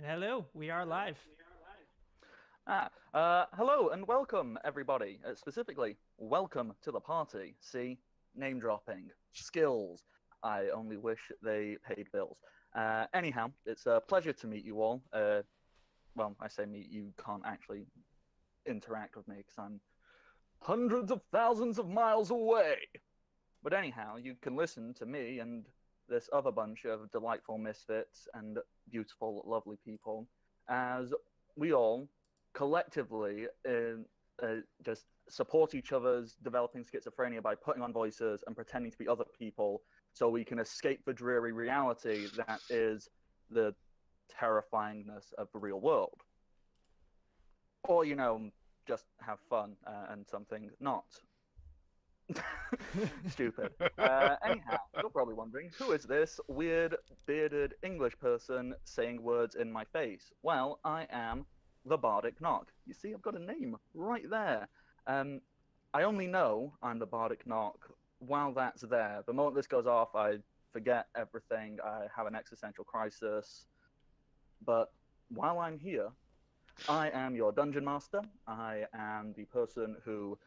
And hello, we are live. Hello and welcome, everybody. Specifically, welcome to the party. See, name dropping, skills. I only wish they paid bills. Anyhow, it's a pleasure to meet you all. Well, I say meet, you can't actually interact with me because I'm hundreds of thousands of miles away. But anyhow, you can listen to me and this other bunch of delightful misfits and beautiful, lovely people as we all collectively just support each other's developing schizophrenia by putting on voices and pretending to be other people so we can escape the dreary reality that is the terrifyingness of the real world. Or, just have fun and something not stupid. Anyhow, you're probably wondering, who is this weird, bearded English person saying words in my face? Well, I am the Bardic Knock. You see, I've got a name right there. I only know I'm the Bardic Knock while that's there. The moment this goes off, I forget everything. I have an existential crisis. But while I'm here, I am your dungeon master. I am the person who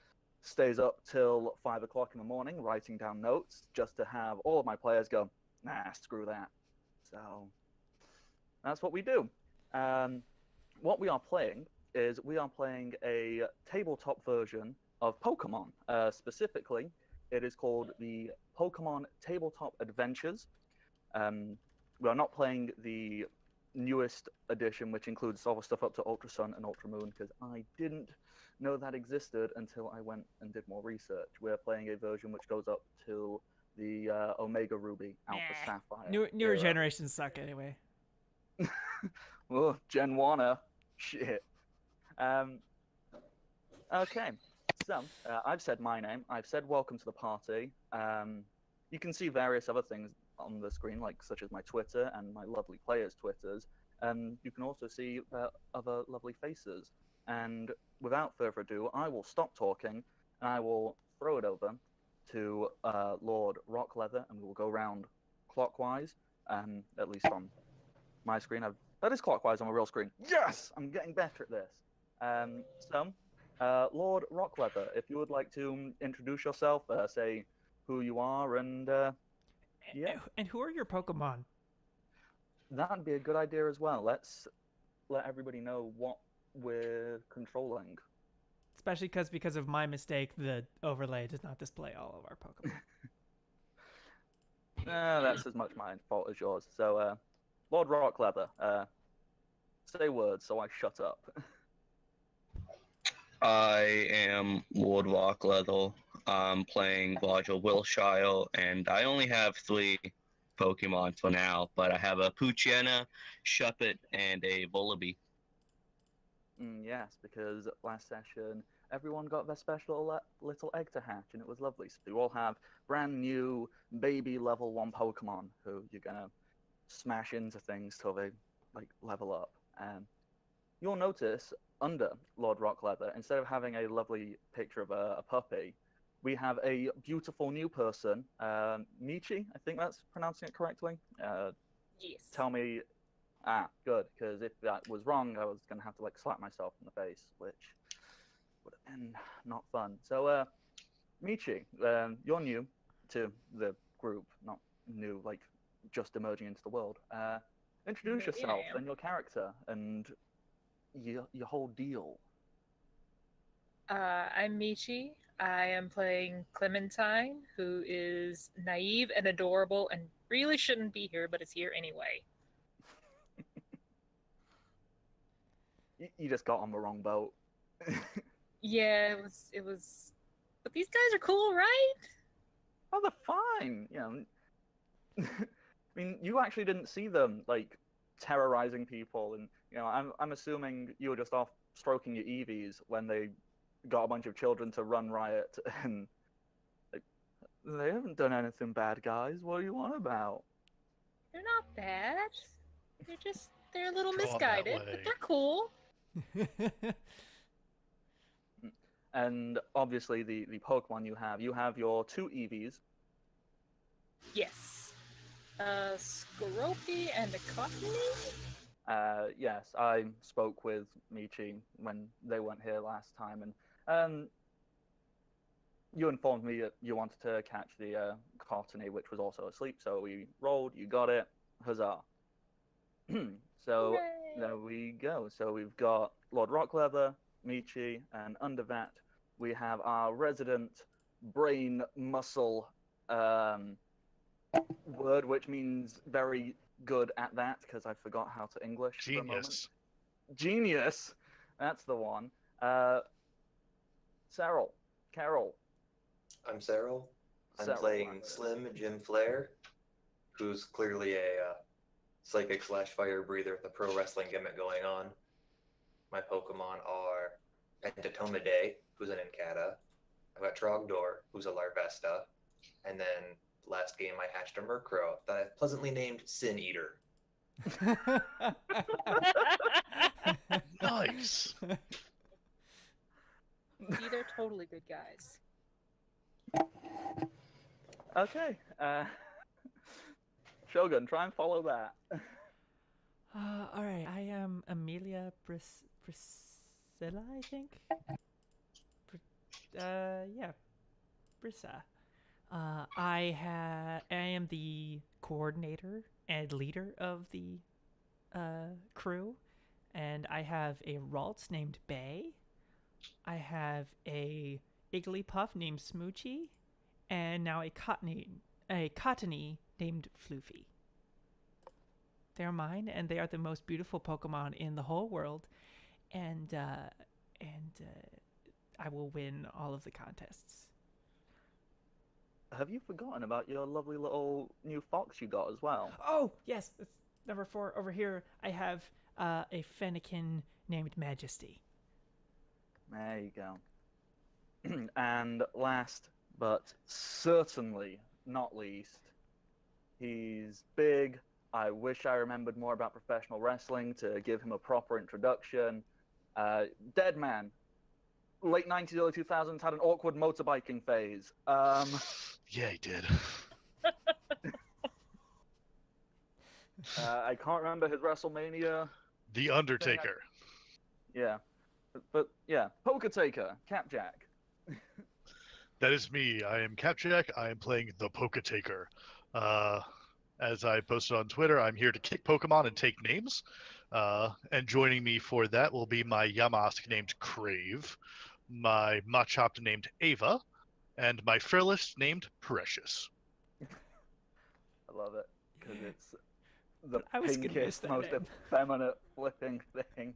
stays up till 5 o'clock in the morning writing down notes just to have all of my players go, nah, screw that. So that's what we do. What we are playing is we are playing a tabletop version of Pokemon. Specifically, it is called the Pokemon Tabletop Adventures. We are not playing the newest edition, which includes all the stuff up to Ultra Sun and Ultra Moon, because I didn't know that existed until I went and did more research. We're playing a version which goes up to the Omega Ruby, Alpha Nah. Sapphire Newer era. generations suck anyway. Oh, Gen 1 shit. Um, okay, so I've said my name. I've said welcome to the party. You can see various other things on the screen, like such as my Twitter and my lovely players' Twitters. You can also see other lovely faces. And without further ado, I will stop talking and I will throw it over to Lord Rockleather, and we will go round clockwise. At least on my screen, that is clockwise on my real screen. Yes, I'm getting better at this. Lord Rockleather, if you would like to introduce yourself, say who you are, and yeah, And who are your Pokemon? that'd be a good idea as well. Let's let everybody know what we're controlling. Especially because of my mistake, the overlay does not display all of our Pokemon. That's as much my fault as yours. So, Lord Rockleather, say words so I shut up. I am Lord Rockleather. I'm playing Roger Wilshire, and I only have three Pokemon for now, but I have a Poochyena, Shuppet, and a Vullaby. Yes, because last session everyone got their special little egg to hatch, and it was lovely. So you all have brand new baby level 1 Pokemon who you're gonna smash into things till they level up. You'll notice under Lord Rockleather, instead of having a lovely picture of a puppy, we have a beautiful new person, Michi. I think that's pronouncing it correctly. Yes. Tell me. Good, because if that was wrong, I was going to have to slap myself in the face, which would have been not fun. So, Michi, you're new to the group, not new, just emerging into the world. Introduce Maybe yourself and your character and your whole deal. I'm Michi. I am playing Clementine, who is naive and adorable and really shouldn't be here, but is here anyway. You just got on the wrong boat. Yeah, it was. But these guys are cool, right? Oh, they're fine. I mean, you actually didn't see them terrorizing people, and I'm assuming you were just off stroking your Eevees when they got a bunch of children to run riot, and they haven't done anything bad, guys. What are you on about? They're not bad. They're a little Go on that misguided, but way. they're cool. And obviously, the Pokemon you have your two Eevees. Yes. Skoropy and a Cockney? Yes, I spoke with Michi when they weren't here last time, and you informed me that you wanted to catch the Cottony, which was also asleep, so we rolled, you got it, huzzah. So Hooray! there we go. So we've got Lord Rockleather, Michi, and under that we have our resident brain muscle word, which means very good at that, because I forgot how to English for a moment. Genius. Genius, that's the one. Carol. I'm Cyril. I'm Cyril, playing right. Slim Jim Flair, who's clearly a psychic / fire breather with a pro wrestling gimmick going on. My Pokemon are Entitomidae, who's an Incata. I've got Trogdor, who's a Larvesta. And then last game I hatched a Murkrow that I've pleasantly named Sin Eater. Nice. See, they're totally good guys. Okay. Shogun, try and follow that. All right, I am Amelia Priscilla, I think. Yeah, Brissa. I am the coordinator and leader of the crew, and I have a Ralts named Bay. I have a Igglypuff named Smoochie, and now a Cottony named Floofy. They're mine, and they are the most beautiful Pokemon in the whole world, and I will win all of the contests. Have you forgotten about your lovely little new fox you got as well? Oh, yes, it's number 4 over here. I have a Fennekin named Majesty. There you go. And last but certainly not least, he's big. I wish I remembered more about professional wrestling to give him a proper introduction. Dead man. Late 90s, early 2000s, had an awkward motorbiking phase. Yeah, he did. I can't remember his WrestleMania. The Undertaker. Yeah. But yeah, Poker Taker, Capjack. That is me. I am Capjack. I am playing the Poketaker. As I posted on Twitter, I'm here to kick Pokemon and take names. And joining me for that will be my Yamask named Crave, my Machop named Ava, and my Fearless named Precious. I love it, because it's the I was gonna miss pinkest, that most name. effeminate flipping thing.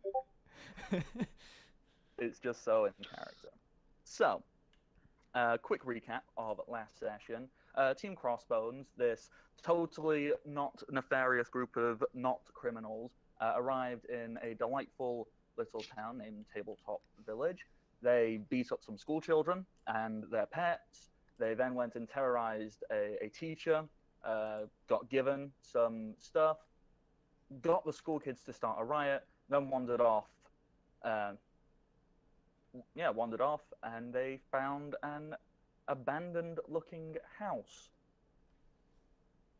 It's just so in character. So, quick recap of last session. Team Crossbones, this totally not nefarious group of not criminals, arrived in a delightful little town named Tabletop Village. They beat up some school children and their pets. They then went and terrorized a teacher, got given some stuff, got the school kids to start a riot, then wandered off. Wandered off, and they found an abandoned-looking house.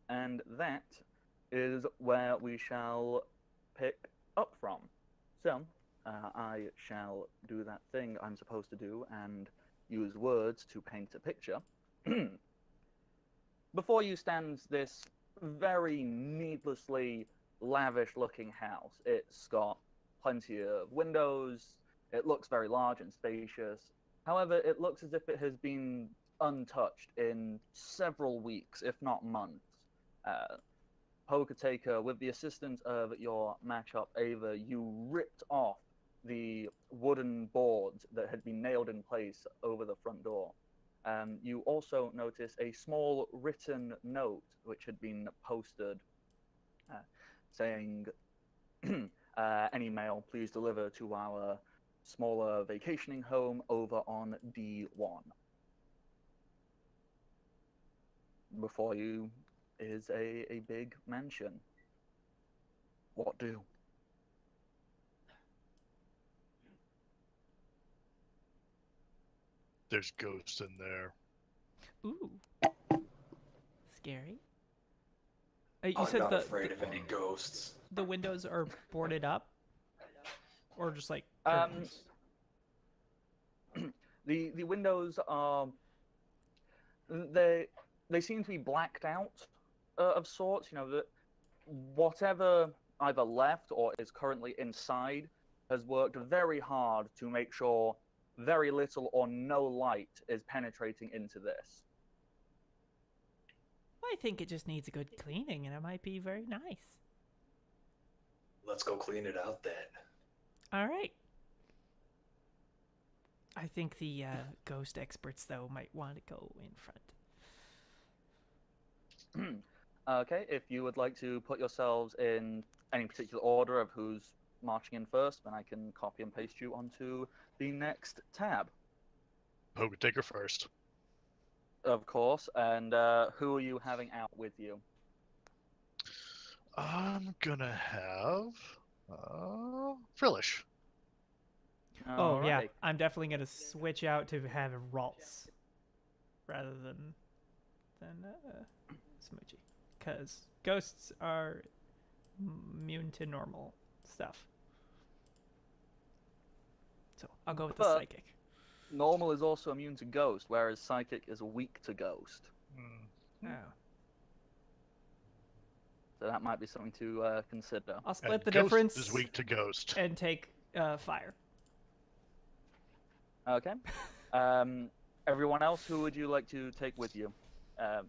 And that is where we shall pick up from. So, I shall do that thing I'm supposed to do and use words to paint a picture. Before you stands this very needlessly lavish-looking house. It's got plenty of windows. It looks very large and spacious. However, it looks as if it has been untouched in several weeks, if not months. Poker Taker, with the assistance of your matchup Ava, you ripped off the wooden boards that had been nailed in place over the front door. You also notice a small written note which had been posted saying, any mail, please deliver to our smaller vacationing home over on D1. Before you is a big mansion. What do? There's ghosts in there. Ooh. Scary. You I'm said not the afraid of any ghosts. the windows are boarded up, or just like Um, curtains? the windows are they seem to be blacked out of sorts. You know that whatever either left or is currently inside has worked very hard to make sure very little or no light is penetrating into this. I think it just needs a good cleaning, and it might be very nice. Let's go clean it out then. All right. I think the ghost experts, though, might want to go in front. Okay, if you would like to put yourselves in any particular order of who's marching in first, then I can copy and paste you onto the next tab, Poketaker first. of course. And who are you having out with you? I'm gonna have Frillish. Oh, yeah. Alrighty. I'm definitely going to switch out to have Ralts rather than Smoochie. Because ghosts are immune to normal stuff. So I'll go with the But- psychic. Normal is also immune to ghost, whereas psychic is weak to ghost. Oh. So that might be something to consider. I'll split And the Ghost difference is weak to Ghost. and take fire. Okay. Everyone else, who would you like to take with you?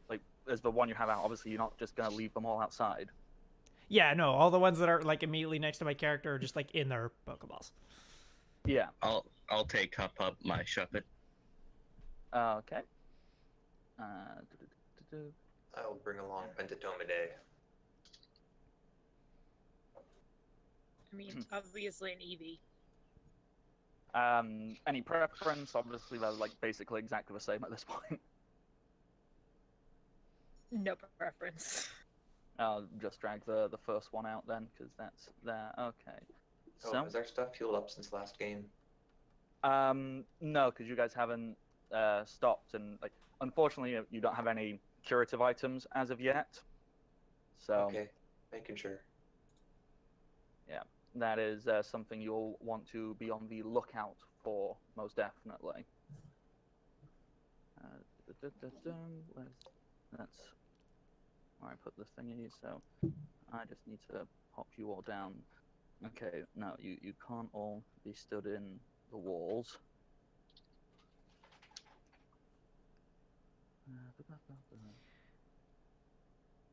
Like, as the one you have out, obviously you're not just going to leave them all outside. Yeah, no, all the ones that are like immediately next to my character are just like in their Pokeballs. Yeah. I'll take Cup Up my Shuppet. Okay. I'll bring along Pentatomide. I mean, obviously an Eevee. Any preference? Obviously, they're like basically exactly the same at this point. No preference. I'll just drag the first one out then, because that's there. Okay. Oh, So, has our stuff healed up since last game? no, because you guys haven't stopped, and like, unfortunately, you don't have any curative items as of yet. So Okay, making sure. that is something you'll want to be on the lookout for, most definitely. That's where I put the thingy, so I just need to pop you all down. Okay, no, you can't all be stood in the walls.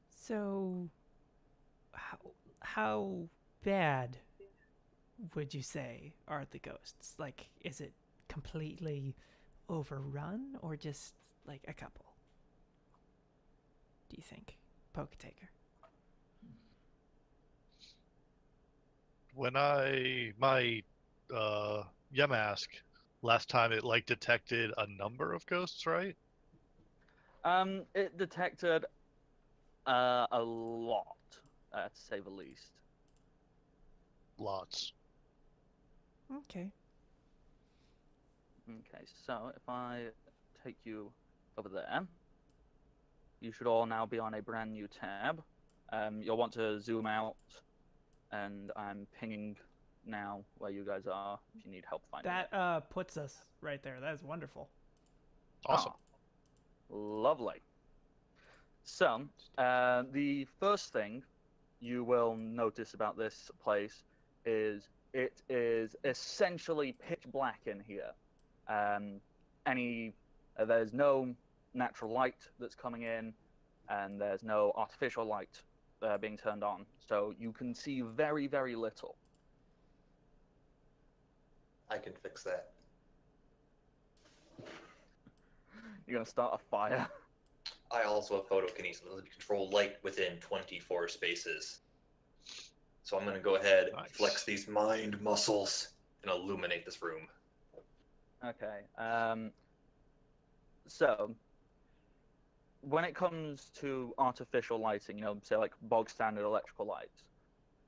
So, how bad would you say are the ghosts? Like, is it completely overrun, or just like a couple? Do you think, Poketaker? When my Yamask last time it like detected a number of ghosts, right? It detected a lot, to say the least. Lots. Okay. Okay, so if I take you over there, you should all now be on a brand new tab. You'll want to zoom out, and I'm pinging now where you guys are if you need help finding it. That puts us right there. That is wonderful. Awesome. Lovely. So, the first thing you will notice about this place is it is essentially pitch black in here. There's no natural light that's coming in, and there's no artificial light being turned on. So you can see very, very little. I can fix that. You're gonna start a fire. I also have photokinesis. Let me control light within 24 spaces. So I'm going to go ahead, Nice. flex these mind muscles, and illuminate this room. Okay. So when it comes to artificial lighting, say like bog standard electrical lights,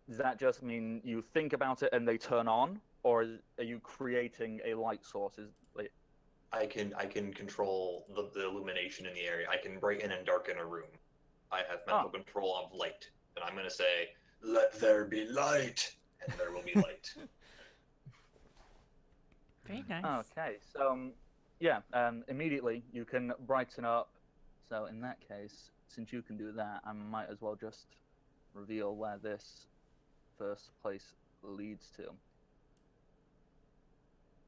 does that just mean you think about it and they turn on, or are you creating a light source? I can control the illumination in the area. I can brighten and darken a room. I have mental control of light. And I'm going to say, Let there be light, and there will be light. Very nice. Okay, so immediately you can brighten up. So in that case, since you can do that, I might as well just reveal where this first place leads to.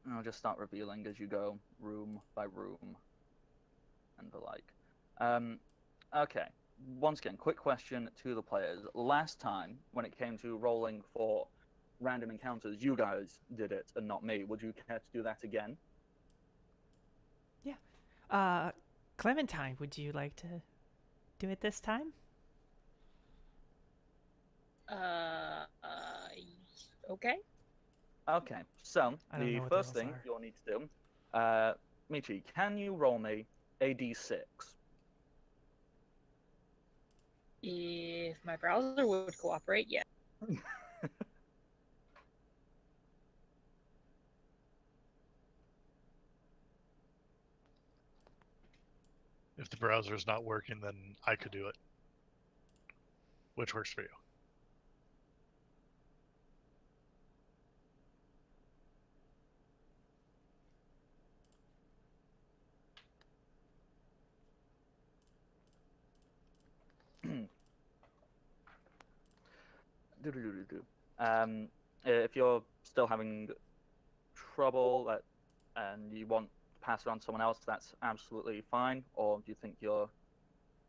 And I'll just start revealing as you go, room by room, and the like. Okay, once again, quick question to the players. Last time, when it came to rolling for random encounters, you guys did it and not me. Would you care to do that again? Clementine, would you like to do it this time? Okay. Okay, so I don't the know what first those thing are. you'll need to do, Michi, can you roll me a d6? If my browser would cooperate, yeah. If the browser is not working, then I could do it. Which works for you? If you're still having trouble and you want to pass it on to someone else, that's absolutely fine. Or do you think your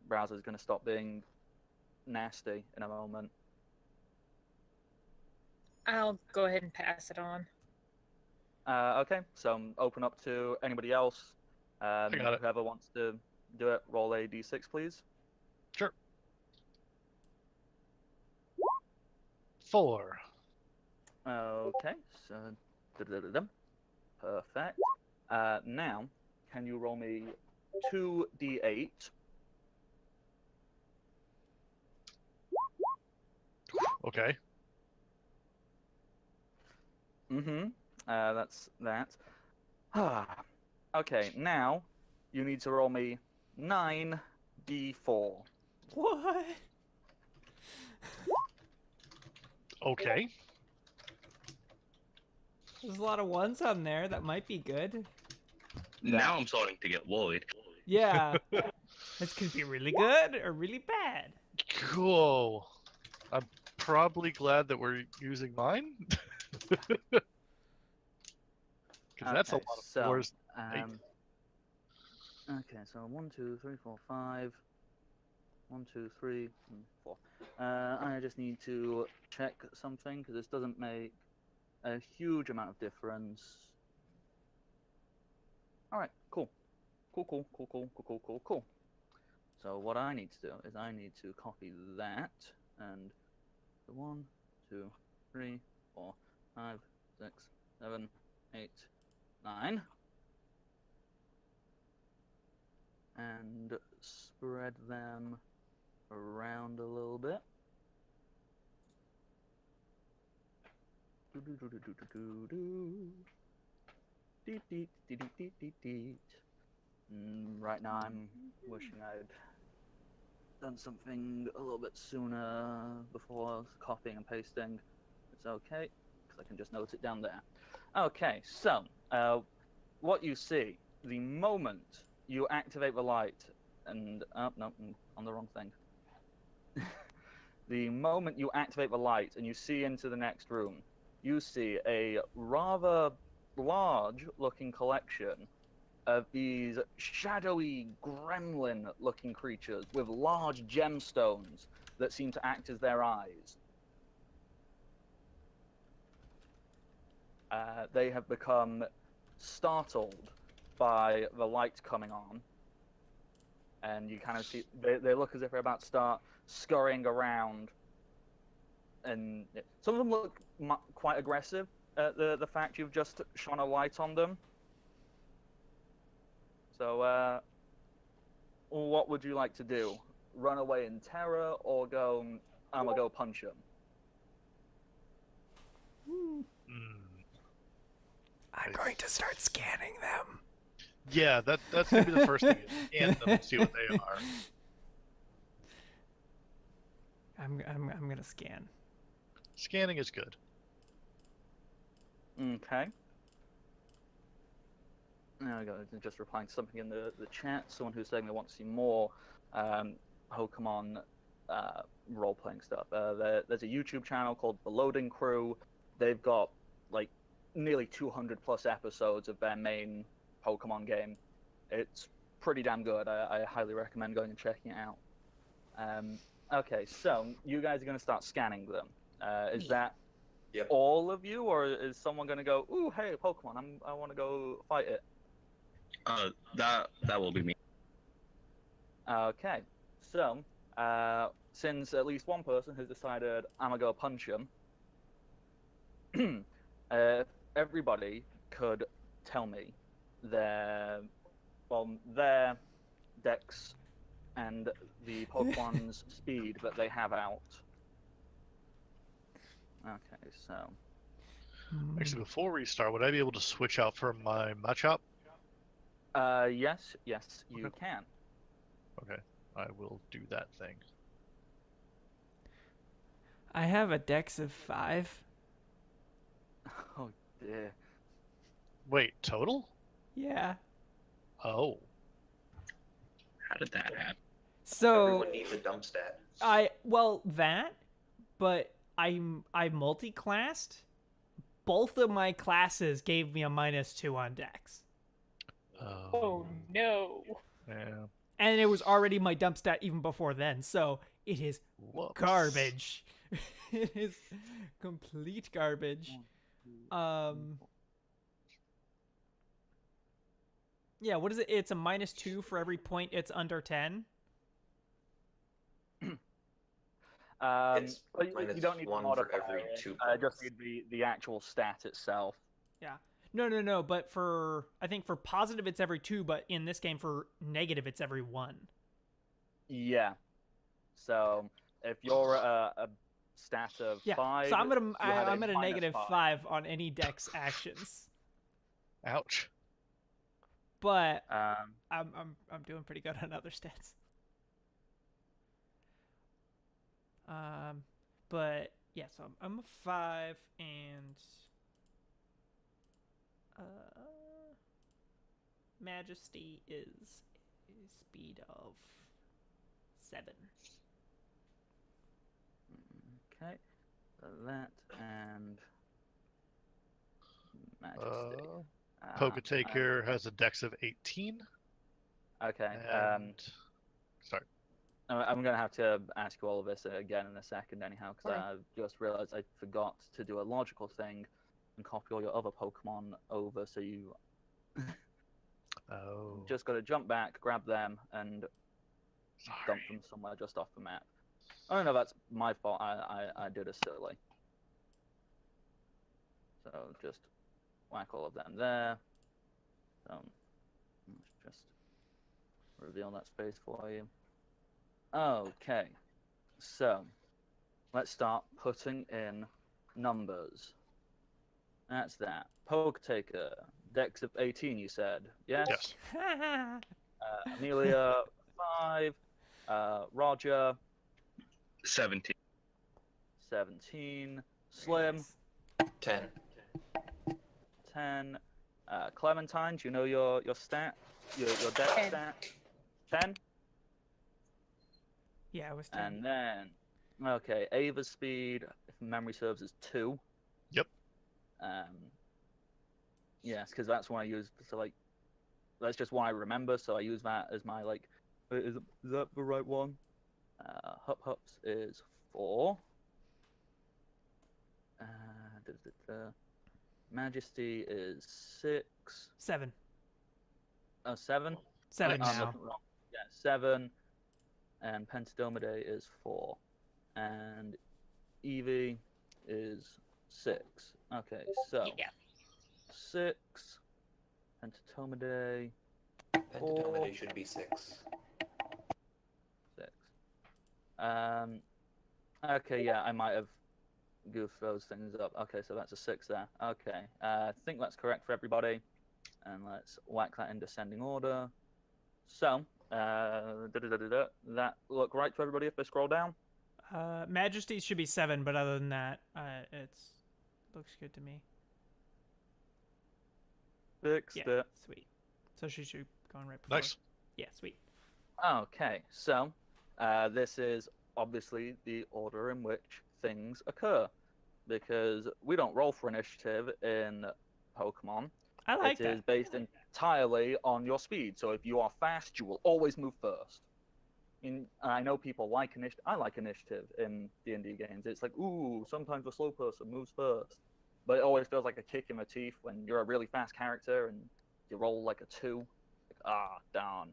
browser is going to stop being nasty in a moment? I'll go ahead and pass it on. Okay, so open up to anybody else. I got it. Whoever wants to do it, roll a d6, please. Sure. 4. Okay, so perfect. Now, can you roll me 2d8? Okay. That's that. Okay, now you need to roll me 9d4. What? Okay. There's a lot of ones on there. That might be good. Now I'm starting to get worried. Yeah. This could be really good or really bad. Cool. I'm probably glad that we're using mine. Because that's a Okay, lot of so, fours. okay, so 1, 2, 3, 4, 5. 1, 2, 3, 4. I just need to check something because this doesn't make a huge amount of difference. All right, cool. So what I need to do is I need to copy that and 1, 2, 3, 4, 5, 6, 7, 8, 9, and spread them around a little bit. Right now I'm wishing I'd done something a little bit sooner before copying and pasting. It's okay, because I can just note it down there. Okay, so what you see, the moment you activate the light, and no, I'm on the wrong thing. The moment you activate the light and you see into the next room, you see a rather large-looking collection of these shadowy, gremlin-looking creatures with large gemstones that seem to act as their eyes. They have become startled by the light coming on, and you kind of see they look as if they're about to start scurrying around, and some of them look quite aggressive at the fact you've just shone a light on them. So what would you like to do? Run away in terror or go, I'm gonna go punch him? I'm going to start scanning them. Yeah, that's gonna be the first thing. Scan them and see what they are. I'm gonna scan. Scanning is good. Okay. Now I got just replying to something in the chat. Someone who's saying they want to see more Pokemon role-playing stuff. There's a YouTube channel called The Loading Crew. They've got like nearly 200 plus episodes of their main Pokemon game. It's pretty damn good. I highly recommend going and checking it out. Okay, so you guys are going to start scanning them. Is that Yep. all of you, or is someone going to go, ooh, hey, Pokemon, I want to go fight it? That will be me. Okay, so since at least one person has decided I'm gonna go punch him, everybody could tell me their dex and the Pokemon's speed that they have out. Okay, so Actually, before we start, would I be able to switch out for my Machop? yes, you Okay. can. Okay, I will do that thing. I have a dex of 5. Oh dear. Wait, total? Yeah. Oh. How did that happen? So Everyone needs a dump stat. but I multi-classed. Both of my classes gave me a -2 on dex. Oh no. Yeah. And it was already my dump stat even before then, so it is Whoops. garbage. It is complete garbage. Yeah, what is it? It's a -2 for every point it's under 10. It's But you don't need -1 to modify for every it. 2 Just points. need the actual stat itself. Yeah. No. But I think for positive it's every 2, but in this game for negative it's every 1. Yeah. So if you're a stat of Yeah. 5, So I'm at a -5. -5 on any dex actions. Ouch. But Um, I'm doing pretty good on other stats. But yeah, so I'm a 5 and Majesty is a speed of 7. okay. So that and Majesty. Poketaker has a dex of 18. Okay. And... Sorry. I'm going to have to ask you all of this again in a second anyhow, because Okay. I just realized I forgot to do a logical thing and copy all your other Pokemon over, so you Oh. just got to jump back, grab them, and Sorry. dump them somewhere just off the map. Oh no, that's my fault. I did it silly. So just whack all of them there. So let's just reveal that space for you. Okay, so let's start putting in numbers. That's that. Poketaker, dex of 18, you said? Yes? Yes. Amelia, 5. Roger, 17. 17. Slim, 10. 10. Clementine, do you know your stat? Your dex 10. stat? 10? Yeah, it was 10. And then, okay, Ava's speed, if memory serves, is 2. Yep. Yes, because that's one I use. So like, that's just one I remember. So I use that as my like. Is that the right one? Hups is 4. Majesty is 6. 7. Oh, 7. 7 I'm now. looking wrong. Yeah, 7. And Pentadomide is 4. And Eevee is 6. Okay, so Yeah. 6. Pentatomide, Pentatomide should be 6. 6. Okay, yeah, I might have goofed those things up. Okay, so that's a 6 there. Okay, I think that's correct for everybody. And let's whack that in descending order. So, that look right to everybody if they scroll down? Majesty should be 7, but other than that, it's looks good to me. Fixed Yeah, it. sweet. So she should go on right before. Nice. Yeah, sweet. Okay, so this is obviously the order in which things occur, because we don't roll for initiative in Pokemon. I like It that. is based entirely on your speed. So if you are fast, you will always move first. I know people like initiative. I like initiative in D&D games. It's like, ooh, sometimes the slow person moves first, but it always feels like a kick in the teeth when you're a really fast character and you roll like a 2. Like, darn.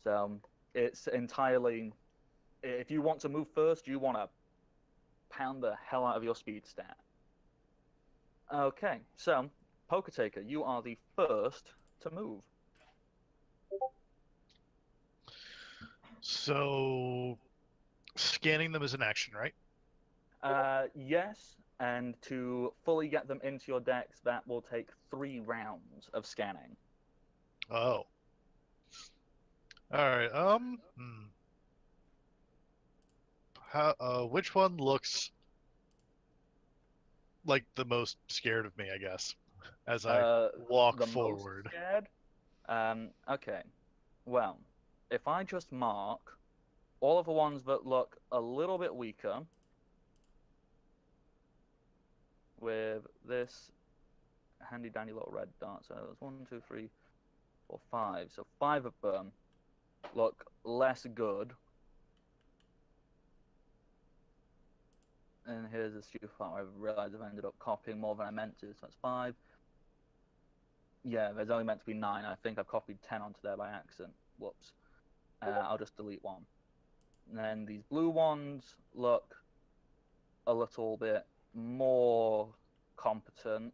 So it's entirely, if you want to move first, you want to pound the hell out of your speed stat. Okay, so Poker Taker, you are the first to move. So, scanning them is an action, right? Yes, and to fully get them into your decks, that will take 3 rounds of scanning. Oh. All right. Which one looks like the most scared of me? I guess, as I walk the forward. Most scared? Okay. Well, if I just mark all of the ones that look a little bit weaker with this handy dandy little red dot. So there's 1, 2, 3, 4, 5. So 5 of them look less good. And here's the stupid part where I realized I've ended up copying more than I meant to. So that's 5. Yeah, there's only meant to be 9. I think I've copied 10 onto there by accident. Whoops. I'll just delete 1. And then these blue ones look a little bit more competent.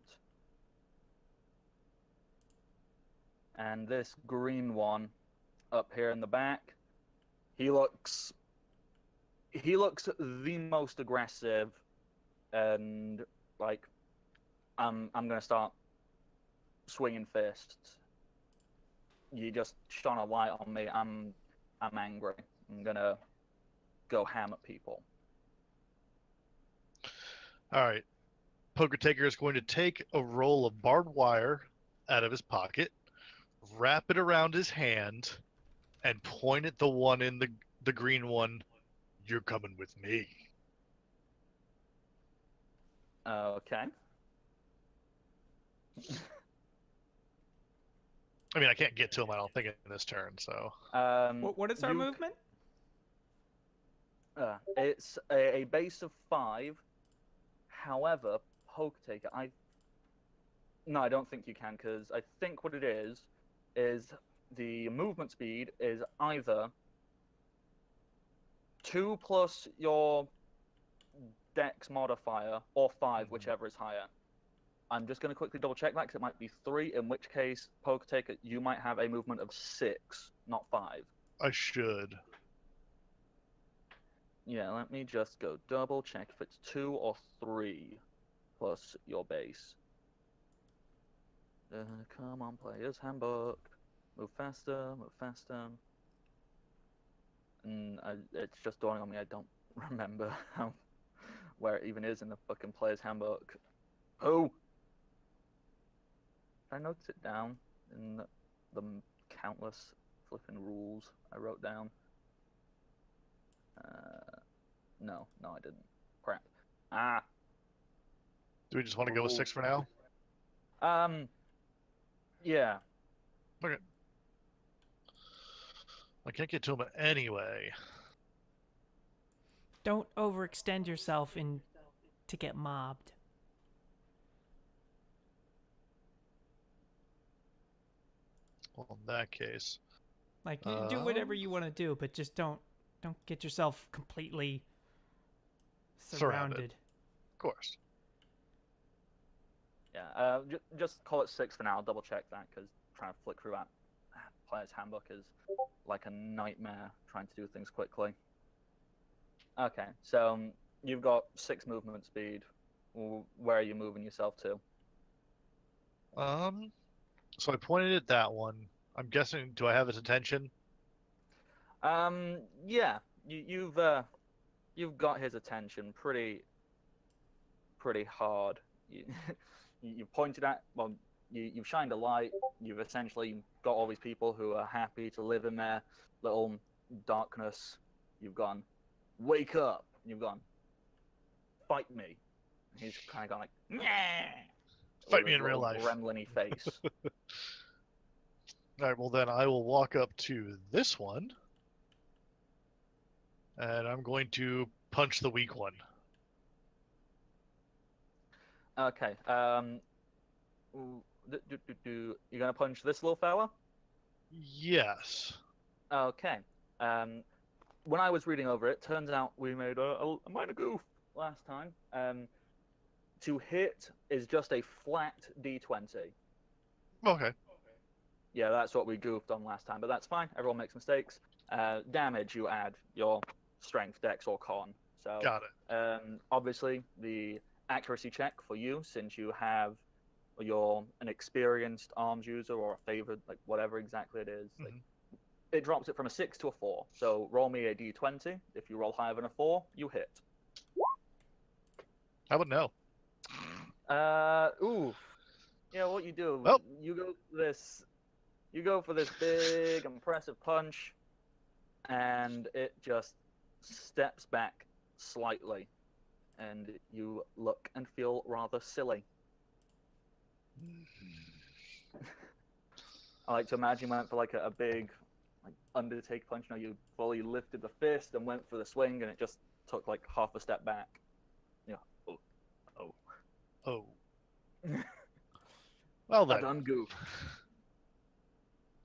And this green one up here in the back, he looks the most aggressive, and like I'm gonna start swinging fists. You just shone a light on me. I'm angry. I'm gonna go ham at people. All right. Poker Taker is going to take a roll of barbed wire out of his pocket, wrap it around his hand, and point at the one in the green one. You're coming with me. Okay. I mean, I can't get to him, I don't think, in this turn, so. What is our movement? It's a base of 5. However, Poker Taker, no, I don't think you can, because I think what it is the movement speed is either 2 plus your dex modifier or 5, whichever is higher. I'm just going to quickly double check that because it might be 3, in which case, Poker Taker, you might have a movement of 6, not 5. I should. Yeah, let me just go double check if it's 2 or 3 plus your base. Come on, players, handbook. Move faster, move faster. And it's just dawning on me, I don't remember where it even is in the fucking player's handbook. Oh! Did I note it down in the countless flipping rules I wrote down? No, I didn't. Crap. Do we just want to go with 6 for now? Yeah. Okay. I can't get to him anyway. Don't overextend yourself to get mobbed. Well, in that case. Like, you do whatever you want to do, but just don't get yourself completely surrounded. Of course. Yeah, just call it 6 for now. I'll double check that, because trying to flick through that player's handbook is like a nightmare trying to do things quickly. Okay, so you've got 6 movement speed. Where are you moving yourself to? So I pointed at that one. I'm guessing, do I have its attention? Yeah, you've got his attention pretty hard. You, you've pointed at, well, you've shined a light. You've essentially got all these people who are happy to live in their little darkness. You've gone, wake up. You've gone, fight me. He's kind of gone like, nah. Fight me in real life. Gremlin-y face. All right, well then I will walk up to this one, and I'm going to punch the weak one. Okay. You gonna punch this little fella? Yes. Okay. When I was reading over it, turns out we made a minor goof last time. To hit is just a flat D20. Okay. Yeah, that's what we goofed on last time, but that's fine. Everyone makes mistakes. Damage, you add your strength, dex, or con. So, Got it. obviously, the accuracy check for you, since you're an experienced arms user or a favored, like whatever exactly it is, like, it drops it from a 6 to a 4. So roll me a d20. If you roll higher than a 4, you hit. I would know. Ooh. Yeah, what you do? Well. You go for this big, impressive punch, and it just steps back slightly, and you look and feel rather silly. I like to imagine you went for like a big, like Undertaker punch. You know, you fully lifted the fist and went for the swing, and it just took like half a step back. You know, Oh. Well I then. done goofed.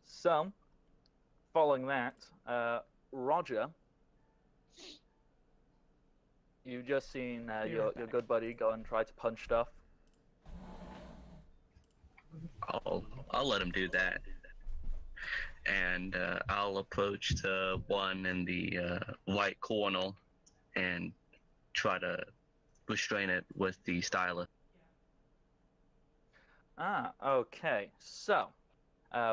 So, following that, Roger, you've just seen your good buddy go and try to punch stuff. I'll let him do that, and I'll approach the one in the white corner and try to restrain it with the stylus. Ah, okay. So,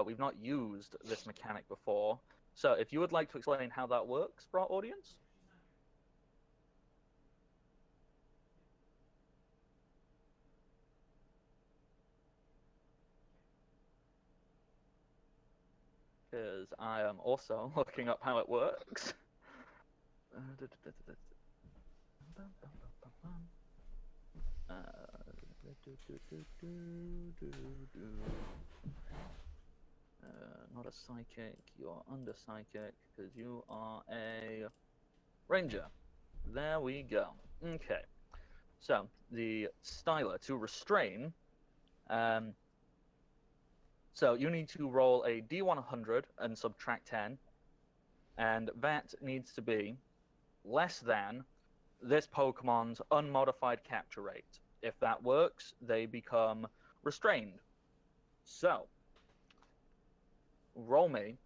we've not used this mechanic before. So, if you would like to explain how that works for our audience. Because I am also looking up how it works. Not a psychic, you're under psychic, because you are a ranger. There we go. Okay. So, the styler, to restrain, so you need to roll a d100 and subtract 10, and that needs to be less than this Pokemon's unmodified capture rate. If that works, they become restrained. So, roll me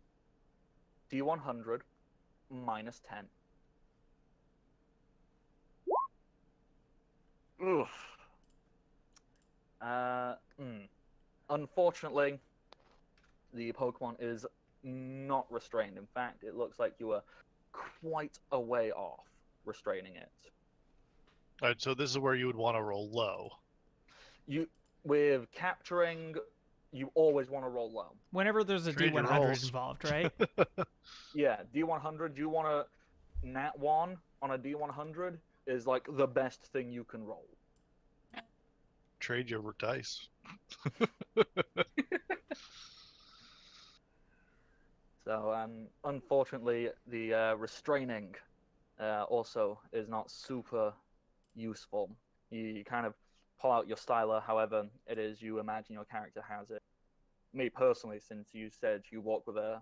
d100 minus 10. Oof. Unfortunately, the Pokemon is not restrained. In fact, it looks like you are quite a way off restraining it. All right, so this is where you would want to roll low. With capturing, you always want to roll low. Whenever there's a Trade your D100 rolls. involved, right? Yeah, D100, you want to nat 1 on a D100 is like the best thing you can roll. Trade your dice. So, unfortunately, the restraining also is not super useful. You kind of pull out your styler, however it is you imagine your character has it. Me personally, since you said you walk with a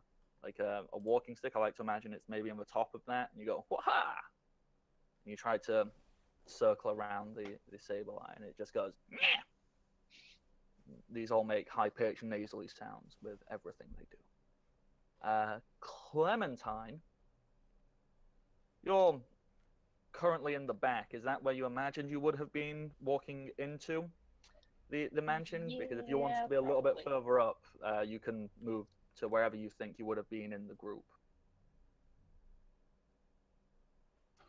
walking stick, I like to imagine it's maybe on the top of that, and you go, wha-ha! And you try to circle around the Sableye, and it just goes, meh! These all make high-pitched nasally sounds with everything they do. Clementine, you're currently in the back. Is that where you imagined you would have been walking into the mansion? Yeah, because if you want to be a little bit probably. further up, you can move to wherever you think you would have been in the group.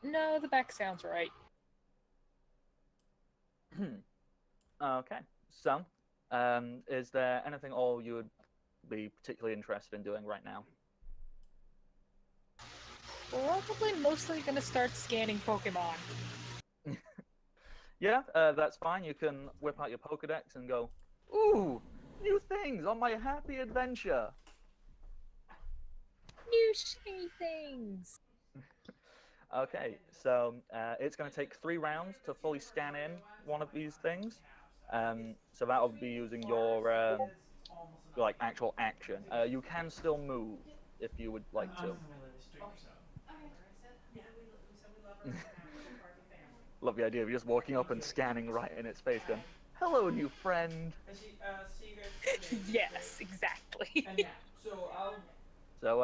No, the back sounds right. Okay. So, is there anything all you would be particularly interested in doing right now? Probably mostly gonna start scanning Pokemon. Yeah, that's fine. You can whip out your Pokedex and go, ooh, new things on my happy adventure. New shiny things! Okay, so it's going to take 3 rounds to fully scan in one of these things. So that'll be using your like actual action. You can still move if you would like to. Love the idea of you just walking up and scanning right in its face, going, "Hello, new friend." Yes, exactly. So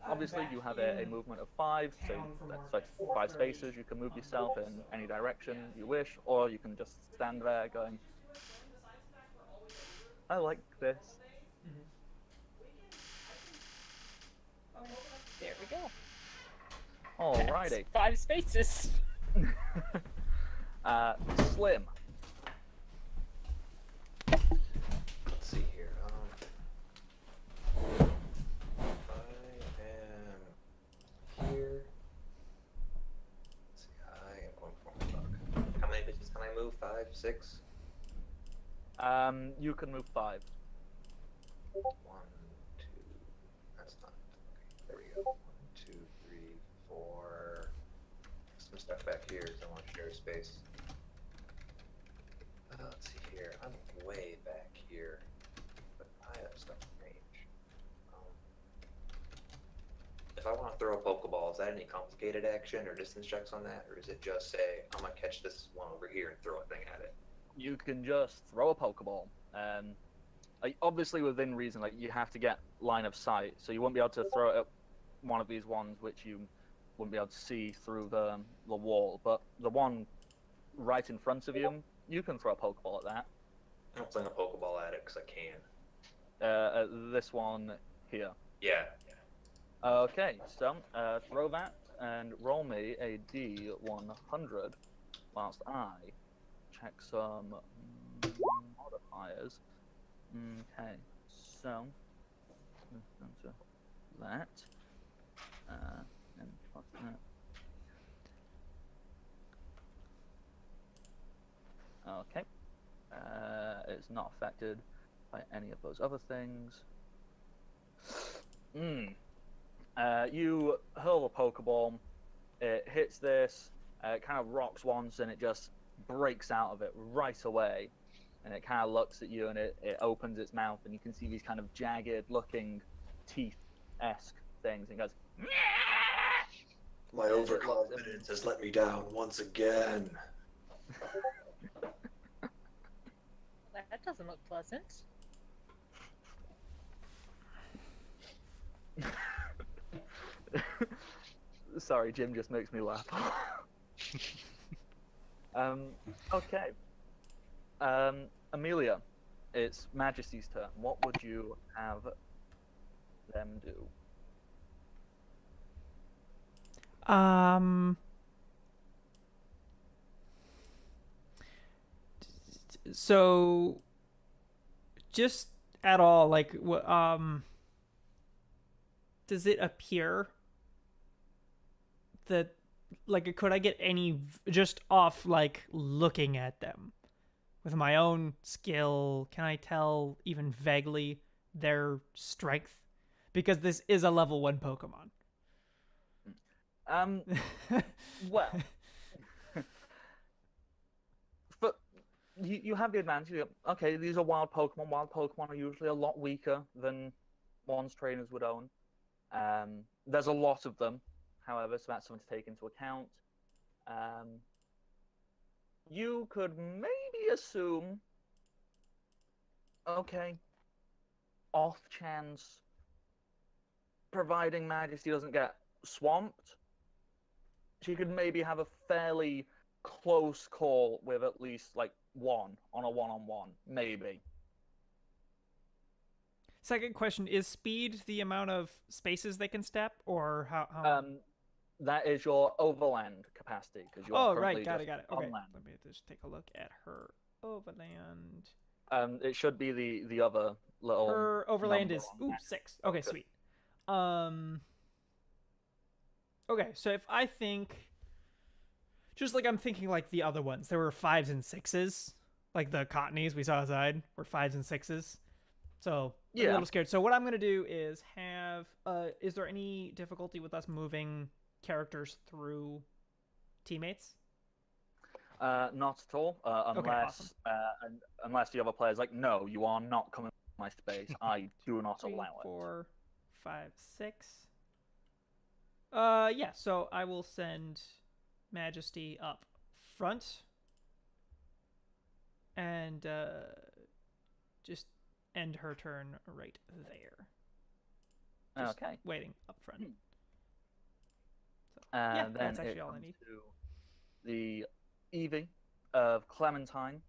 obviously you have a movement of 5, so that's like 5 spaces. You can move yourself in any direction you wish, or you can just stand there going, "I like this." There we go. Alrighty. That's 5 spaces. Slim. Let's see here. I am here. Let's see. I am going for my buck. How many pitches can I move? 5, 6? You can move 5. 1, 2. That's not. Okay, there we go. 1, 2, 3, 4. Some stuff back here, so I want to share space. Let's see here. I'm way back here, but I have stuff in range. If I want to throw a Pokeball, is that any complicated action or distance checks on that, or is it just say I'm gonna catch this one over here and throw a thing at it? You can just throw a Pokeball. Like obviously within reason, like you have to get line of sight, so you won't be able to throw it at one of these ones which you wouldn't be able to see through the wall. But the one right in front of you, you can throw a Pokeball at that. I'll fling a Pokeball at it because I can. At this one here. Yeah. Okay, so throw that and roll me a D100 whilst I check some modifiers. Okay, so that and plus that. Okay, it's not affected by any of those other things. You hurl a Pokeball, it hits this, it kind of rocks once, and it just breaks out of it right away. And it kind of looks at you, and it opens its mouth, and you can see these kind of jagged-looking teeth-esque things, and it goes, My overconfidence has let me down once again. That doesn't look pleasant. Sorry, Jim just makes me laugh. Okay. Amelia, it's Majesty's turn. What would you have them do? So just at all, like, does it appear that, like, could I get any just off, like, looking at them with my own skill? Can I tell even vaguely their strength? Because this is a level 1 Pokemon. Well, but you have the advantage. Okay, these are wild Pokemon. Wild Pokemon are usually a lot weaker than ones trainers would own. There's a lot of them, however, so that's something to take into account. You could maybe assume, okay, off chance, providing Majesty doesn't get swamped, she could maybe have a fairly close call with at least like one on a one-on-one, maybe. Second question, is speed the amount of spaces they can step, or how? That is your overland capacity because you are Oh, currently right, got just it, got it. on Okay, land. let me just take a look at her overland. It should be the other little Her overland number is on that. 6. Okay, Okay. sweet. Okay, so if I think, just like I'm thinking like the other ones, there were 5s and 6s, like the cottonies we saw outside were 5s and 6s. So I'm a Yeah. little scared. So what I'm gonna do is have. Is there any difficulty with us moving characters through teammates? Not at all. Okay, awesome. Unless the other player's like, no, you are not coming to my space. I do not 3, allow it. 4, 5, 6. Yeah. So I will send Majesty up front, and just end her turn right there. Just Okay. waiting up front. Hmm. So, yeah, Then that's actually it all I comes need. to the Evie of Clementine.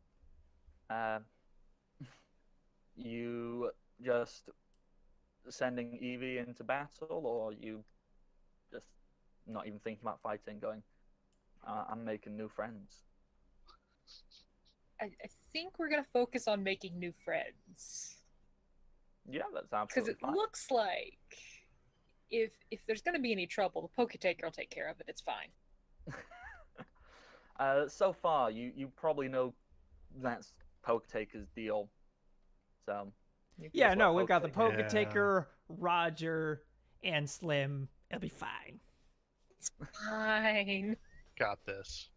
You just sending Evie into battle, or you just not even thinking about fighting, going, I'm making new friends. I think we're gonna focus on making new friends Yeah, that's because absolutely it fine. looks like if there's gonna be any trouble, the Poke Taker will take care of it. It's fine. So far, you probably know that's Poke Taker's deal. So you can Yeah, just let no, we've got the Poke Yeah. Poketaker, Roger, and Slim. It'll be fine. It's fine. Got this.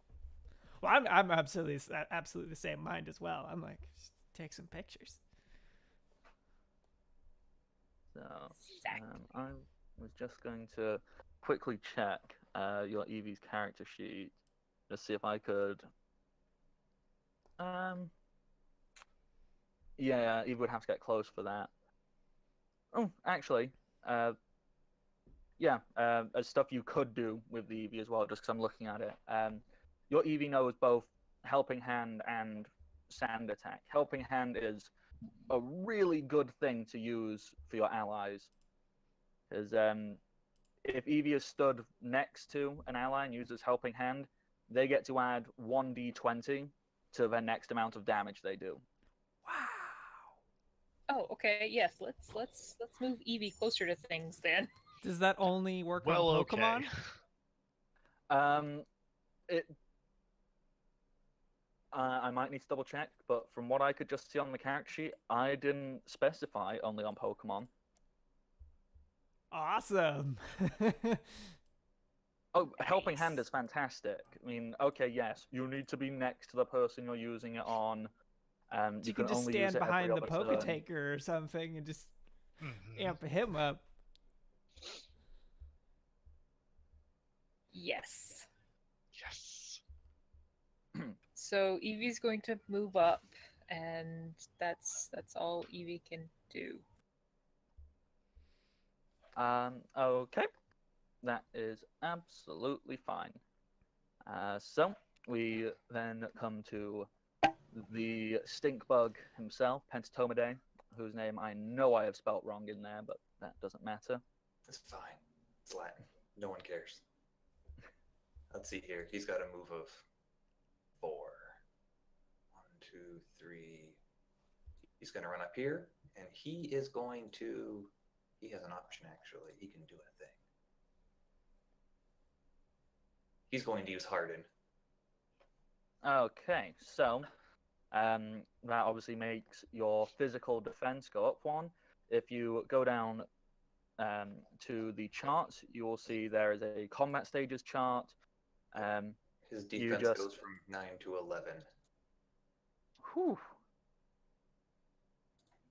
Well, I'm absolutely the same mind as well. I'm like, just take some pictures. So Exactly. I was just going to quickly check your Eevee's character sheet, just see if I could. Yeah, Evie would have to get close for that. Oh, actually, yeah, there's stuff you could do with the Eevee as well, just because I'm looking at it. Your Eevee knows both Helping Hand and Sand Attack. Helping Hand is a really good thing to use for your allies, because if Eevee is stood next to an ally and uses Helping Hand, they get to add 1d20 to their next amount of damage they do. Wow. Oh, okay. Yes, let's move Eevee closer to things then. Does that only work Well, on Pokemon? okay. It. I might need to double check, but from what I could just see on the character sheet, I didn't specify only on Pokemon. Awesome. Oh, Helping Nice. Hand is fantastic. I mean, okay, yes, you need to be next to the person you're using it on. You can just only stand use it every behind the other turn. Poketaker or something and just Mhm. amp him up. Yes. Yes. So Eevee's going to move up, and that's all Eevee can do. Okay, that is absolutely fine. So we then come to the stink bug himself, Pentatomide, whose name I know I have spelt wrong in there, but that doesn't matter. It's fine. It's Latin. No one cares. Let's see here. He's got a move of 4. 1, 2, 3. He's going to run up here, and he is going to. He has an option, actually. He can do a thing. He's going to use Harden. Okay, so that obviously makes your physical defense go up 1. If you go down to the chart, you will see there is a combat stages chart. His defense goes from 9 to 11. Whew.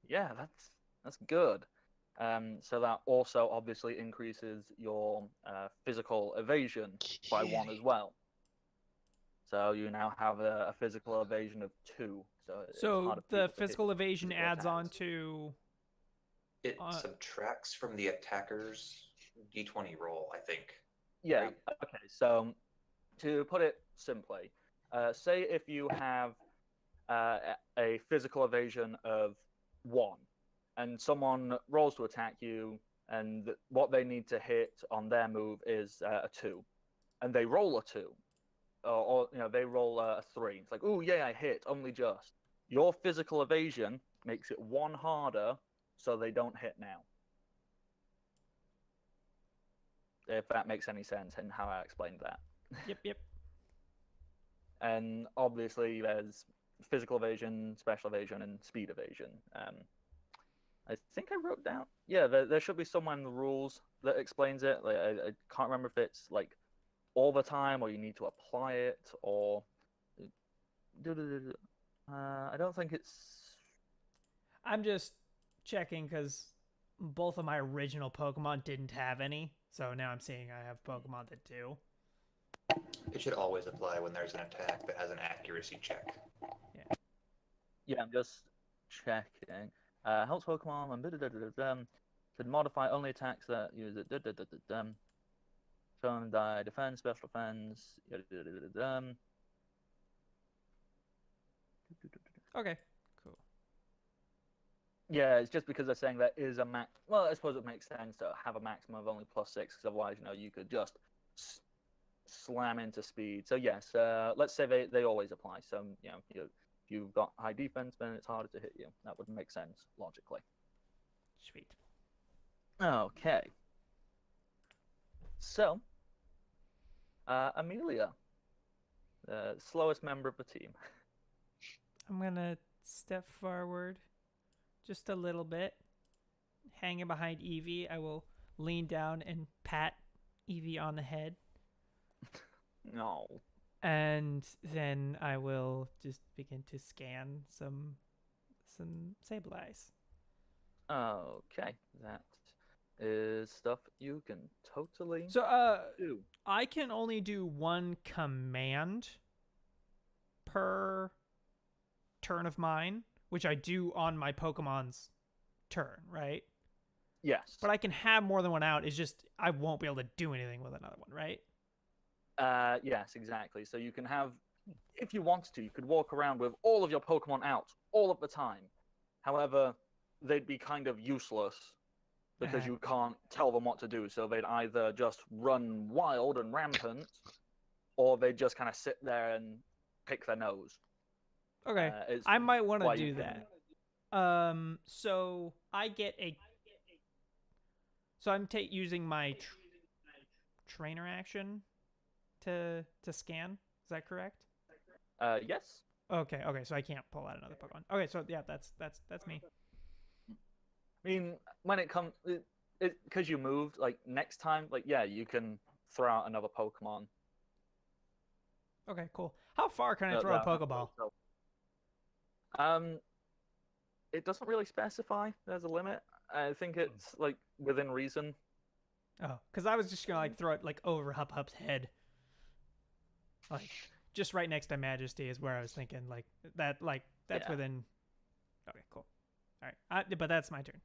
Yeah, that's good. So that also obviously increases your physical evasion by 1 as well. So you now have a physical evasion of 2. It's So harder for the people to hit physical evasion physical adds on attacks. to. It subtracts from the attacker's d20 roll, I think. Yeah. Right? Okay. So to put it simply, say if you have a physical evasion of 1, and someone rolls to attack you, and what they need to hit on their move is a 2. and they roll a 2, or they roll a 3. It's like, oh yeah, I hit, only just. Your physical evasion makes it 1 harder, so they don't hit now. If that makes any sense in how I explained that. Yep. And obviously, there's physical evasion, special evasion, and speed evasion. I think I wrote down. Yeah, there should be somewhere in the rules that explains it. Like, I can't remember if it's like all the time, or you need to apply it, or I don't think it's. I'm just checking because both of my original Pokemon didn't have any, so now I'm seeing I have Pokemon that do. It should always apply when there's an attack that has an accuracy check. Yeah, I'm just checking. Helps Pokemon could modify only attacks that use it. Phone die, defense, special defense. Okay, cool. Yeah, it's just because they're saying there is a max. Well, I suppose it makes sense to have a maximum of only +6, because otherwise, you could just slam into speed. So yes, let's say they always apply. So if you've got high defense, then it's harder to hit you. That would make sense logically. Sweet. Okay. So, Amelia, the slowest member of the team. I'm gonna step forward just a little bit. Hanging behind Eevee, I will lean down and pat Eevee on the head. No. And then I will just begin to scan some Sableyes. Okay, that is stuff you can totally do. I can only do 1 command per turn of mine, which I do on my Pokemon's turn, right? Yes. But I can have more than 1 out. It's just I won't be able to do anything with another one, right? Yes, exactly. So you can have, if you wanted to, you could walk around with all of your Pokemon out all of the time. However, they'd be kind of useless because you can't tell them what to do. So they'd either just run wild and rampant, or they'd just kind of sit there and pick their nose. Okay, I might want to do that. So I get a. So I'm using my trainer action to scan. Is that correct? Yes. Okay. So I can't pull out another Pokemon. Okay, so yeah, that's me. I mean, when it comes, because you moved, like next time, like yeah, you can throw out another Pokemon. Okay, cool. How far can I throw a Pokeball? It doesn't really specify. There's a limit. I think it's like within reason. Oh, because I was just gonna throw it over Hup Hup's head, just right next to Majesty is where I was thinking that's Yeah. within. Okay, cool. All right, but that's my turn.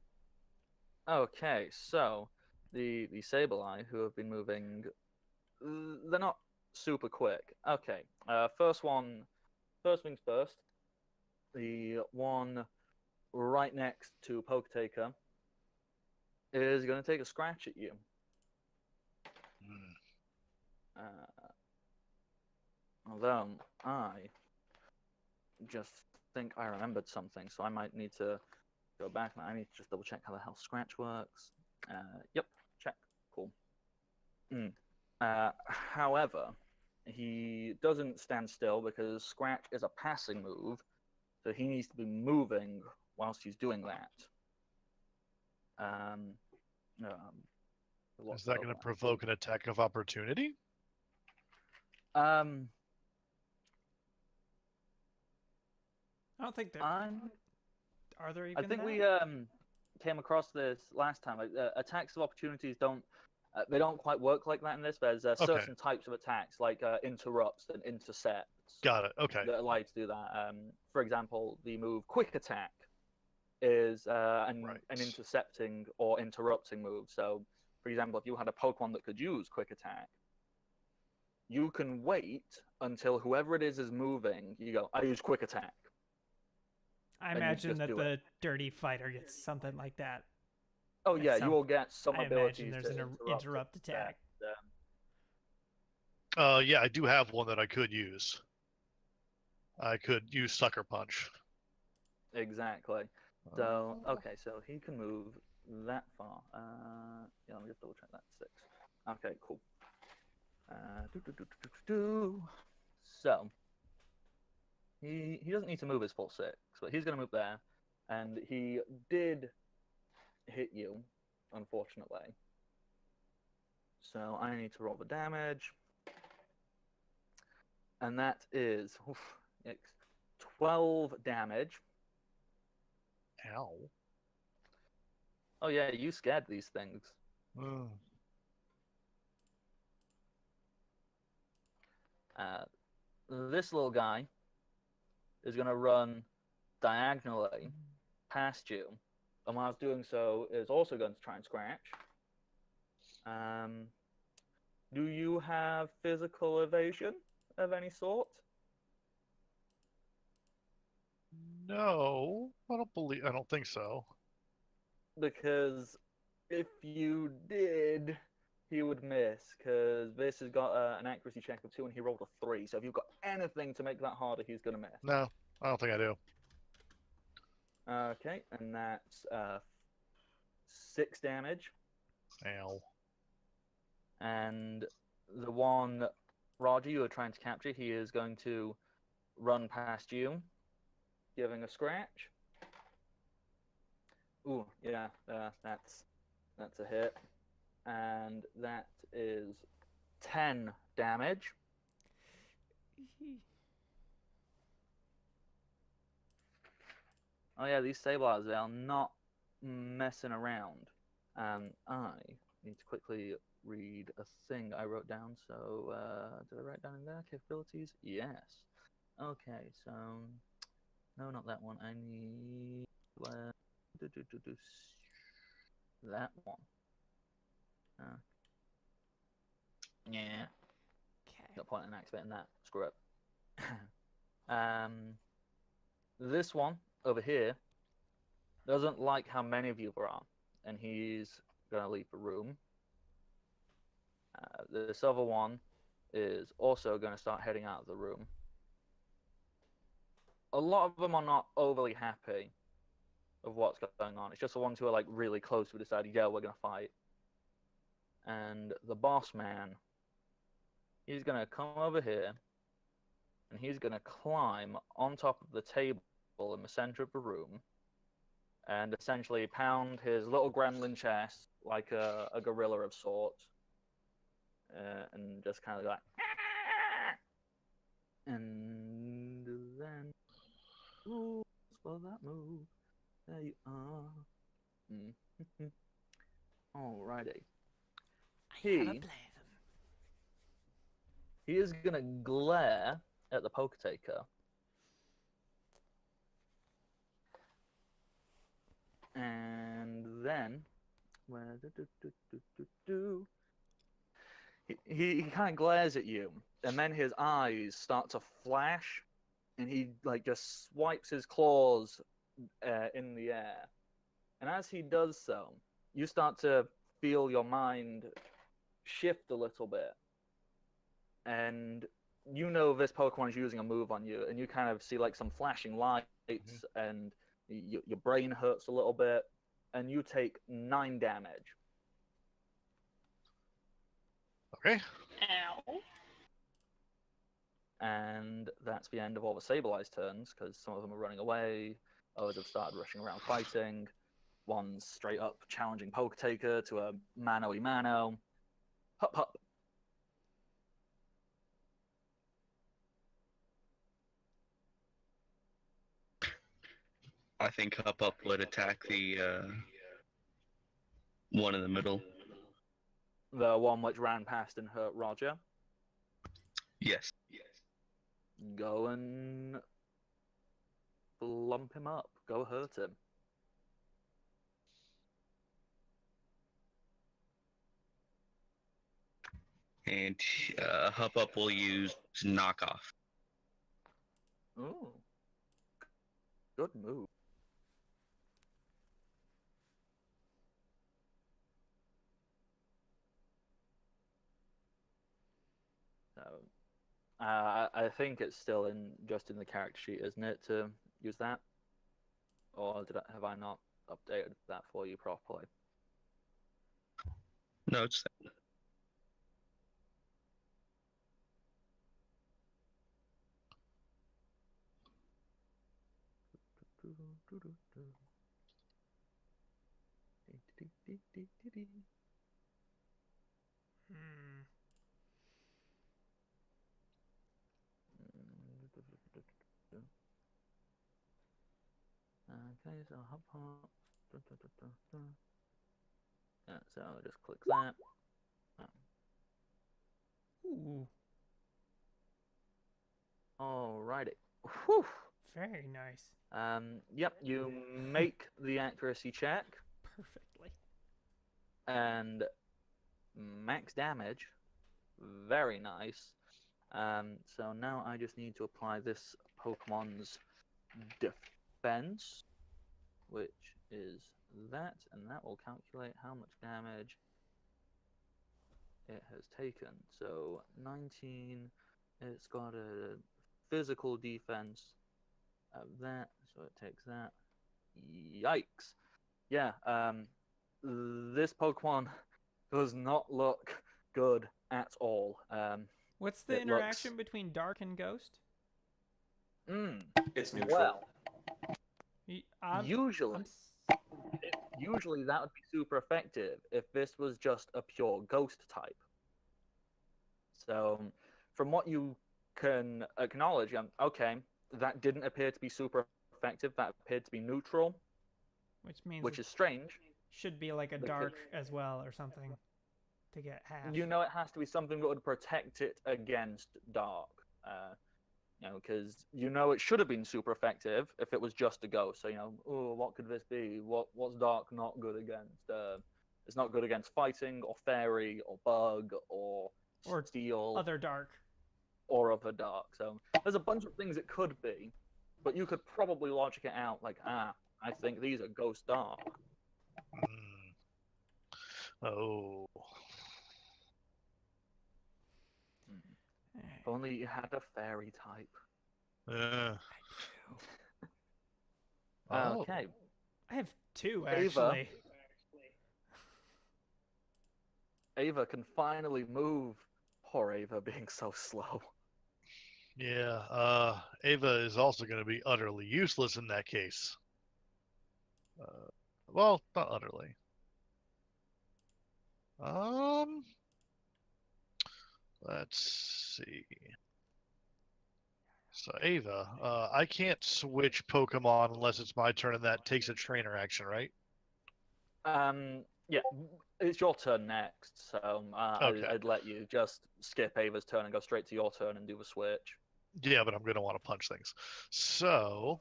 Okay, so the Sableye who have been moving, they're not super quick. Okay, first things first. The one right next to Poketaker is going to take a scratch at you. Although I just think I remembered something, so I might need to go back. I need to just double check how the hell scratch works. Yep, check. Cool. However, he doesn't stand still because scratch is a passing move, so he needs to be moving whilst he's doing that. Is that going to provoke an attack of opportunity? I don't think there are there even. I think that? we came across this last time. Like attacks of opportunities don't quite work like that in this. There's certain types of attacks like interrupts and intercepts. Got it. Okay. That allow you to do that. For example, the move Quick Attack is an intercepting or interrupting move. So, for example, if you had a Pokemon that could use Quick Attack, you can wait until whoever it is moving. You go, I use Quick Attack. I imagine that the dirty fighter gets something like that. Oh yeah, you will get some abilities. I imagine there's an interrupt attack. Yeah, I do have one that I could use. I could use Sucker Punch. Exactly. So, okay, so he can move that far. Yeah, let me just double check that. 6. Okay, cool. So, he doesn't need to move his full 6, but he's going to move there. And he did hit you, unfortunately. So I need to roll the damage. And that is 12 damage. Ow. Oh yeah, you scared these things. Mm. This little guy is going to run diagonally past you. And while it's doing so, is also going to try and scratch. Do you have physical evasion of any sort? No, I don't think so. Because if you did, he would miss. Because this has got an accuracy check of 2 and he rolled a 3. So if you've got anything to make that harder, he's going to miss. No, I don't think I do. Okay, and that's 6 damage. Ow. And the one, Roger, you are trying to capture, he is going to run past you, giving a scratch. Ooh, yeah, that's a hit. And that is 10 damage. Oh yeah, these stabilizers, they are not messing around. I need to quickly read a thing I wrote down. So, did I write down in there? Capabilities? Yes. Okay, so, no, not that one. I need that one. Yeah. Okay. No point in activating that. Screw it. This one over here doesn't like how many of you there are, and he's gonna leave the room. This other one is also gonna start heading out of the room. A lot of them are not overly happy of what's going on. It's just the ones who are like really close who decided, yeah, we're gonna fight. And the boss man, he's gonna come over here, and he's gonna climb on top of the table in the center of the room, and essentially pound his little gremlin chest like a gorilla of sorts, and just kind of like, and then rules for that move. There you are. Alrighty. I have a plan. He is gonna glare at the poker taker. And then, he kind of glares at you, and then his eyes start to flash, and he like just swipes his claws in the air. And as he does so, you start to feel your mind shift a little bit, and you know this Pokemon is using a move on you, and you kind of see like some flashing lights, and your brain hurts a little bit, and you take 9 damage. Okay. Ow. And that's the end of all the Sableye turns, because some of them are running away, others have started rushing around fighting. One's straight up challenging Poke Taker to a mano-y-mano. Hup hup. I think Up would attack the one in the middle. The one which ran past and hurt Roger. Yes. Go and lump him up. Go hurt him. And Up will use knockoff. Ooh. Good move. So I think it's still just in the character sheet, isn't it, to use that? Or have I not updated that for you properly? No, it's Hmm. Okay, so hop hop. Yeah, so just click that. Ooh, Alrighty. Whew. very nice. Yep, you make the accuracy check Perfectly. and max damage. Very nice. So now I just need to apply this Pokemon's defense, which is that, and that will calculate how much damage it has taken. So 19, it's got a physical defense of that, so it takes that. Yikes. Yeah, this Pokemon does not look good at all. What's the It looks- interaction between Dark and Ghost? It's neutral. Well, I'm usually that would be super effective if this was just a pure ghost type. So, from what you can acknowledge, okay, that didn't appear to be super effective. That appeared to be neutral, which means which it is strange. should be like a because- Dark as well or something to get half. You know, it has to be something that would protect it against dark. Because it should have been super effective if it was just a ghost. So oh, what could this be? What's dark not good against? It's not good against fighting or fairy or bug or steel Other Dark. or other dark. So there's a bunch of things it could be, but you could probably logic it out like, I think these are ghost dark. Oh. If only you had a fairy type. Uh, I do. Okay. I have two Ava. actually. Ava can finally move. Poor Ava being so slow. Yeah, Ava is also going to be utterly useless in that case. Well, not utterly. Let's see. So Ava, I can't switch Pokemon unless it's my turn, and that takes a trainer action, right? Yeah, it's your turn next, so Okay. I'd let you just skip Ava's turn and go straight to your turn and do the switch. Yeah, but I'm going to want to punch things. So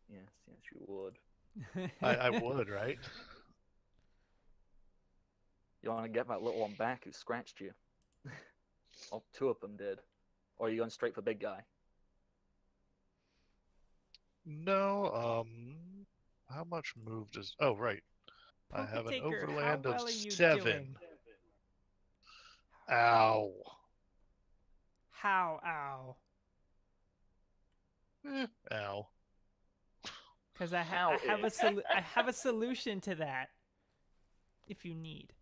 Yes, you would. I would, right? You want to get that little one back who scratched you? Oh, two of them did. Or are you going straight for big guy? No. How much move does? Oh, right. I have an Poketaker, overland how of well are you 7. doing? Ow. How? Ow. Ow. Because I How have is? I have a solution to that. If you need.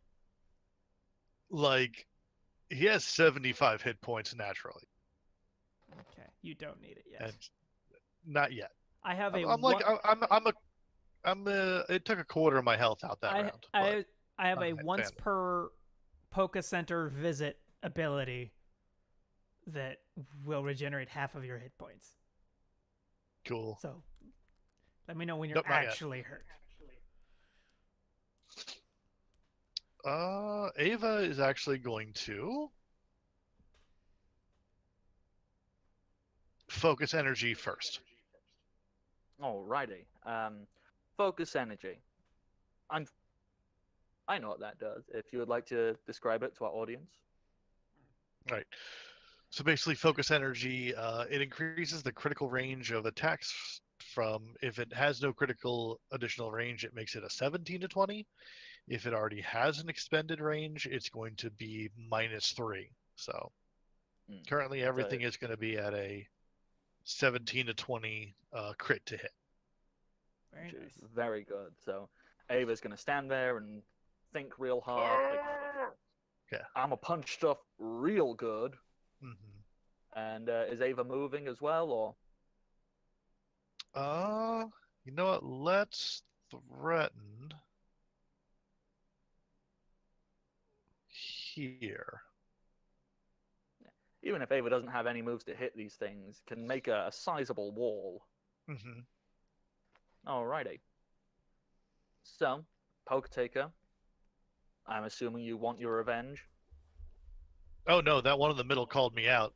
Like, he has 75 hit points naturally, Okay, you don't need it yet. and not yet. I have a I'm like, it took a quarter of my health out that round. But I have a alright, once family. per Poke Center visit ability that will regenerate half of your hit points. Cool. So let me know when you're Nope, not yet. actually hurt. Ava is actually going to focus energy first. Alrighty. Focus energy. I know what that does. If you would like to describe it to our audience. Right. So basically, focus energy, it increases the critical range of attacks from if it has no critical additional range, it makes it a 17 to 20. If it already has an expended range, it's going to be -3. So currently everything is going to be at a 17 to 20 crit to hit. Very Which is nice. very good. So Ava's gonna stand there and think real hard. Like, Yeah. I'm gonna punch stuff real good. Mm-hmm. And is Ava moving as well, or? You know what? Let's threaten here. Even if Ava doesn't have any moves to hit these things, can make a sizable wall. Mm-hmm. Alrighty. So, Poke Taker, I'm assuming you want your revenge. Oh no, that one in the middle called me out,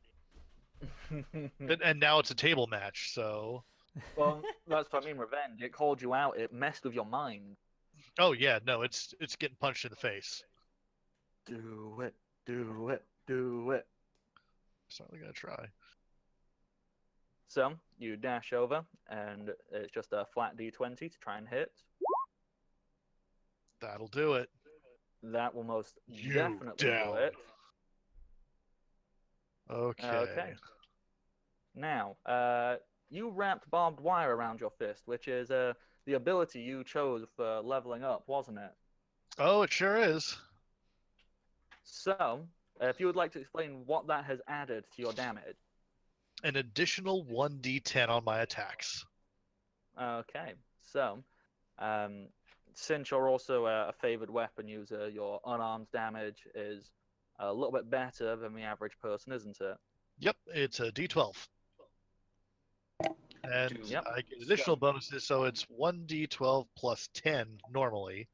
and now it's a table match. So. Well, that's what I mean, revenge. It called you out. It messed with your mind. Oh yeah, no, it's getting punched in the face. Do it, do it, do it. Certainly gonna try. So, you dash over, and it's just a flat d20 to try and hit. That'll do it. That will most You definitely do down. it. Okay. Now, you wrapped barbed wire around your fist, which is the ability you chose for leveling up, wasn't it? Oh, it sure is. So, if you would like to explain what that has added to your damage. An additional 1d10 on my attacks. Okay, so, since you're also a favored weapon user, your unarmed damage is a little bit better than the average person, isn't it? Yep, it's a d12. And Yep. I get additional bonuses, so it's 1d12 plus 10 normally,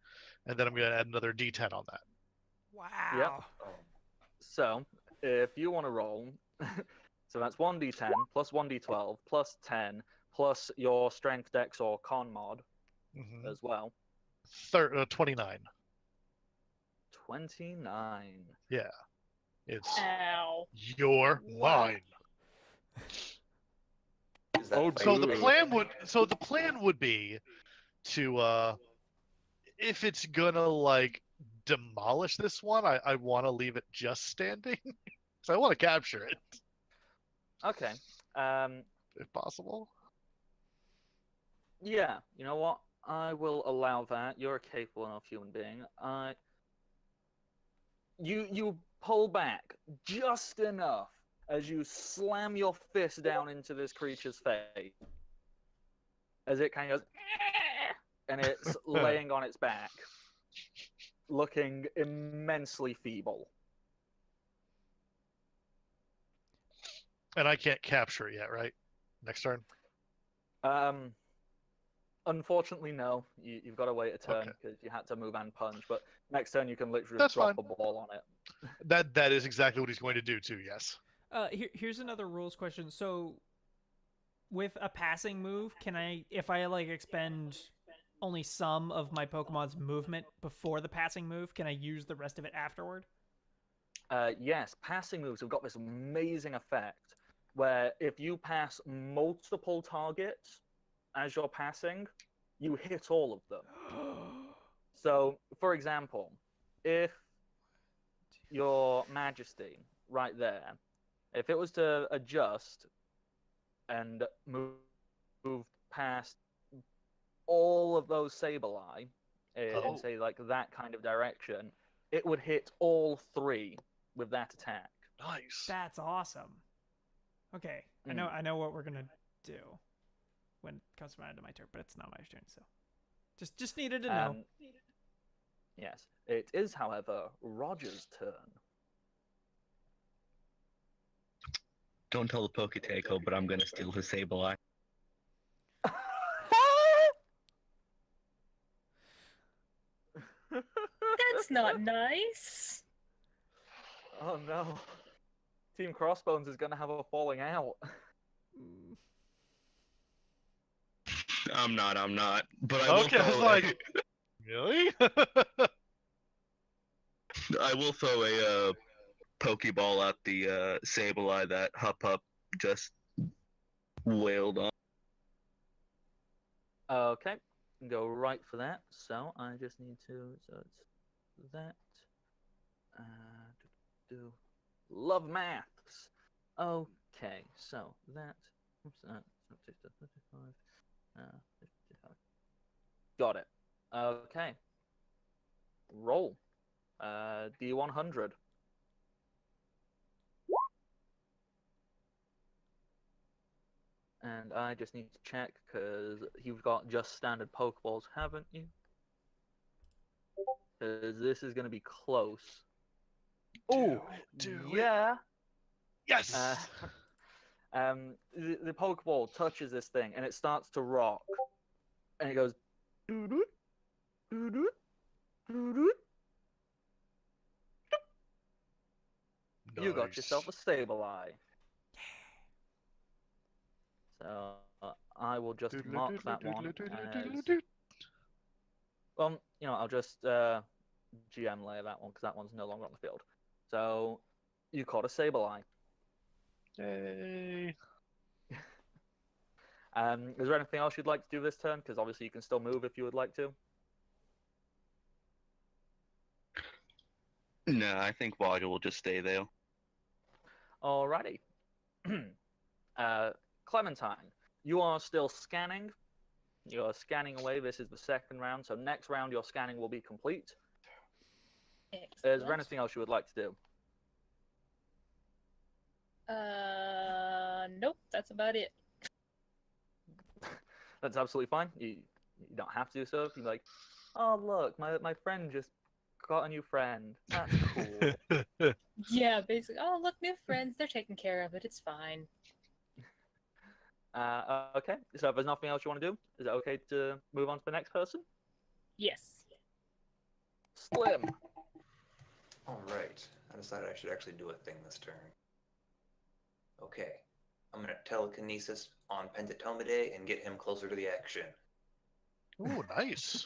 and then I'm going to add another d10 on that. Wow. So, if you want to roll, so that's 1d10 plus 1d12 plus 10 plus your strength, dex, or con mod Mm-hmm. as well. 29. 29. Yeah. It's Ow. your mine. Is that Oh, fight So the dude. plan would be to if it's gonna like demolish this one, I want to leave it just standing. So I want to capture it Okay. if possible. Yeah, you know what? I will allow that. You're a capable enough human being. You pull back just enough as you slam your fist down into this creature's face. As it kind of goes, and it's laying on its back, looking immensely feeble. And I can't capture it yet, right? Next turn. Unfortunately, no. You've got to wait a turn Okay. because you had to move and punch. But next turn, you can literally That's just drop fine. a ball on it. That is exactly what he's going to do too. Yes. Here's another rules question. So, with a passing move, can I, if I like expend only some of my Pokemon's movement before the passing move, can I use the rest of it afterward? Yes, passing moves have got this amazing effect where if you pass multiple targets as you're passing, you hit all of them. So, for example, if your Majesty right there, if it was to adjust and move past all of those Sableye in, say, like that kind of direction, it would hit all three with that attack. Nice. That's awesome. Okay, I know what we're gonna do when it comes around to my turn, but it's not my turn, so just needed to know. Yes, it is, however, Roger's turn. Don't tell the Poketaco, but I'm gonna steal his Sableye. That's not nice. Oh no. Team Crossbones is going to have a falling out. I'm not. But I Okay, I was like, really? I will throw a Pokeball at the Sableye that Hup just wailed on. Okay, go right for that. So I just need to. So it's that. Do love maths. Okay, so that. Oops, 55. 55. Got it. Okay. Roll. D100. And I just need to check because you've got just standard Pokeballs, haven't you? Because this is going to be close. Oh, yeah. Yes. The Pokeball touches this thing and it starts to rock, and it goes. Doo-doo, doo-doo, doo-doo. You got yourself a Sableye. So I will just mark that one as. Well, I'll just GM layer that one because that one's no longer on the field. So you caught a Sableye. Yay. Is there anything else you'd like to do this turn? Because obviously you can still move if you would like to. No, I think Vogel will just stay there. Alrighty. Clementine, you are still scanning. You are scanning away. This is the second round. So next round, your scanning will be complete. Excellent. Is there anything else you would like to do? Nope, that's about it. That's absolutely fine. You don't have to do so. You're like, oh, look, my friend just got a new friend. That's cool. Yeah, basically. Oh, look, new friends. They're taking care of it. It's fine. Okay, so if there's nothing else you want to do, is it okay to move on to the next person? Yes. Slim. All right. I decided I should actually do a thing this turn. Okay. I'm going to telekinesis on Pentatomidae and get him closer to the action. Ooh, nice.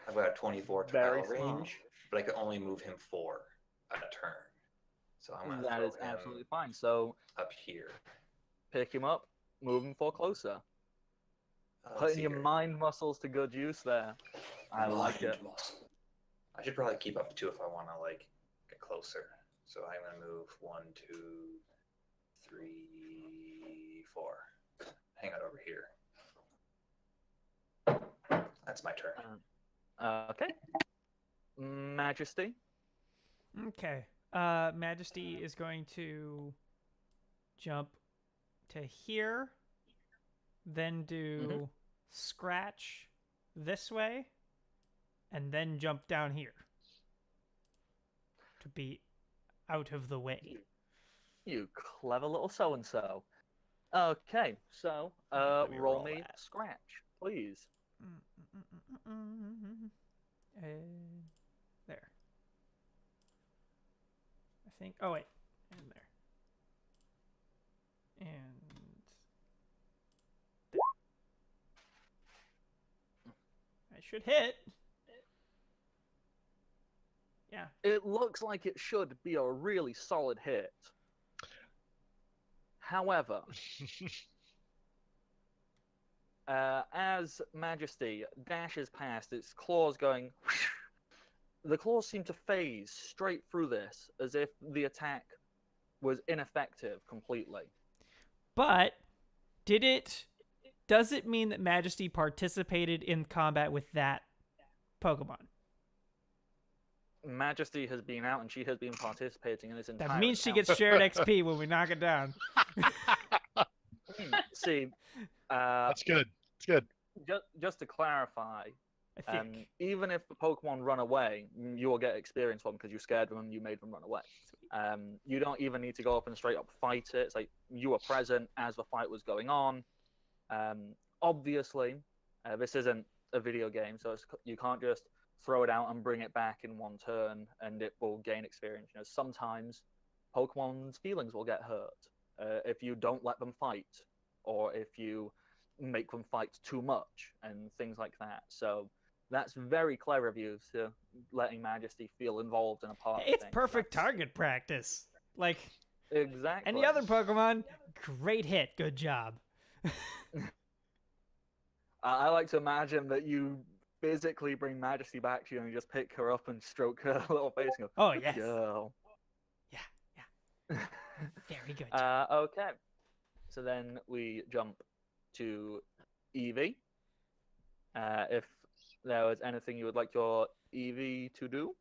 I've got a 24 Very mile smart. range, but I can only move him 4 at a turn. So I'm going to That throw is him absolutely fine. So up here. pick him up, move him for closer. Let's Putting see your here. mind muscles to good use there. I like it. Mind muscle. I should probably keep up to 2 if I want to get closer. So I'm going to move 1, 2, 3, 4. Hang out over here. That's my turn. Okay. Majesty. Okay. Majesty is going to jump to here, then do scratch this way, and then jump down here to be out of the way. You clever little so-and-so. Okay, so Let me roll roll me that. scratch, please. And there. I think. Oh wait, and there. And there. I should hit. Yeah. It looks like it should be a really solid hit. However, as Majesty dashes past, its claws going, the claws seem to phase straight through this, as if the attack was ineffective completely. But does it mean that Majesty participated in combat with that Pokemon? Majesty has been out and she has been participating in this entire That means she encounter. gets shared XP when we knock it down. See, That's good. It's good. just to clarify, I think. even if the Pokemon run away, you will get experience from them because you scared them and you made them run away. You don't even need to go up and straight up fight it. It's like you were present as the fight was going on. Obviously, this isn't a video game, so you can't just throw it out and bring it back in one turn and it will gain experience. Sometimes Pokemon's feelings will get hurt if you don't let them fight, or if you make them fight too much and things like that. So that's very clever of you to letting Majesty feel involved in a part. It's perfect target practice. Like exactly any other Pokemon, great hit, good job. I like to imagine that you physically bring Majesty back to you and you just pick her up and stroke her little face and go, Oh, "Good yes. girl." Yeah. Very good. Okay. So then we jump to Evie. If there was anything you would like your Evie to do,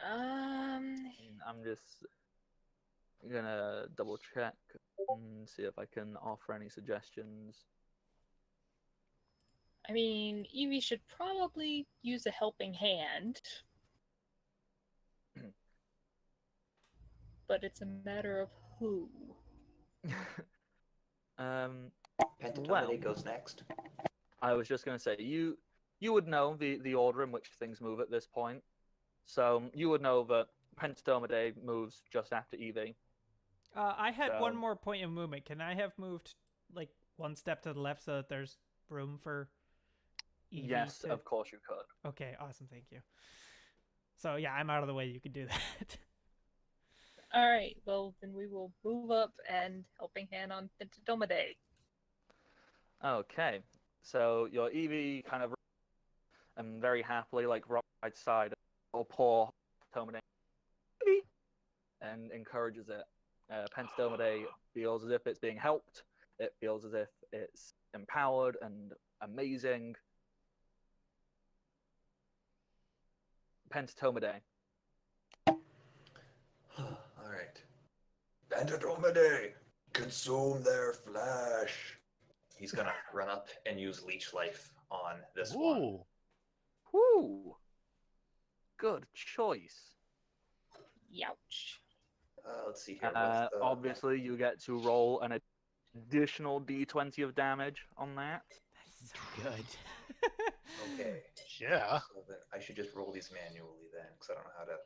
I'm just gonna double check and see if I can offer any suggestions. I mean, Evie should probably use a helping hand. But it's a matter of who. Pentatomide Well, goes next. I was just gonna say you would know the order in which things move at this point, so you would know that Pentatomide moves just after Evie. I had one So- more point of movement. Can I have moved like one step to the left so that there's room for Evie Yes, to... of course you could. Okay, awesome, thank you. So yeah, I'm out of the way. You could do that. All right, well then we will move up and helping hand on Pentatomide. Okay, so your Eevee kind of and very happily like right side or poor Pentatomide and encourages it. Pentatomide feels as if it's being helped. It feels as if it's empowered and amazing. Pentatomide. All right. Pentatomide, consume their flesh. He's gonna run up and use Leech Life on this one. Ooh. Whoo! Good choice. Youch. Let's see here. What's the... Obviously, you get to roll an additional d20 of damage on that. That's so good. Okay. Yeah. So then I should just roll these manually then, because I don't know how to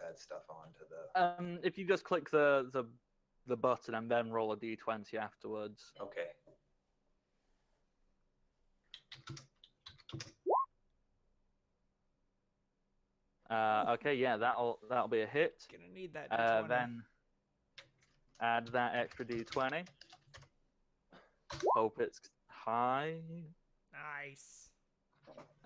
add stuff onto the... If you just click the button and then roll a d20 afterwards. Okay. Okay, yeah, that'll be a hit. Gonna need that D20. Then add that extra d20. Hope it's high. Nice.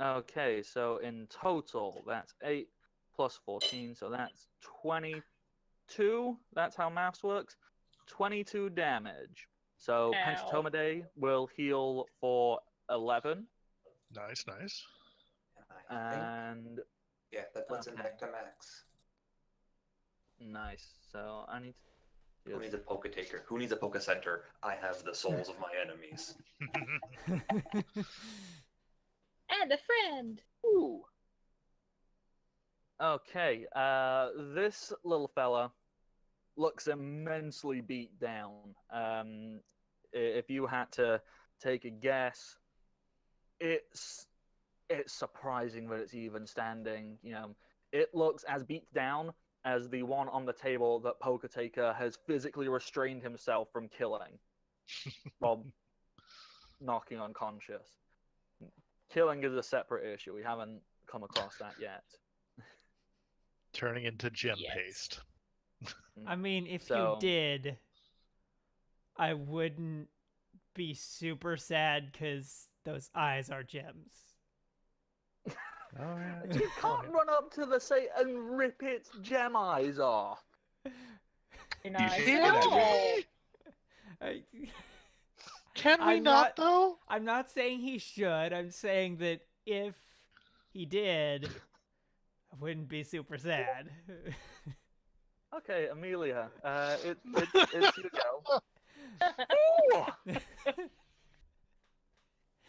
Okay, so in total, that's 8 plus 14, so that's 22. That's how maths works. 22 damage. So Ow. Pentatomide will heal for 11. Nice, nice. And I think... And Yeah, that puts him okay. back to max. nice. So I need to... Who needs a Poke Taker? Who needs a Poke Center? I have the souls of my enemies. And a friend. Ooh. Okay, this little fella looks immensely beat down. If you had to take a guess, it's surprising that it's even standing. You know, it looks as beat down as the one on the table that Poker Taker has physically restrained himself from killing while knocking unconscious. Killing is a separate issue. We haven't come across that yet. Turning into gem Yes. paste. I mean, if So- you did, I wouldn't be super sad because those eyes are gems. Oh, yeah. You can't run up to the say and rip its gem eyes off. You're You not see at that? all. I, Can we I'm not, not- though? I'm not saying he should. I'm saying that if he did, I wouldn't be super sad. Okay, Amelia, it's your go. Ooh!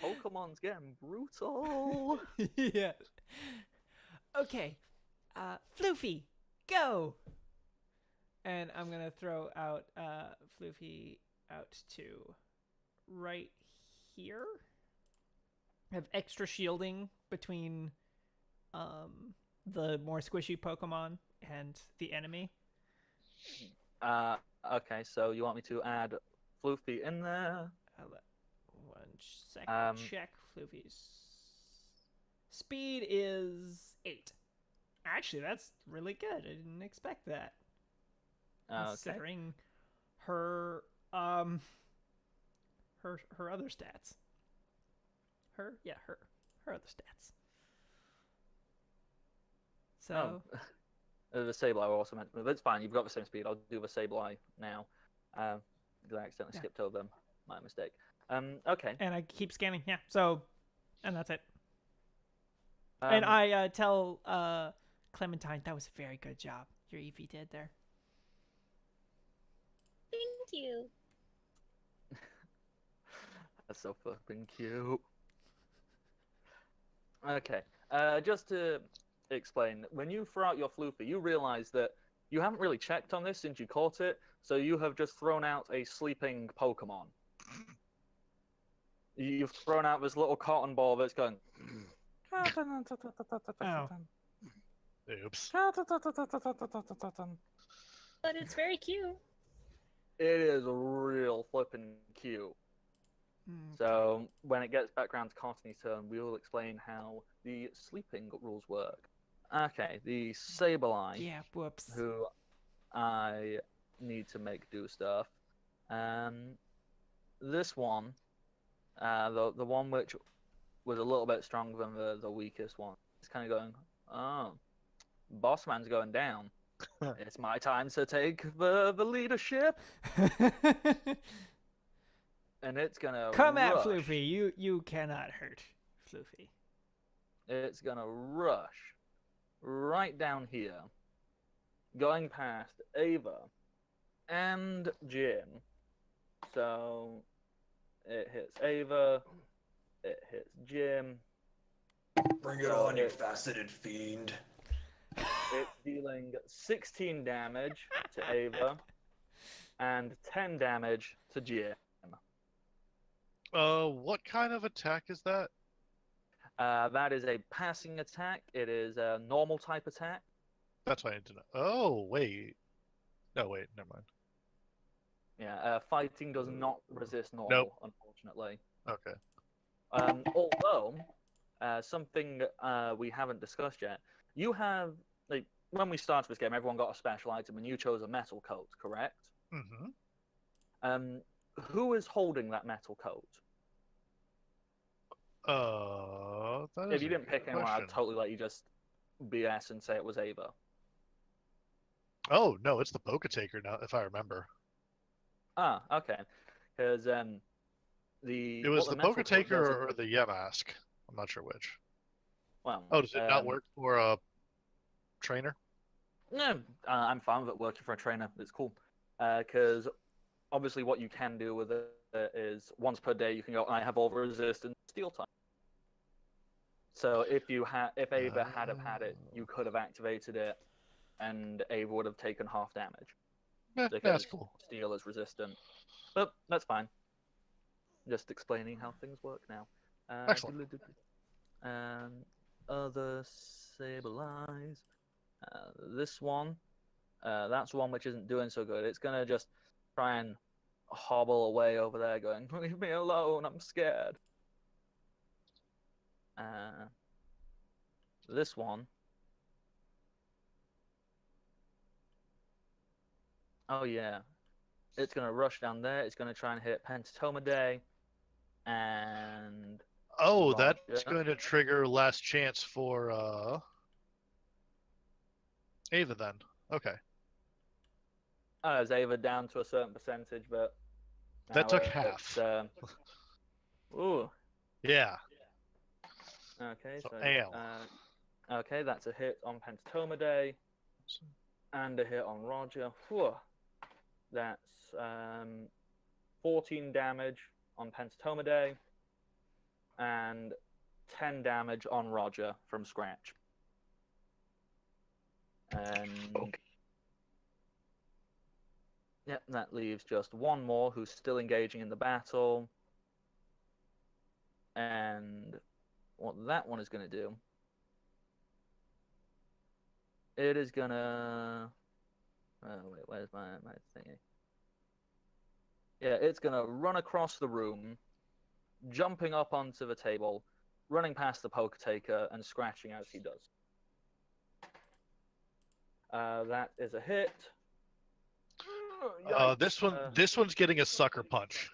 Pokemon's getting brutal. Yeah. Okay. Floofy, go! And I'm gonna throw out Floofy out to right here. I have extra shielding between the more squishy Pokemon and the enemy. Okay, so you want me to add Floofy in there? One second. Check Floofy's speed is 8. Actually, that's really good. I didn't expect that. Okay. Considering her her other stats. Her other stats. So The Sableye also meant, but it's fine. You've got the same speed. I'll do the Sableye now. Because I accidentally skipped over them. My mistake. Okay. And I keep scanning. Yeah. So, and that's it. Um, And I tell Clementine that was a very good job your Eevee did there. Thank you. That's so fucking cute. Okay. Just to explain, when you throw out your Floofy, you realize that you haven't really checked on this since you caught it, so you have just thrown out a sleeping Pokemon. You've thrown out this little cotton ball that's going. Oh. Oops. But it's very cute. It is real flippin' cute. So when it gets back around to Cottony's turn, we will explain how the sleeping rules work. Okay, the Sableye, Yeah, whoops. who I need to make do stuff. This one, the one which was a little bit stronger than the weakest one, it's kind of going, oh, Boss Man's going down. It's my time to take the leadership. And it's gonna Come rush. at Floofy. You cannot hurt Floofy. It's gonna rush right down here, going past Ava and Jim. So it hits Ava, it hits Jim. Bring it on, you faceted fiend. It's dealing 16 damage to Ava and 10 damage to Jim. What kind of attack is that? That is a passing attack. It is a normal type attack. That's what I need to know. Oh, wait. No, wait, never mind. Yeah, fighting does not resist normal, unfortunately. Okay. Although, something we haven't discussed yet, you have, like, when we started this game, everyone got a special item, and you chose a metal coat, correct? Mm-hmm. Who is holding that metal coat? That If is you a didn't good pick anyone, question. I'd totally let you just BS and say it was Ava. Oh, no, it's the Poke-Taker now, if I remember. Ah, okay. Because It was the Poke-Taker or the Yamask. I'm not sure which. Well, Oh, does it not work for a trainer? No, I'm fine with it working for a trainer. It's cool. Because obviously what you can do with it is once per day you can go, I have all resistance steel type. So if Ava had have had it, you could have activated it, and Ava would have taken half damage. That's cool. Steel is resistant. But that's fine. Just explaining how things work now. Excellent. Other Sableyes. This one, that's one which isn't doing so good. It's gonna just try and hobble away over there going, leave me alone, I'm scared. This one. Oh yeah. It's gonna rush down there, it's gonna try and hit Pentatome and Oh, Roger. that's going to trigger last chance for Ava then. Okay. Is Ava down to a certain percentage, but That took half. Ooh. Yeah. Okay, So so ale. okay, that's a hit on Pentatome and a hit on Roger. Whew. That's 14 damage on Pentatome and 10 damage on Roger from scratch. And yep, that leaves just one more who's still engaging in the battle. And what that one is going to do, it is going to... Oh, wait, where's my thingy? Yeah, it's going to run across the room, jumping up onto the table, running past the Poke-Taker, and scratching as he does. That is a hit. This one's getting a sucker punch.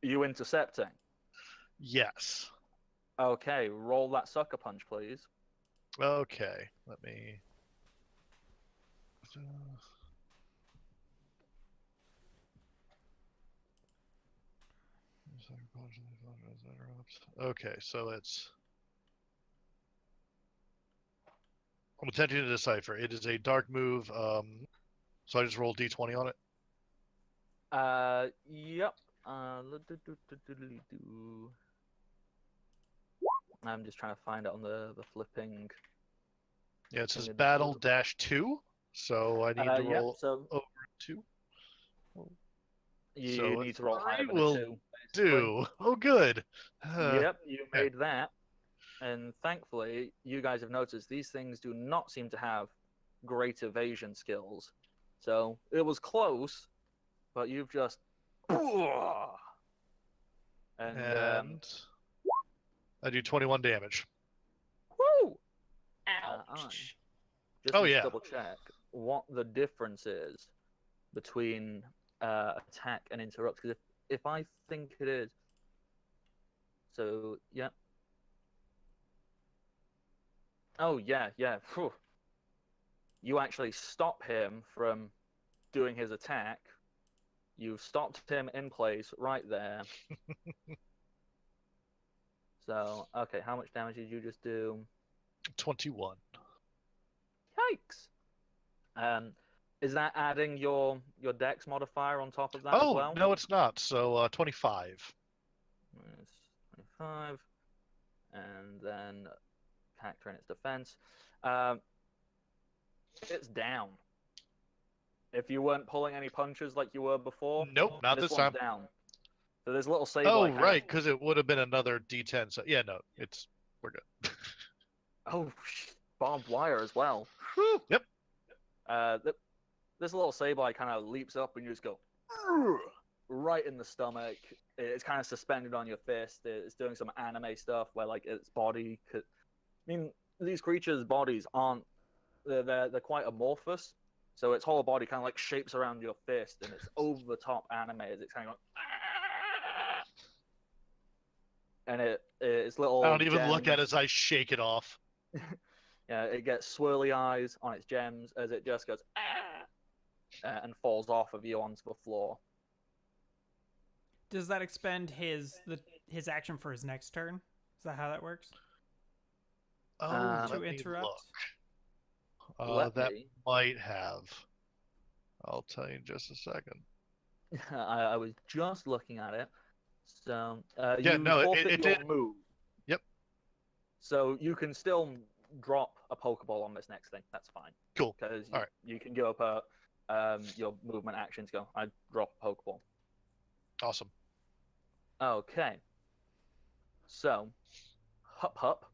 You intercepting? Yes. Okay, roll that sucker punch, please. Okay. Let me. Okay, so it's. I'm attempting to decipher. It is a dark move. So I just roll d20 on it. Yep. I'm just trying to find it on the flipping. Yeah, it says thing of the battle book. -2. So I need to Yep. roll So over 2. you So need to roll higher three than a will 2. Basically. do. Oh, good. Yep, you okay. made that. And thankfully, you guys have noticed these things do not seem to have great evasion skills. So it was close, but you've just. And I do 21 damage. Woo! Ouch. Just Oh, need to yeah. double check what the difference is between attack and interrupt. Because if I think it is. So, yeah. Oh, yeah. Whew. You actually stop him from doing his attack. You've stopped him in place right there. So, okay, how much damage did you just do? 21. Yikes! Is that adding your dex modifier on top of that as Oh, well? no, it's not. So 25. Minus 25. And then character in its defense. It's down. If you weren't pulling any punches like you were before, Nope, not this one's time. down. So this little Sableye Oh, kind right, because it would have been another d10. So yeah, no, we're good. Oh, barbed wire as well. Yep. This little Sableye kind of leaps up and you just go right in the stomach. It's kind of suspended on your fist. It's doing some anime stuff where like its body could. I mean, these creatures' bodies aren't. They're quite amorphous. So its whole body kind of like shapes around your fist, and it's over the top anime as it's kind of going, and its little. I don't even gems, look at it as I shake it off. Yeah, it gets swirly eyes on its gems as it just goes and falls off of you onto the floor. Does that expend his action for his next turn? Is that how that works? Oh, To let me interrupt? look. That might have. I'll tell you in just a second. I was just looking at it. So Yeah, you no, forfeit it your did. move. Yep. So you can still drop a Pokeball on this next thing. That's fine. Cool. Because All right. you can give up your movement action to go. I drop a Pokeball. Awesome. Okay. So, Hup.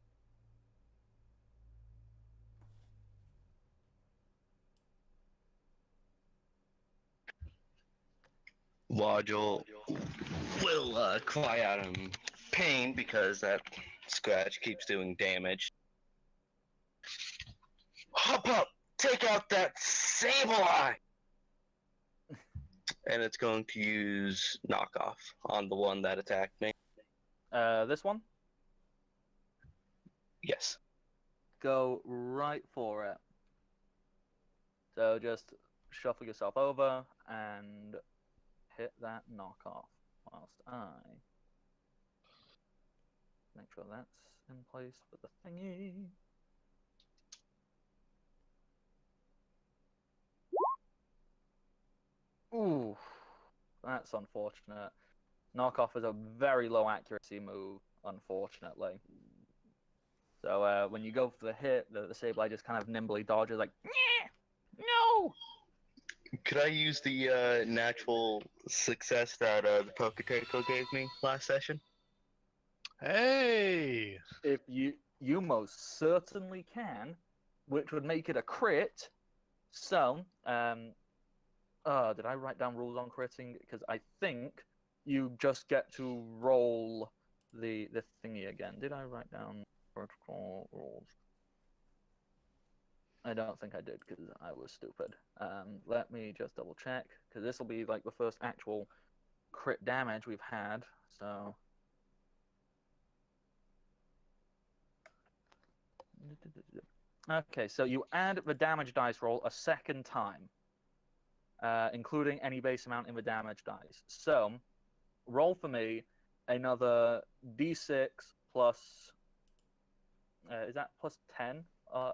Wadgel will cry out in pain because that scratch keeps doing damage. Hop! Take out that Sableye! And it's going to use knockoff on the one that attacked me. This one? Yes. Go right for it. So just shuffle yourself over and hit that knockoff whilst I make sure that's in place for the thingy. Ooh, that's unfortunate. Knockoff is a very low accuracy move, unfortunately. So when you go for the hit, the Sableye just kind of nimbly dodges, like, no! Could I use the natural success that the Poketato gave me last session? Hey! If you most certainly can, which would make it a crit. So, did I write down rules on critting? Because I think you just get to roll the thingy again. Did I write down protocol rules? I don't think I did because I was stupid. Let me just double check because this will be like the first actual crit damage we've had. So okay, so you add the damage dice roll a second time, including any base amount in the damage dice. So roll for me another d6 plus. Is that plus 10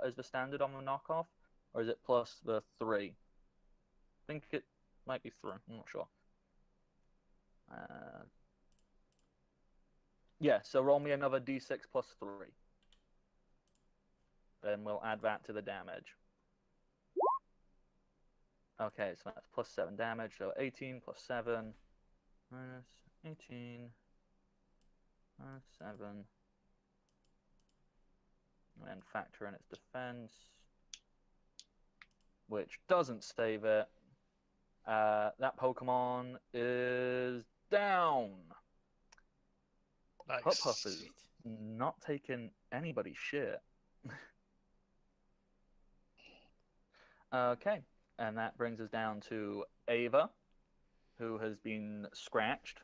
as the standard on the knockoff, or is it plus the 3? I think it might be 3. I'm not sure. Yeah, so roll me another d6 plus 3. Then we'll add that to the damage. Okay, so that's plus 7 damage, so 18 plus 7 minus 18 minus 7. And then factor in its defense, which doesn't save it. That Pokemon is down. Nice. Huff is not taking anybody's shit. Okay, and that brings us down to Ava, who has been scratched.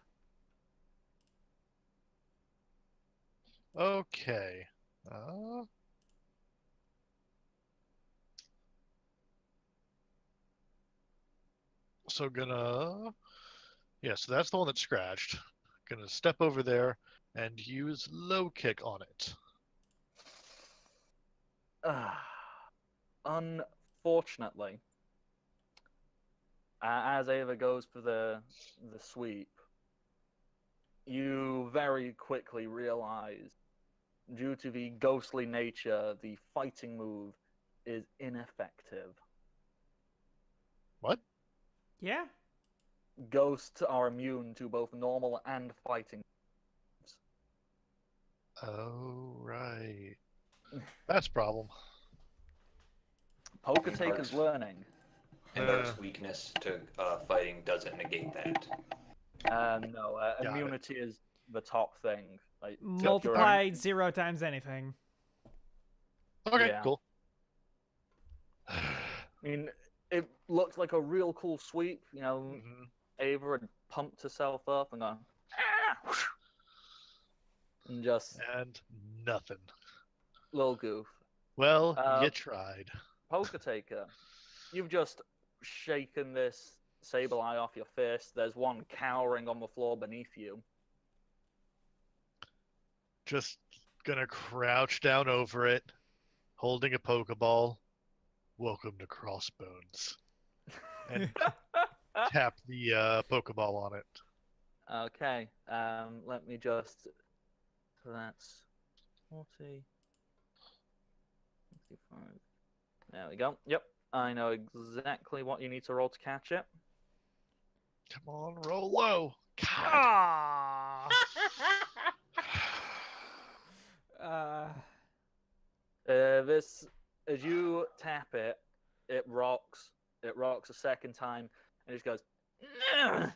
Okay. So so that's the one that's scratched. Gonna step over there and use low kick on it. Unfortunately, as Ava goes for the sweep, you very quickly realize, due to the ghostly nature, the fighting move is ineffective. What? Yeah. Ghosts are immune to both normal and fighting moves. Oh, right. That's a problem. Poker-taker's learning. And Dark's weakness to fighting doesn't negate that. No, Got it. immunity is the top thing. Like, Multiplied 0 times anything. Okay, Yeah. cool. I mean, it looked like a real cool sweep. You know, Ava had pumped herself up and gone, ah! And just And nothing. little goof. Well, you tried. Poker Taker, you've just shaken this Sableye off your fist. There's one cowering on the floor beneath you. Just gonna crouch down over it, holding a Pokeball. Welcome to Crossbones. And tap the Pokeball on it. Okay, let me just. So that's 40, 55. There we go. Yep, I know exactly what you need to roll to catch it. Come on, roll low. God. Ah. This, as you tap it, it rocks. It rocks a second time, and it just goes, "Ugh!"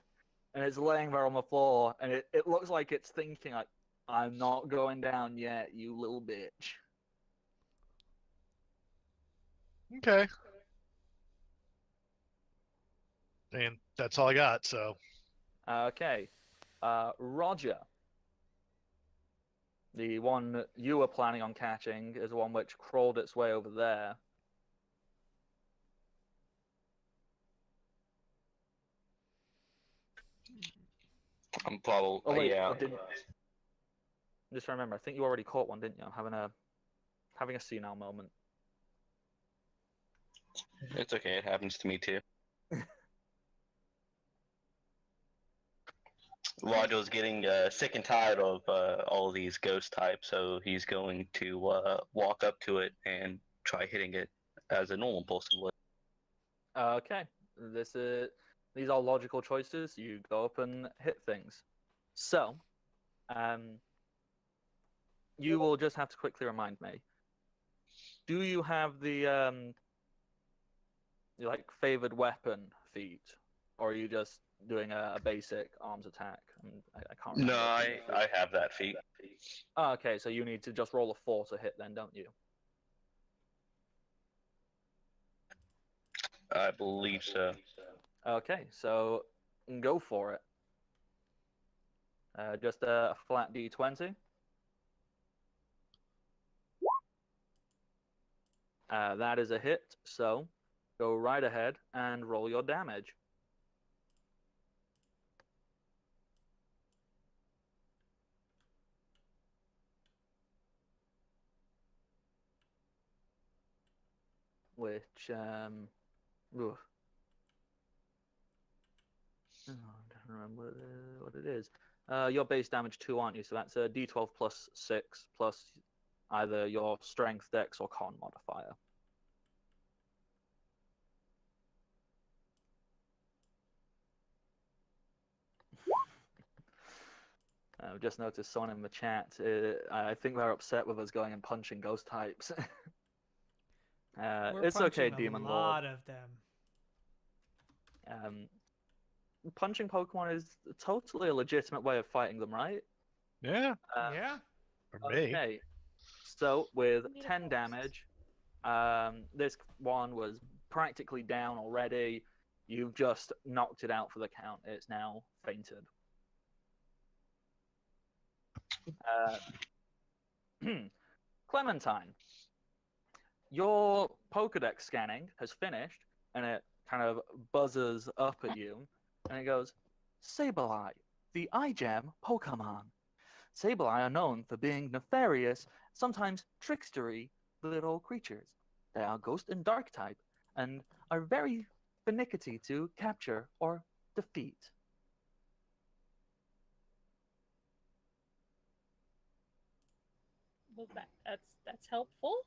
And it's laying there on the floor, and it looks like it's thinking, like, I'm not going down yet, you little bitch. Okay. And that's all I got, so. Okay. Roger. The one you were planning on catching is the one which crawled its way over there. I'm probably Oh wait, yeah. it didn't. Just remember, I think you already caught one, didn't you? I'm having a senile moment. It's okay. It happens to me too. Roger's getting sick and tired of all these ghost types, so he's going to walk up to it and try hitting it as a normal person would. Okay, these are logical choices. You go up and hit things. So, you will just have to quickly remind me. Do you have the like favored weapon feat, or are you just doing a basic arms attack? I can't remember. No, I have that feat. Oh, okay, so you need to just roll a 4 to hit then, don't you? I believe so. Okay, so go for it. Just a flat d20. That is a hit, so go right ahead and roll your damage. Which, oof. Oh, I don't remember what it is. Your base damage 2, aren't you? So that's a d12 plus 6 plus either your strength, dex, or con modifier. I've just noticed someone in the chat. I think they're upset with us going and punching ghost types. We're It's okay, punching Demon a Lord. lot of them. Punching Pokemon is totally a legitimate way of fighting them, right? Yeah, Yeah. for me. Okay. So with Meet a 10 host. damage, this one was practically down already. You've just knocked it out for the count. It's now fainted. Clementine, your Pokedex scanning has finished, and it kind of buzzes up at you, and it goes, Sableye, the iGem Pokemon. Sableye are known for being nefarious, sometimes trickstery little creatures. They are ghost and dark type, and are very finicky to capture or defeat. Well, that's helpful.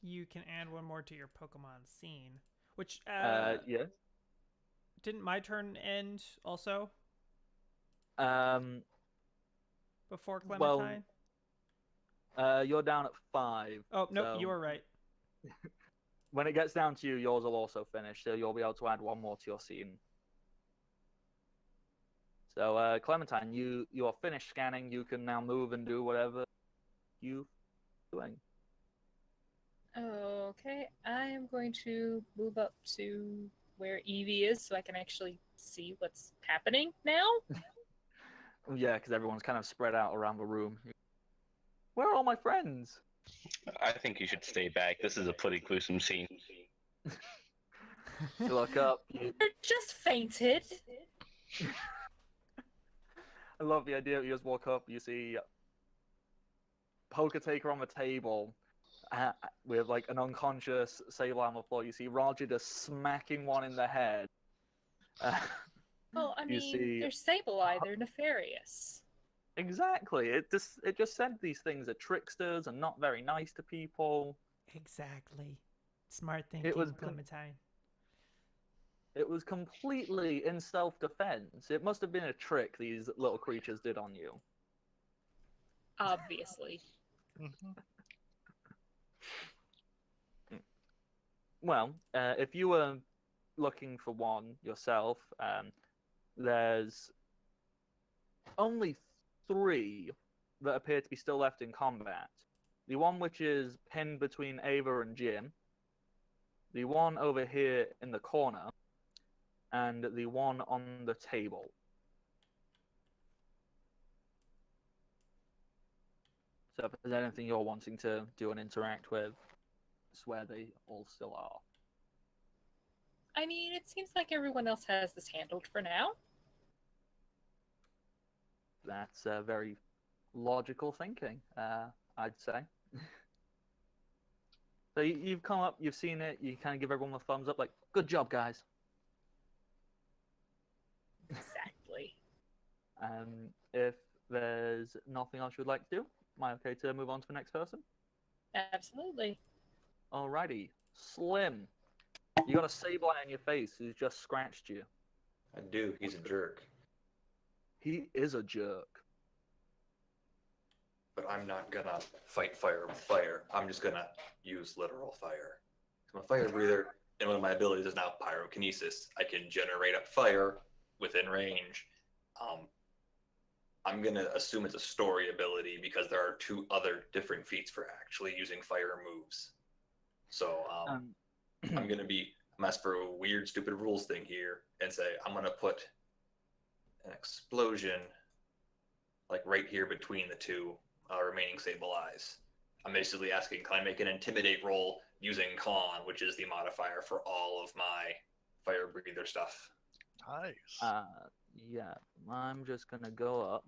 You can add one more to your Pokemon scene. Which, Yes. didn't my turn end also Um, before well, Clementine? you're down at 5. Oh, nope, so you were right. when it gets down to you, yours will also finish, so you'll be able to add one more to your scene. So, Clementine, you are finished scanning. You can now move and do whatever you're doing. Okay, I am going to move up to where Evie is so I can actually see what's happening now. Yeah, because everyone's kind of spread out around the room. Where are all my friends? I think you should stay back. This is a pretty gruesome scene. You look up. They're just fainted. I love the idea that you just walk up. You see Poker Taker on the table with like an unconscious Sableye on the floor. You see Roger just smacking one in the head. Well, I You mean, see- they're Sableye. They're nefarious. Exactly. It just said these things are tricksters and not very nice to people. Exactly. Smart thinking, It was Clementine. It was completely in self-defense. It must have been a trick these little creatures did on you. Obviously. Well, if you were looking for one yourself, there's only 3 that appear to be still left in combat. The one which is pinned between Ava and Jim, the one over here in the corner, and the one on the table. So if there's anything you're wanting to do and interact with, it's where they all still are. I mean, it seems like everyone else has this handled for now. That's very logical thinking, I'd say. So you've come up, you've seen it, you kind of give everyone a thumbs up, like, good job, guys. Exactly. If there's nothing else you'd like to do, am I okay to move on to the next person? Absolutely. Alrighty. Slim, you got a Sableye in your face who's just scratched you. I do. He's a jerk. He is a jerk. But I'm not gonna fight fire with fire. I'm just gonna use literal fire. I'm a fire breather, and one of my abilities is now pyrokinesis. I can generate up fire within range. I'm gonna assume it's a story ability because there are 2 other different feats for actually using fire moves. So I'm gonna be I'm asked for a weird, stupid rules thing here and say, I'm going to put an explosion like right here between the two remaining Sable Eyes. I'm basically asking, can I make an Intimidate roll using Con, which is the modifier for all of my Fire Breather stuff? Nice. Yeah, I'm just gonna go up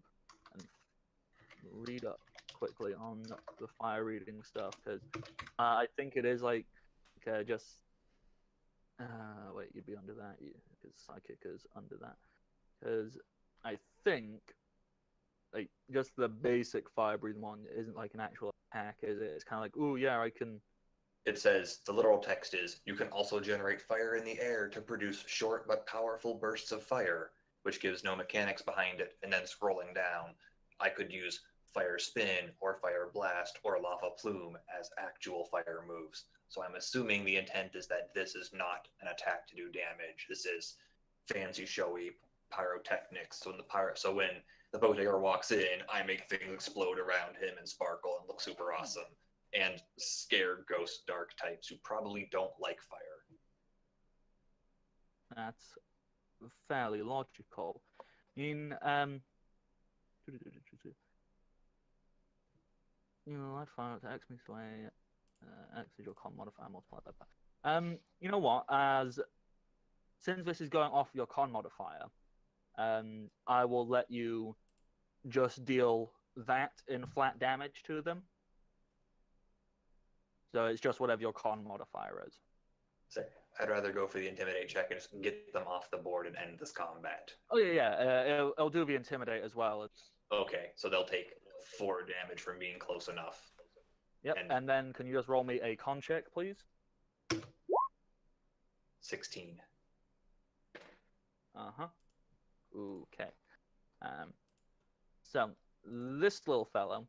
and read up quickly on the fire reading stuff because I think it is like just wait, you'd be under that because psychic is under that because I think like just the basic fire breathing one isn't like an actual attack, is it? It's kind of like, oh yeah, I can. It says, the literal text is, you can also generate fire in the air to produce short but powerful bursts of fire, which gives no mechanics behind it. And then scrolling down, I could use Fire Spin or Fire Blast or Lava Plume as actual fire moves. So I'm assuming the intent is that this is not an attack to do damage. This is fancy, showy pyrotechnics. So when the Botager walks in, I make things explode around him and sparkle and look super awesome. And scare ghost dark types who probably don't like fire. That's fairly logical. In I'd find out X means way X is your con modifier multiplied by that. You know what? Since this is going off your con modifier, I will let you just deal that in flat damage to them. So it's just whatever your con modifier is. So I'd rather go for the Intimidate check and just get them off the board and end this combat. Oh yeah. It'll do the Intimidate as well. Okay, so they'll take 4 damage from being close enough. Yep. And then can you just roll me a con check, please? 16. Okay. So this little fellow.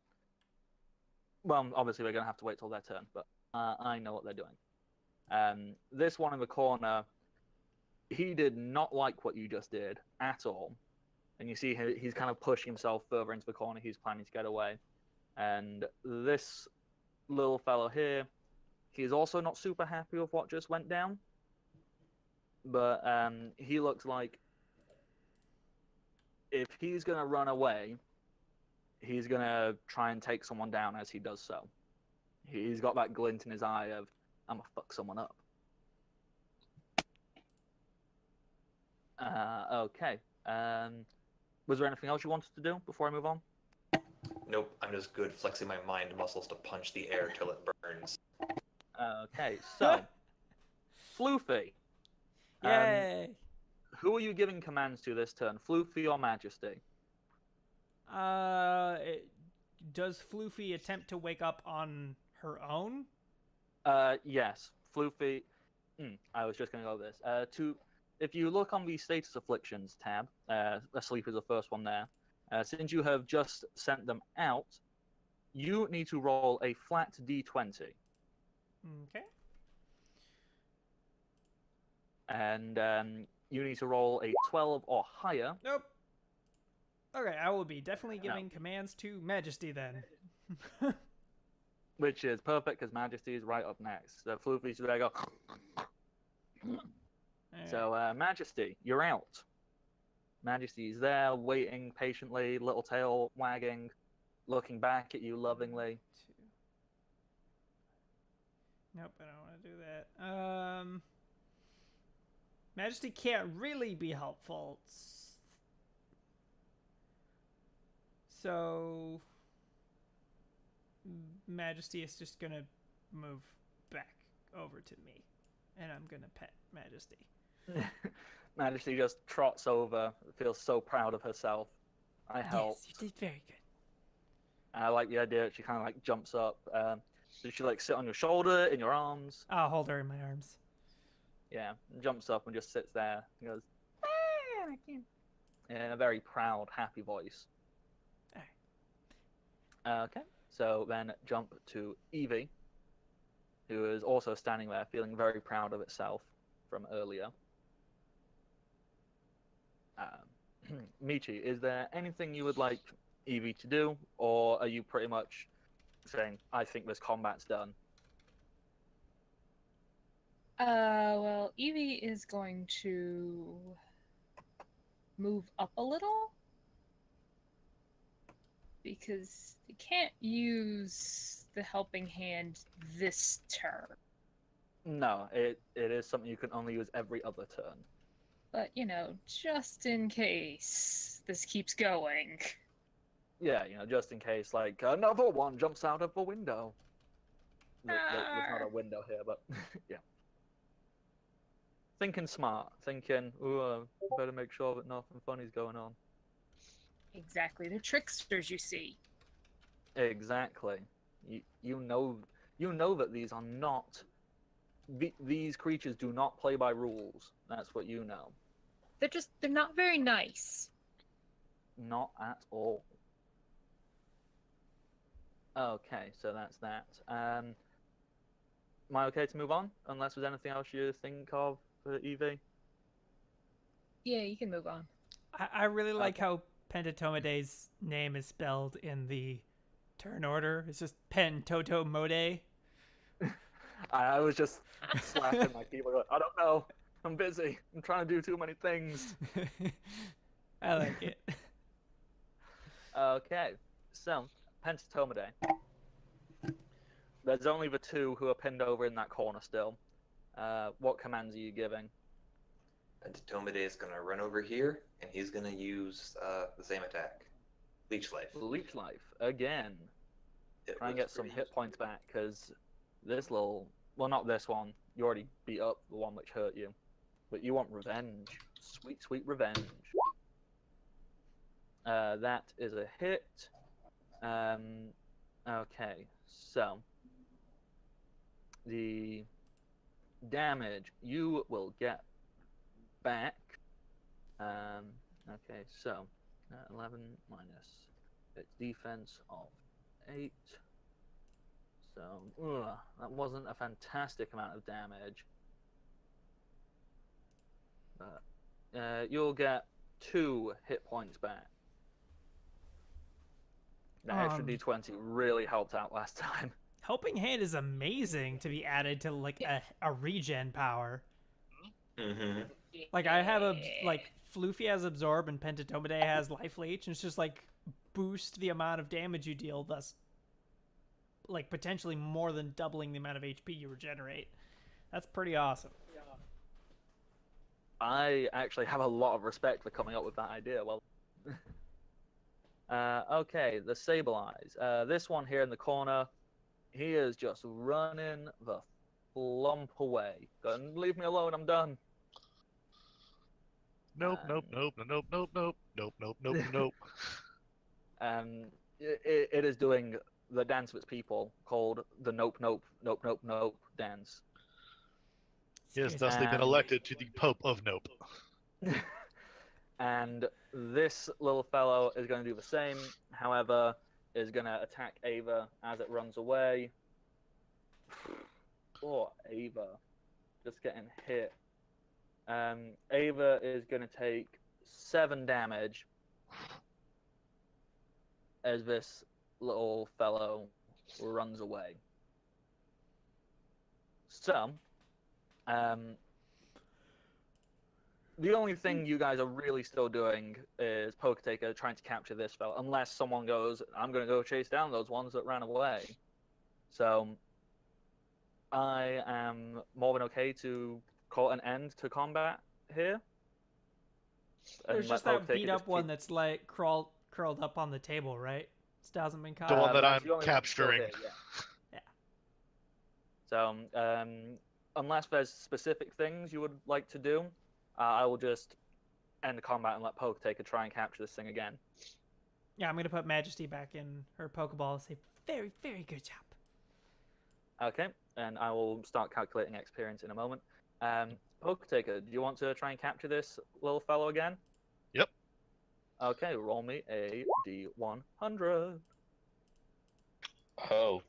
Well, obviously we're gonna have to wait till their turn, but I know what they're doing. This one in the corner, he did not like what you just did at all, and you see he's kind of pushing himself further into the corner. He's planning to get away, and this little fellow here, he's also not super happy with what just went down, but he looks like if he's gonna run away, he's gonna try and take someone down as he does so. He's got that glint in his eye of, I'm gonna fuck someone up. Okay. Was there anything else you wanted to do before I move on? Nope, I'm just good flexing my mind muscles to punch the air till it burns. Okay, so Floofy. Yay! Who are you giving commands to this turn, Floofy or Majesty? Does Floofy attempt to wake up on her own? Yes. Floofy. I was just going to go with this. If you look on the status afflictions tab, asleep is the first one there. Since you have just sent them out, you need to roll a flat d20. Okay. And you need to roll a 12 or higher. Nope. Okay, I will be definitely giving commands to Majesty then. Which is perfect because Majesty is right up next. So Floofy's there, go. So Majesty, you're out. Majesty's there, waiting patiently, little tail wagging, looking back at you lovingly. Nope, I don't want to do that. Majesty can't really be helpful. So Majesty is just gonna move back over to me, and I'm gonna pet Majesty. Majesty just trots over, feels so proud of herself. I helped. Yes, you did very good. I like the idea that she kind of like jumps up. Does she like sit on your shoulder, in your arms? I'll hold her in my arms. Yeah, jumps up and just sits there and goes, in a very proud, happy voice. Okay, so then jump to Evie, who is also standing there, feeling very proud of itself from earlier. Michi, is there anything you would like Evie to do, or are you pretty much saying, I think this combat's done? Well, Evie is going to move up a little because they can't use the helping hand this turn. No, it is something you can only use every other turn. But, just in case this keeps going. Yeah, just in case, like, another one jumps out of the window. There's not a window here, but yeah. Thinking smart. Thinking, better make sure that nothing funny's going on. Exactly. They're tricksters, you see. Exactly. You know that these are not... These creatures do not play by rules. That's what you know. They're not very nice. Not at all. Okay, so that's that. Am I okay to move on? Unless there's anything else you think of for EV? Yeah, you can move on. I really like how Pentatomede's name is spelled in the turn order. It's just Pen Toto Mode. I was just slapping my keyboard. Going, I don't know. I'm busy. I'm trying to do too many things. I like it. Okay, so Pentatomide. There's only the two who are pinned over in that corner still. What commands are you giving? Pentatomide is going to run over here, and he's going to use the same attack. Leech Life. Leech Life, again. Try and get some hit points back, because this little... Well, not this one. You already beat up the one which hurt you. But you want revenge. Sweet, sweet revenge. That is a hit. Okay, so... The damage you will get back. Okay, so 11 minus its defense of 8. So that wasn't a fantastic amount of damage. But you'll get 2 hit points back. The extra d20 really helped out last time. Helping Hand is amazing to be added to like a regen power. Mm-hmm. Like I have Floofy has Absorb and Pentatomide has Life Leech, and it's just like boost the amount of damage you deal, thus like potentially more than doubling the amount of HP you regenerate. That's pretty awesome. I actually have a lot of respect for coming up with that idea. Well, okay, the Sable Eyes. This one here in the corner, he is just running the flump away. Leave me alone, I'm done. Nope. It is doing the dance of its people called the nope dance. Yes, thus they've been elected to the Pope of Nope. And this little fellow is going to do the same. However, is going to attack Ava as it runs away. Oh, Ava. Just getting hit. Ava is going to take 7 damage as this little fellow runs away. So, the only thing you guys are really still doing is Poker Taker trying to capture this fellow, unless someone goes, I'm going to go chase down those ones that ran away. So, I am more than okay to call an end to combat here. There's just that beat up one that's like curled up on the table, right? Still hasn't been caught. The one that I'm capturing. Yeah. So, unless there's specific things you would like to do, I will just end the combat and let Poker Taker try and capture this thing again. Yeah, I'm going to put Majesty back in her Pokeball and say, very, very good job. Okay, and I will start calculating experience in a moment. Poker Taker, do you want to try and capture this little fellow again? Yep. Okay, roll me a D100. Oh.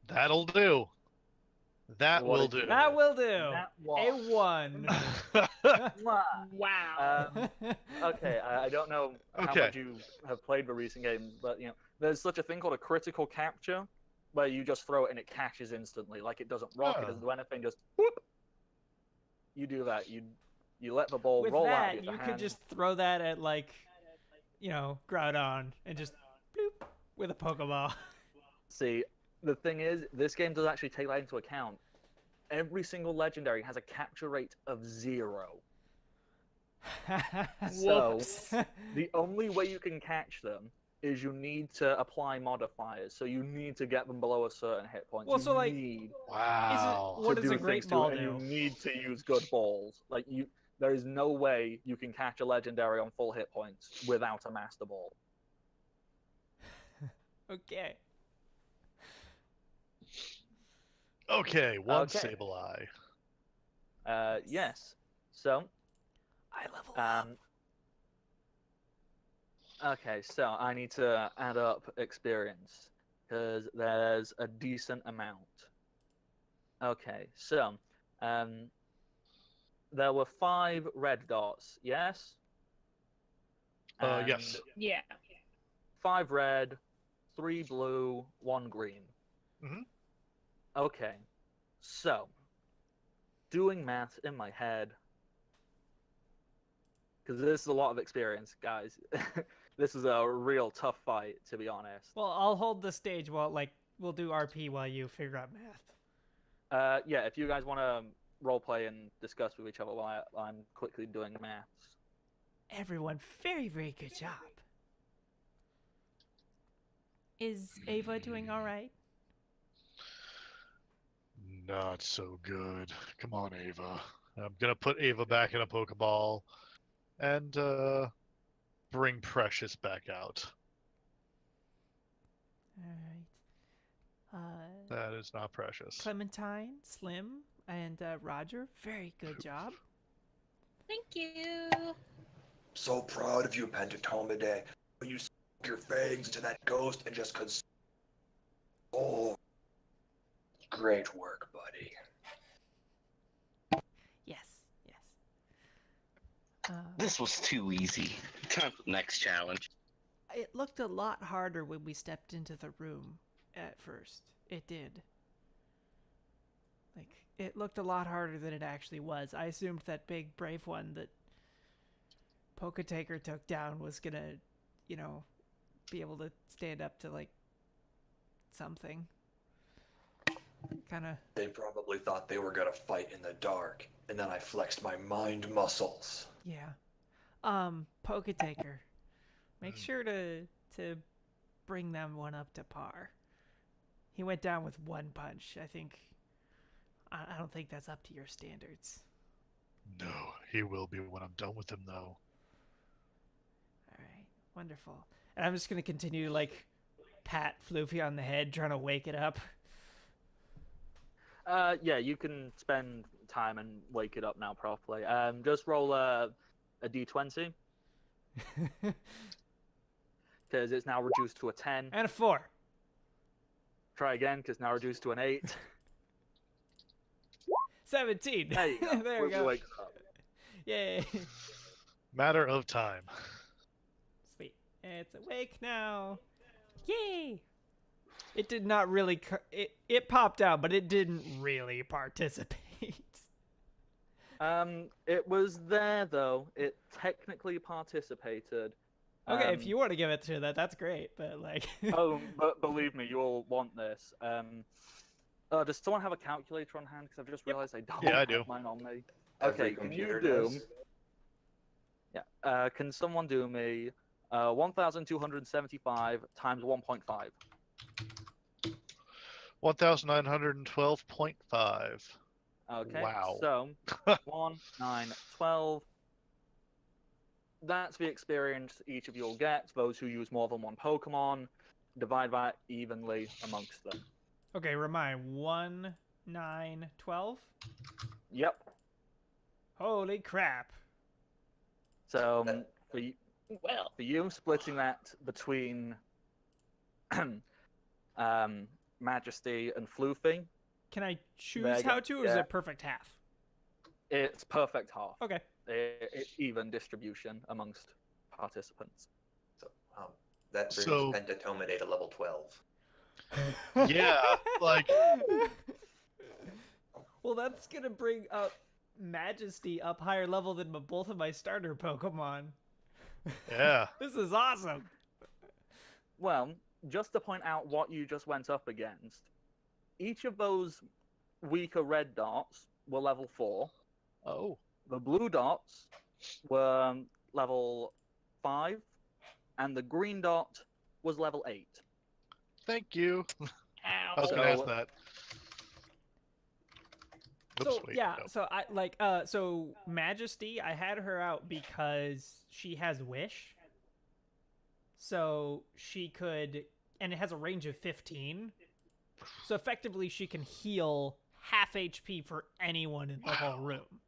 That'll do. That will do. That will do. That A 1. Wow. Okay, I don't know how much you have played the recent games, but there's such a thing called a critical capture, where you just throw it and it catches instantly. Like it doesn't rock, it Oh. doesn't do anything. Just whoop. You do that. You let the ball With roll out that, of your you hand. could just throw that at like, Groudon and just bloop with a Pokeball. See, the thing is, this game does actually take that into account. Every single legendary has a capture rate of 0. So, Whoops. the only way you can catch them is you need to apply modifiers. So you need to get them below a certain hit point. Well, You so, like, need Wow. what to does do a Great things to Ball it, and you do? need to use good balls. There is no way you can catch a legendary on full hit points without a Master Ball. Okay. Okay, one Okay. Sableye. Yes. So, I level up. okay, so I need to add up experience because there's a decent amount. Okay, so there were 5 red dots, yes? Yes. And Yeah. 5 red, 3 blue, 1 green. Mhm. Okay, so doing math in my head, because this is a lot of experience, guys. This is a real tough fight, to be honest. Well, I'll hold the stage while, we'll do RP while you figure out math. Yeah, if you guys want to roleplay and discuss with each other while I'm quickly doing the maths. Everyone, very, very good job. Is Ava doing all right? Not so good. Come on, Ava. I'm gonna put Ava back in a Pokeball and bring Precious back out. All right. That is not Precious. Clementine, Slim, and Roger, very good job. Thank you. So proud of you, Pentatomide. You sunk your fangs into that ghost and just Oh, great work, buddy. Yes. This was too easy. Time for the next challenge. It looked a lot harder when we stepped into the room at first. It did. It looked a lot harder than it actually was. I assumed that big, brave one that Poketaker took down was gonna, be able to stand up to, something. Kinda. They probably thought they were gonna fight in the dark, and then I flexed my mind muscles. Yeah. Poketaker. Make sure to bring them one up to par. He went down with 1 punch. I don't think that's up to your standards. No, he will be when I'm done with him, though. All right, wonderful. And I'm just gonna continue to pat Floofy on the head, trying to wake it up. Yeah, you can spend time and wake it up now properly. Just roll a d20 because it's now reduced to a 10. And a 4. Try again because now reduced to an 8. 17. There you go. There we go. Wakes up. Yay. Matter of time. Sweet. It's awake now. Yay. It did not really... It popped out, but it didn't really participate. It was there, though. It technically participated. Okay, if you want to give it to that, that's great. But, Oh, but believe me, you'll want this. Does someone have a calculator on hand? Because I've just realized I don't Yeah, I have do. mine on me. Every Okay, can you computer do... does. Yeah. Can someone do me 1,275 times 1.5? 1,912.5. Okay. Wow. So 1, 9, 12. That's the experience each of you will get. Those who use more than one Pokemon, divide that evenly amongst them. okay, remind 1, 9, 12. Yep. Holy crap. So for Well, you, splitting that between Majesty and Floofy, Can I choose There you how go. to, or is Yeah. it perfect half? it's perfect half. Okay. It's even distribution amongst participants. So that brings So- Pentatomide to level 12. Yeah, like- Well, that's gonna bring up Majesty up higher level than both of my starter Pokemon. Yeah. This is awesome. Well, just to point out what you just went up against, each of those weaker red dots were level 4. Oh. The blue dots were level 5, and the green dot was level 8. Thank you. Ow. I was gonna So- ask that. Oops, So wait, yeah, no. so I like so Majesty, I had her out because she has Wish. So she could, and it has a range of 15. So effectively she can heal half HP for anyone in the whole room.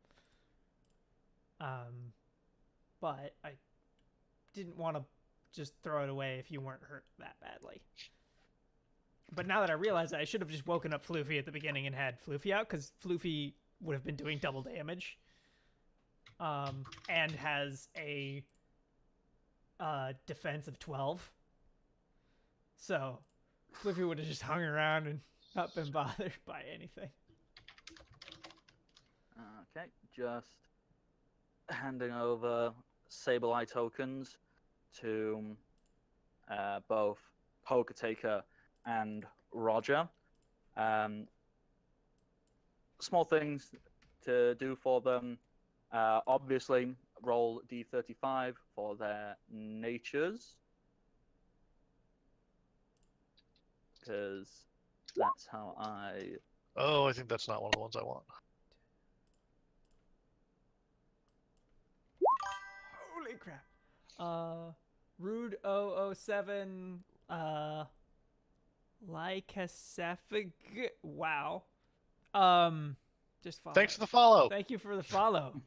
But I didn't want to just throw it away if you weren't hurt that badly. But now that I realize it, I should have just woken up Floofy at the beginning and had Floofy out, because Floofy would have been doing double damage. And has a defense of 12. So Floofy would have just hung around and not been bothered by anything. Okay, just handing over Sableye tokens to both Poker and Roger. Small things to do for them. Obviously, roll D35 for their natures, because that's how I. Oh, I think that's not one of the ones I want. Holy crap. Rude 007, Lycacephag. Wow. Just follow. Thanks for the follow. Thank you for the follow.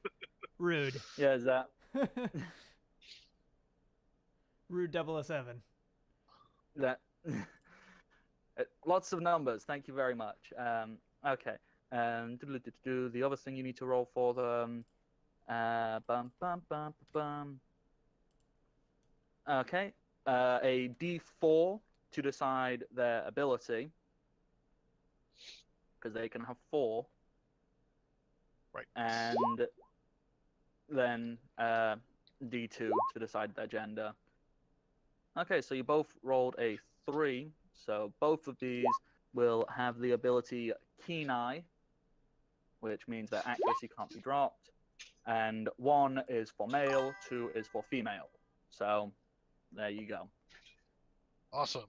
Rude. Yeah, is that Rude 007. that? Lots of numbers. Thank you very much. Okay. The other thing you need to roll for them. Okay. A D4 to decide their ability, because they can have 4. Right. And then D2 to decide their gender. Okay, so you both rolled a 3, so both of these will have the ability Keen Eye, which means their accuracy can't be dropped, and 1 is for male, 2 is for female. So there you go. Awesome.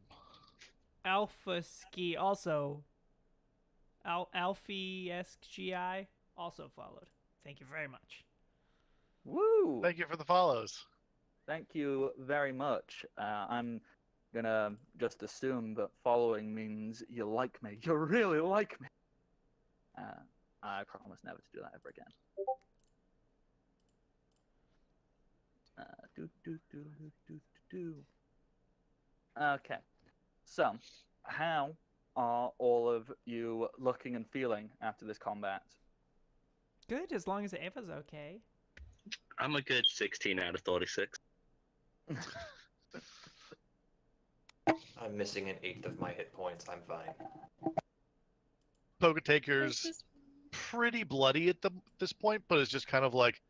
Alpha Ski also. Alfie SGI also followed. Thank you very much. Woo! Thank you for the follows. Thank you very much. I'm gonna just assume that following means you like me. You really like me. I promise never to do that ever again. Okay. So, how are all of you looking and feeling after this combat? Good, as long as Ava's okay. I'm a good 16 out of 36. I'm missing an eighth of my hit points. I'm fine. Poketaker's This is- pretty bloody at this point, but it's just kind of like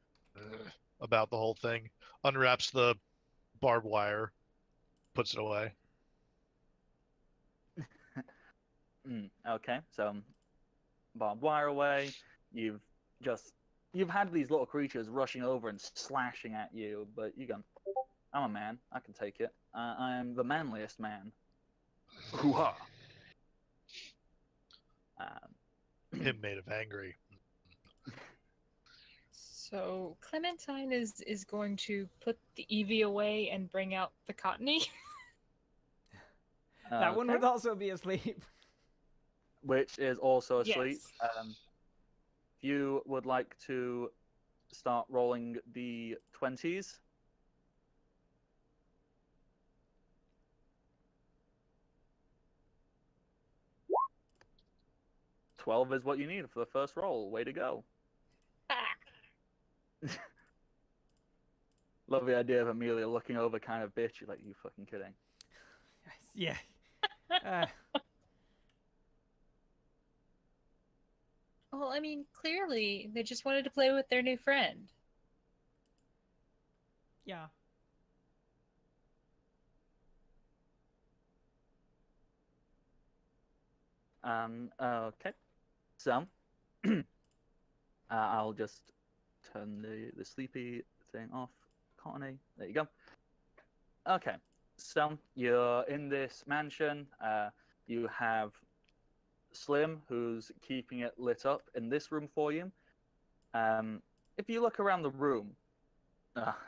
about the whole thing. Unwraps the barbed wire, puts it away. Okay, so barbed wire away. You've had these little creatures rushing over and slashing at you, but you go, I'm a man. I can take it. I am the manliest man. Hoo-ha! Him made of angry. So Clementine is going to put the Eevee away and bring out the Cottony. That one Okay. would also be asleep. Which is also asleep. Yes. If you would like to start rolling the 20s. $12 is what you need for the first roll. Way to go. Love the idea of Amelia looking over kind of bitchy, like, you fucking kidding. Yeah. mean, clearly, they just wanted to play with their new friend. Yeah. Okay. So, I'll just turn the sleepy thing off. Courtney, there you go. Okay. So you're in this mansion. You have Slim, who's keeping it lit up in this room for you. If you look around the room,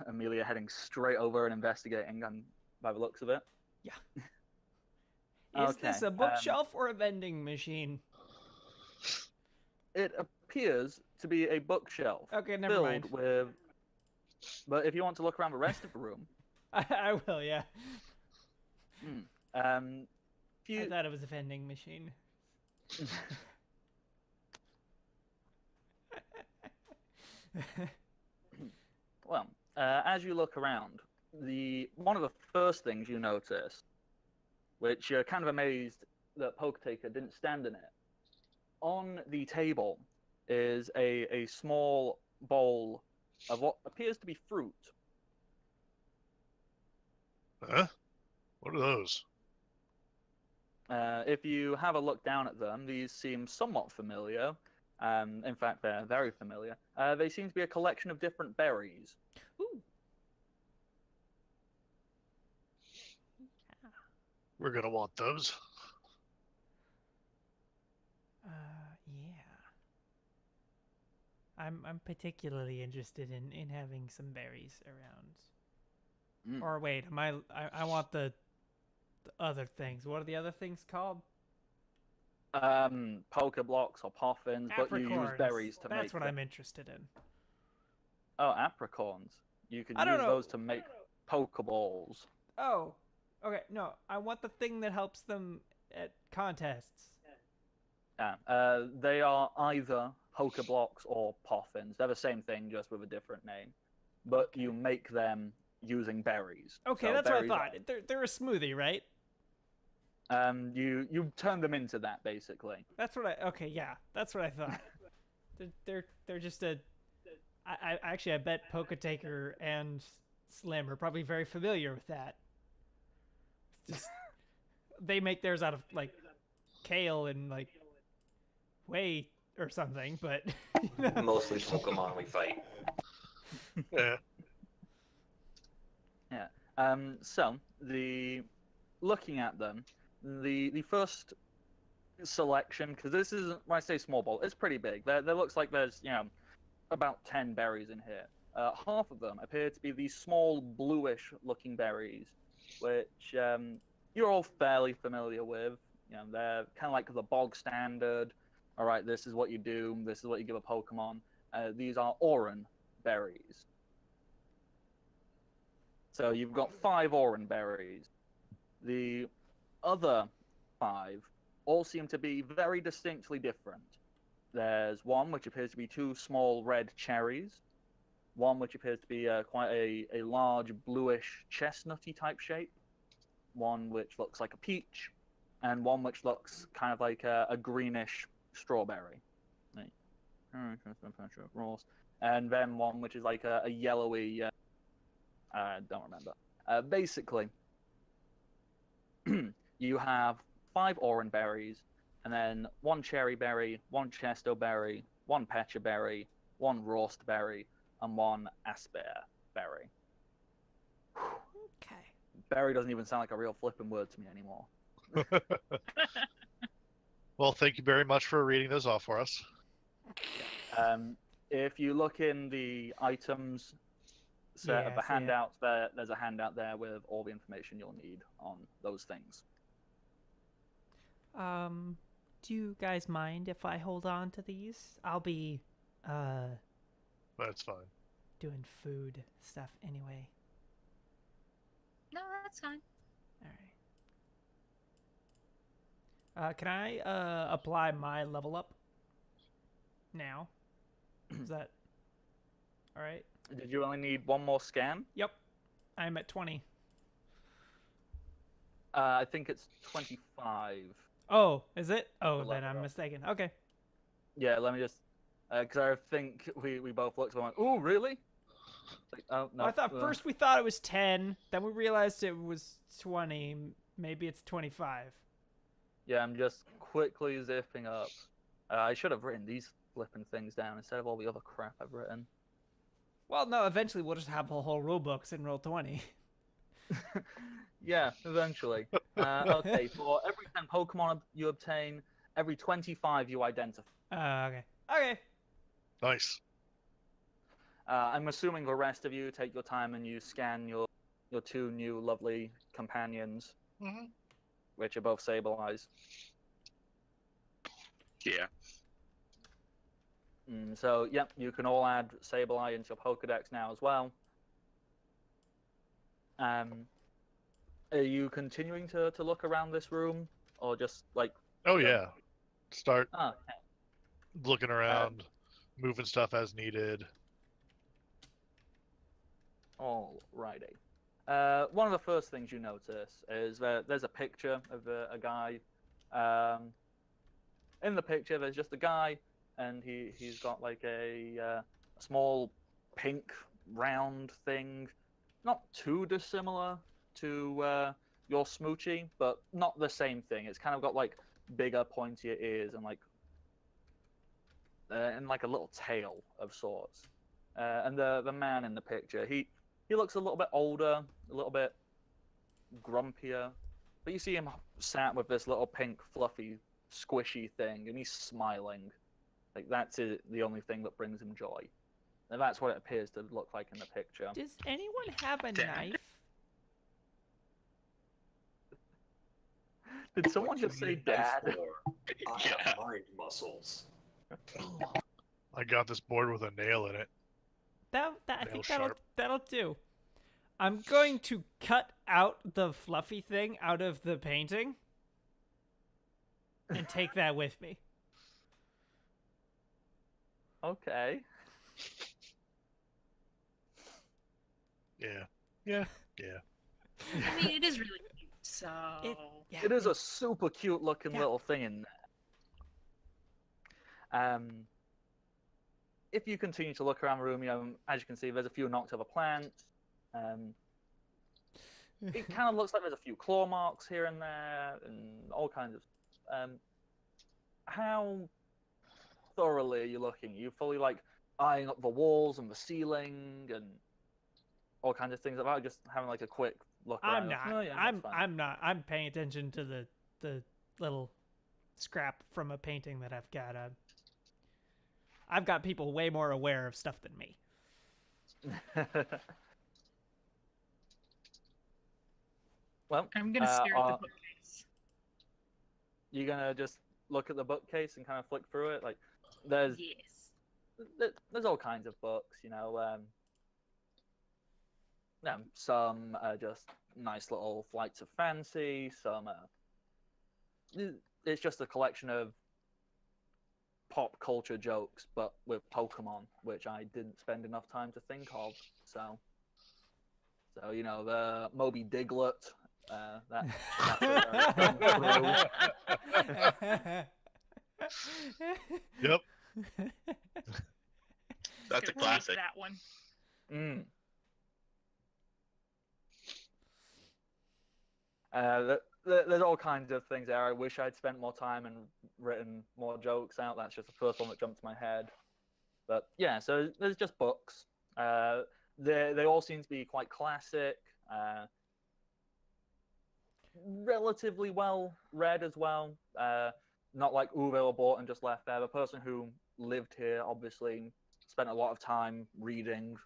Amelia heading straight over and investigating, by the looks of it. Yeah. Is this Okay, a bookshelf or a vending machine? It appears to be a bookshelf Okay, never filled mind. with. But if you want to look around the rest of the room, I will, yeah. if I thought it was a vending machine. Well, as you look around, one of the first things you notice, which you're kind of amazed that Poketaker didn't stand in it, on the table is a small bowl of what appears to be fruit. Huh? What are those? If you have a look down at them, these seem somewhat familiar. In fact, they're very familiar. They seem to be a collection of different berries. Ooh. We're gonna want those. Yeah. I'm particularly interested in having some berries around. Or wait, I want the other things. What are the other things called? Poker blocks or poffins, but you use Apricorns. berries to make That's what them. I'm interested in. Oh, apricorns. You can I don't use know. those to make pokeballs. Oh, okay. No, I want the thing that helps them at contests. They are either poker blocks or poffins. They're the same thing, just with a different name. But Okay. you make them using berries. Okay, So that's what I berries thought. They're a smoothie, right? You turn them into that basically. That's what I. Okay, yeah, that's what I thought. they're just a. I actually I bet Poketaker and Slim are probably very familiar with that. It's just they make theirs out of like kale and like whey or something, but you know. Mostly Pokemon we fight. Yeah. Yeah. So looking at them, the first selection, because this isn't, when I say small bowl, it's pretty big. There looks like there's about 10 berries in here. Half of them appear to be these small bluish looking berries, which you're all fairly familiar with. They're kind of like the bog standard. All right, this is what you do. This is what you give a Pokemon. These are Oran berries. So you've got 5 Oran berries. The other 5 all seem to be very distinctly different. There's one which appears to be 2 small red cherries, one which appears to be quite a large bluish chestnutty type shape, one which looks like a peach, and one which looks kind of like a greenish strawberry. And then one which is like a yellowy, I don't remember. Basically, you have 5 Oran berries, and then 1 cherry berry, 1 chesto berry, 1 pecha berry, 1 roast berry, and 1 asper berry. Okay. Berry doesn't even sound like a real flipping word to me anymore. Well, thank you very much for reading those off for us. If you look in the items set of the handouts, there's a handout there with all the information you'll need on those things. Do you guys mind if I hold on to these? I'll be That's fine. doing food stuff anyway. No, that's fine. All right. Can I apply my level up now? Is that all right? Did you only need 1 more scan? Yep. I'm at 20. I think it's 25. Oh, is it? Oh, Level then I'm up. mistaken. Okay. Yeah, let me just Because I think we both looked and went, "Ooh, really?" Like, oh no. Well, I thought first we thought it was 10, then we realized it was 20. Maybe it's 25. Yeah, I'm just quickly zipping up. I should have written these flipping things down instead of all the other crap I've written. Well, no, eventually we'll just have the whole rule books in roll 20. Yeah, eventually. Okay, for every 10 Pokemon you obtain, every 25 you identify. Okay. Okay. Nice. I'm assuming the rest of you take your time and you scan your two new lovely companions, Mm-hmm. which are both Sableyes. Yeah. So, yep, you can all add Sableye into your Pokedex now as well. Are you continuing to look around this room, or just like? Oh yeah. Start Oh, looking around, moving stuff as needed. alrighty. One of the first things you notice is that there's a picture of a guy. In the picture, there's just a guy, and he's got like a small pink round thing, not too dissimilar to your Smoochie, but not the same thing. It's kind of got like bigger, pointier ears and like a little tail of sorts. And the man in the picture, he looks a little bit older, a little bit grumpier, but you see him sat with this little pink, fluffy, squishy thing, and he's smiling. Like that's the only thing that brings him joy. And that's what it appears to look like in the picture. Does anyone have a Damn. knife? Did someone What you just say need knife dad? for? I Yeah. have mind muscles. I got this board with a nail in it. I Nail think sharp. that'll do. I'm going to cut out the fluffy thing out of the painting and take that with me. Okay. Yeah. I mean, it is really cute. So Yeah, It is a super cute looking Yeah. little thing in there. If you continue to look around the room, as you can see, there's a few knocked over plants. It kind of looks like there's a few claw marks here and there, and all kinds of. How thoroughly are you looking? Are you fully like eyeing up the walls and the ceiling and all kinds of things like that? Just having like a quick look around. I'm not. Oh, yeah, that's fine. I'm not. I'm paying attention to the little scrap from a painting that I've got. I've got people way more aware of stuff than me. Well, I'm gonna stare at the bookcase. you're gonna just look at the bookcase and kind of flick through it. Like, there's all kinds of books, some are just nice little flights of fancy. Some it's just a collection of pop culture jokes, but with Pokemon, which I didn't spend enough time to think of. So the Moby Diglett. That's Yep. That's a Gonna classic. That one. There's all kinds of things there. I wish I'd spent more time and written more jokes out. That's just the first one that jumped to my head. But yeah, so there's just books. They all seem to be quite classic, relatively well read as well. Not like, ooh, they were bought and just left there. The person who lived here obviously spent a lot of time reading.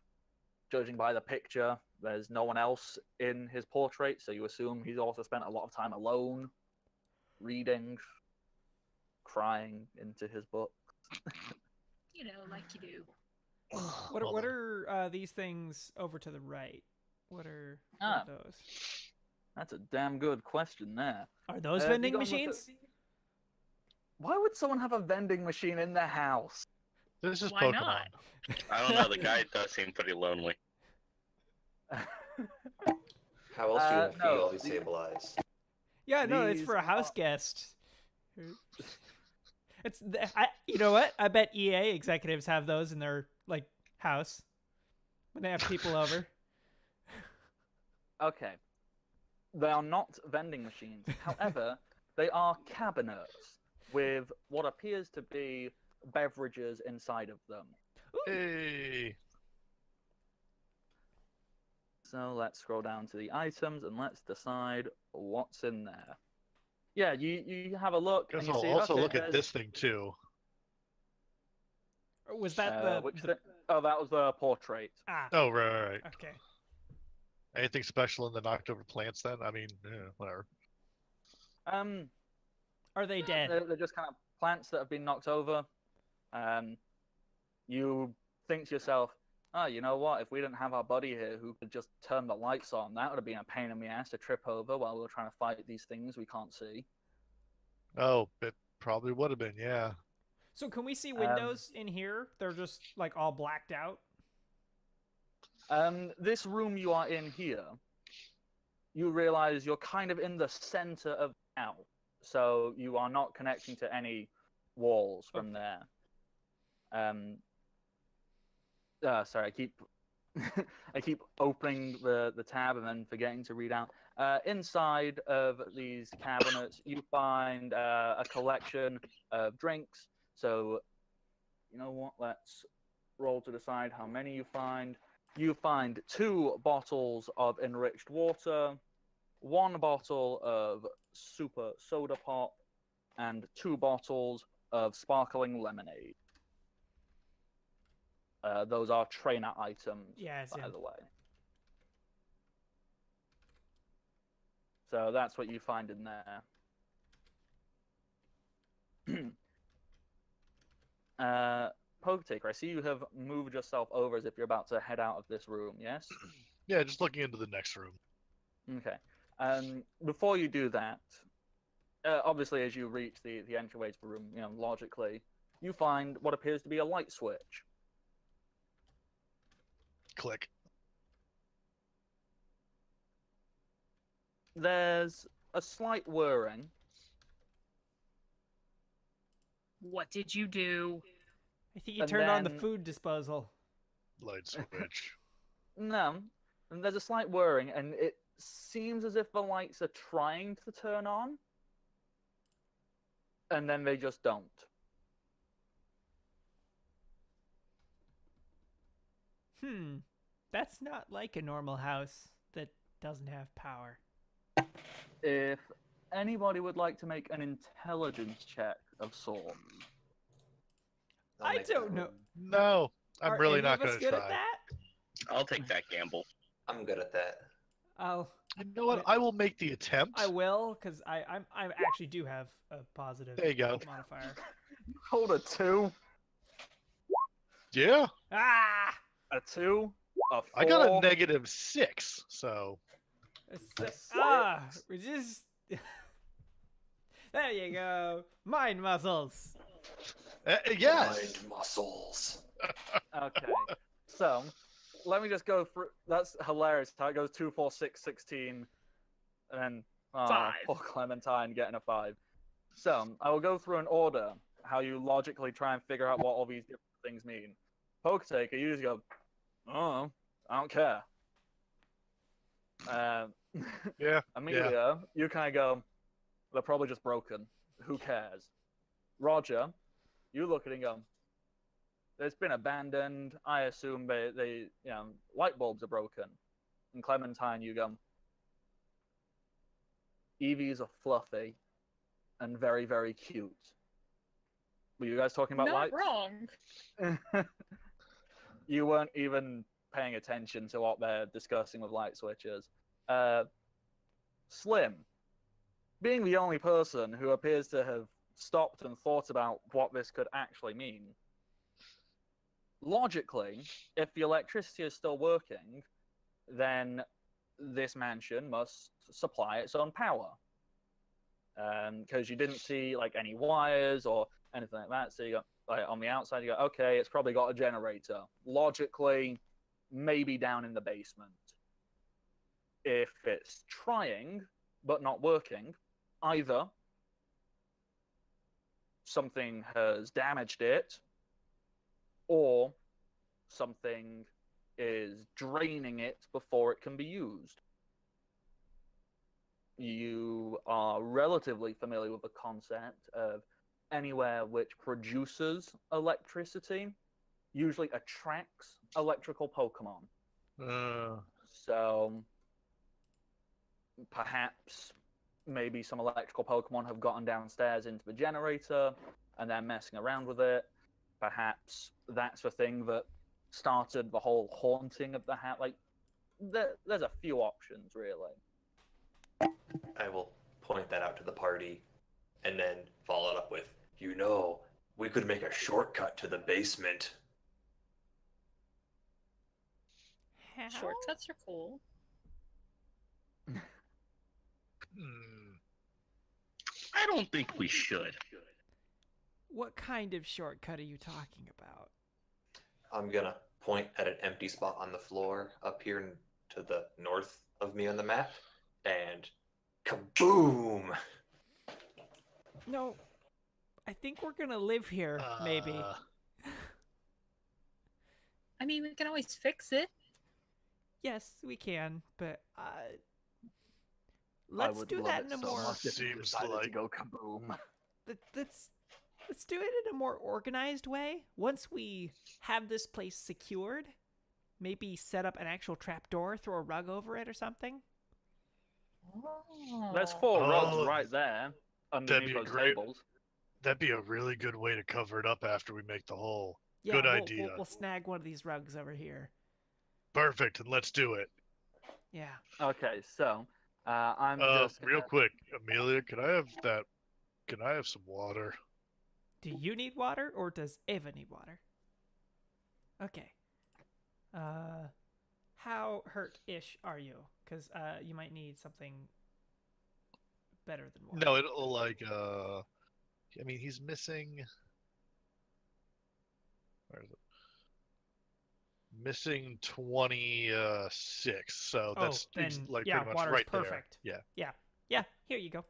Judging by the picture, there's no one else in his portrait, so you assume he's also spent a lot of time alone, reading, crying into his book. Like you do. What are these things over to the right? What are those? That's a damn good question there. Are those You vending go and look machines? Why would someone have a vending machine in their house? This is Why Pokemon. not? I don't know. The guy does seem pretty lonely. How else do you feed no, all these Sableyes? Yeah, no, it's These for a house are- guest. You know what? I bet EA executives have those in their like house when they have people over. Okay. They are not vending machines. However, they are cabinets with what appears to be beverages inside of them. Hey. So let's scroll down to the items and let's decide what's in there. Yeah, you have a look and Guess you I'll see. also Okay, look at this thing too. Was that which thing? Oh, that was the portrait. Oh, right. Okay. Anything special in the knocked over plants then? I mean, whatever. Are they dead? They're just kind of plants that have been knocked over. You think to yourself, oh, you know what? If we didn't have our buddy here who could just turn the lights on, that would have been a pain in the ass to trip over while we were trying to fight these things we can't see. Oh, it probably would have been, yeah. So can we see windows in here? They're just like all blacked out. This room you are in here, you realize you're kind of in the center of now, so you are not connecting to any walls from there. Sorry, I keep I keep opening the tab and then forgetting to read out. Inside of these cabinets, you find a collection of drinks. So, you know what? Let's roll to decide how many you find. You find 2 bottles of enriched water, 1 bottle of super soda pop, and 2 bottles of sparkling lemonade. Those are trainer items, by the way. So that's what you find in there. Poke Taker, I see you have moved yourself over as if you're about to head out of this room, yes? Yeah, just looking into the next room. Okay. Before you do that, obviously as you reach the entryway to the room, logically, you find what appears to be a light switch. Click. There's a slight whirring. What did you do? I think you turned on the food disposal. Light switch. No. And there's a slight whirring, and it seems as if the lights are trying to turn on, and then they just don't. That's not like a normal house that doesn't have power. If anybody would like to make an intelligence check of sorts. I don't know. No, I'm Are really any not of us going to good try. at that? I'll take that gamble. I'm good at that. You know what? I will make the attempt. I will, because I actually do have a positive There you go. modifier. Hold a 2. Yeah. Ah! A 2. A 4. I got a -6, so. We just. There you go. Mind muscles. Yes. Mind muscles. Okay. So, let me just go through. That's hilarious how it goes 2, 4, 6, 16, and then 5. Poor Clementine getting a 5. So, I will go through an order how you logically try and figure out what all these different things mean. Poke Taker, you just go, oh, I don't care. Yeah. Amelia, you kind of go, they're probably just broken. Who cares? Roger, you look at it and go, it's been abandoned. I assume they light bulbs are broken. And Clementine, you go, EVs are fluffy and very, very cute. Were you guys talking about Not lights? wrong. You weren't even paying attention to what they're discussing with light switches. Slim, being the only person who appears to have stopped and thought about what this could actually mean, logically, if the electricity is still working, then this mansion must supply its own power. Because you didn't see like any wires or anything like that, so you go on the outside. You go, okay, it's probably got a generator. Logically, maybe down in the basement. If it's trying but not working, either something has damaged it, or something is draining it before it can be used. You are relatively familiar with the concept of anywhere which produces electricity usually attracts electrical Pokemon. So perhaps maybe some electrical Pokemon have gotten downstairs into the generator and they're messing around with it. Perhaps that's the thing that started the whole haunting of the hat. Like, there's a few options, really. I will point that out to the party and then follow it up with, we could make a shortcut to the basement. How? Shortcuts are cool. I don't think we should. What kind of shortcut are you talking about? I'm gonna point at an empty spot on the floor up here to the north of me on the map, and kaboom! No, I think we're gonna live here, maybe. I mean, we can always fix it. Yes, we can, but I let's would do love that it in a so more much if you Seems decided to like- go kaboom. let's do it in a more organized way. Once we have this place secured, maybe set up an actual trapdoor, throw a rug over it or something. There's Oh. 4 Oh, rugs right there that'd underneath be those great. tables. That'd be a really good way to cover it up after we make the hole. Yeah, Good we'll, idea. We'll snag one of these rugs over here. Perfect, and let's do it. Yeah. Okay, so I'm just Real gonna- quick, Amelia, can I have that? Can I have some water? Do you need water, or does Eva need water? Okay. How hurt-ish are you? Because you might need something better than water. No, it'll like I mean, he's missing. Where is it? Missing 26. So Oh, that's then like yeah, pretty much water's right perfect. there. Yeah. Here you go.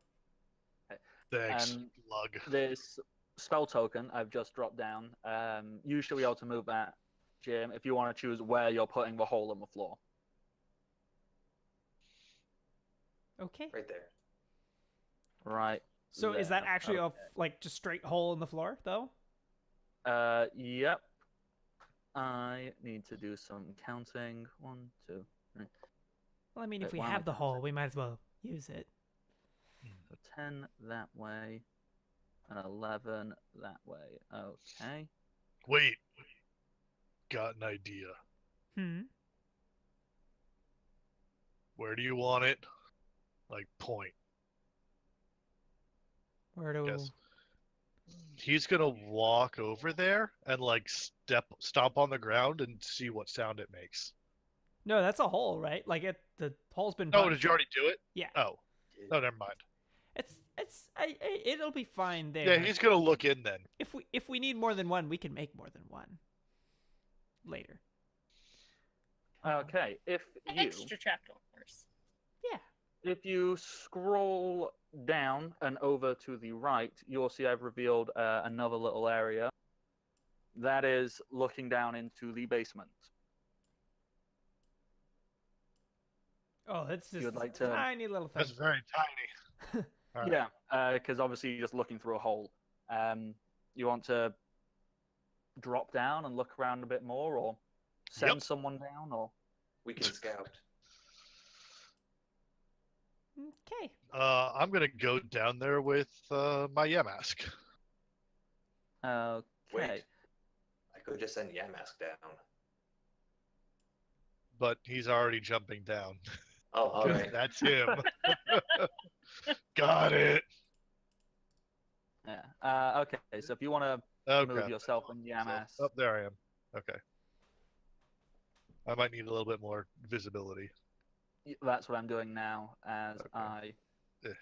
Thanks, Um, lug. this spell token I've just dropped down. You should be able to move that, Jim, if you want to choose where you're putting the hole in the floor. Okay. Right there. Right. So is that there. actually Okay. like just straight hole in the floor, though? Yep. I need to do some counting. 1, 2, 3. Well, I mean, if Wait, we why am I have the hole, counting? we might as well use it. So 10 that way, and 11 that way. Okay. Wait, got an idea. Where do you want it? Like point. Where do? Yes. He's gonna walk over there and like stomp on the ground and see what sound it makes. No, that's a hole, right? Like the hole's been. Oh, punched. did you already do it? Yeah. Oh, no, never mind. It'll be fine there. Yeah, he's gonna look in then. If we need more than one, we can make more than one. Later. Okay. Extra trapdoors. Yeah. If you scroll down and over to the right, you'll see I've revealed another little area. That is looking down into the basement. Oh, that's You just would like a to- tiny little thing. That's very tiny. All right. Yeah, because obviously you're just looking through a hole. You want to drop down and look around a bit more, or send Yep. someone down, or We can scout. Okay. I'm gonna go down there with my Yamask. okay. Wait. I could just send Yamask down. But he's already jumping down. Oh, all right. That's him. Got it. Yeah. Okay. So if you want to Okay. move yourself and Yamas, Oh, there I am. Okay. I might need a little bit more visibility. that's what I'm doing now as Okay. I Eh.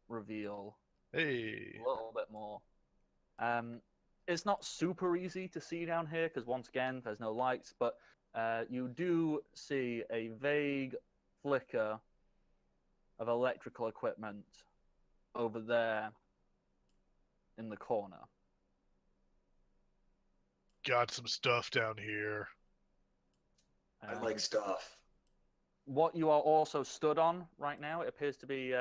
reveal Hey. a little bit more. It's not super easy to see down here because once again there's no lights, but you do see a vague flicker of electrical equipment over there in the corner. Got some stuff down here. I like stuff. What you are also stood on right now, it appears to be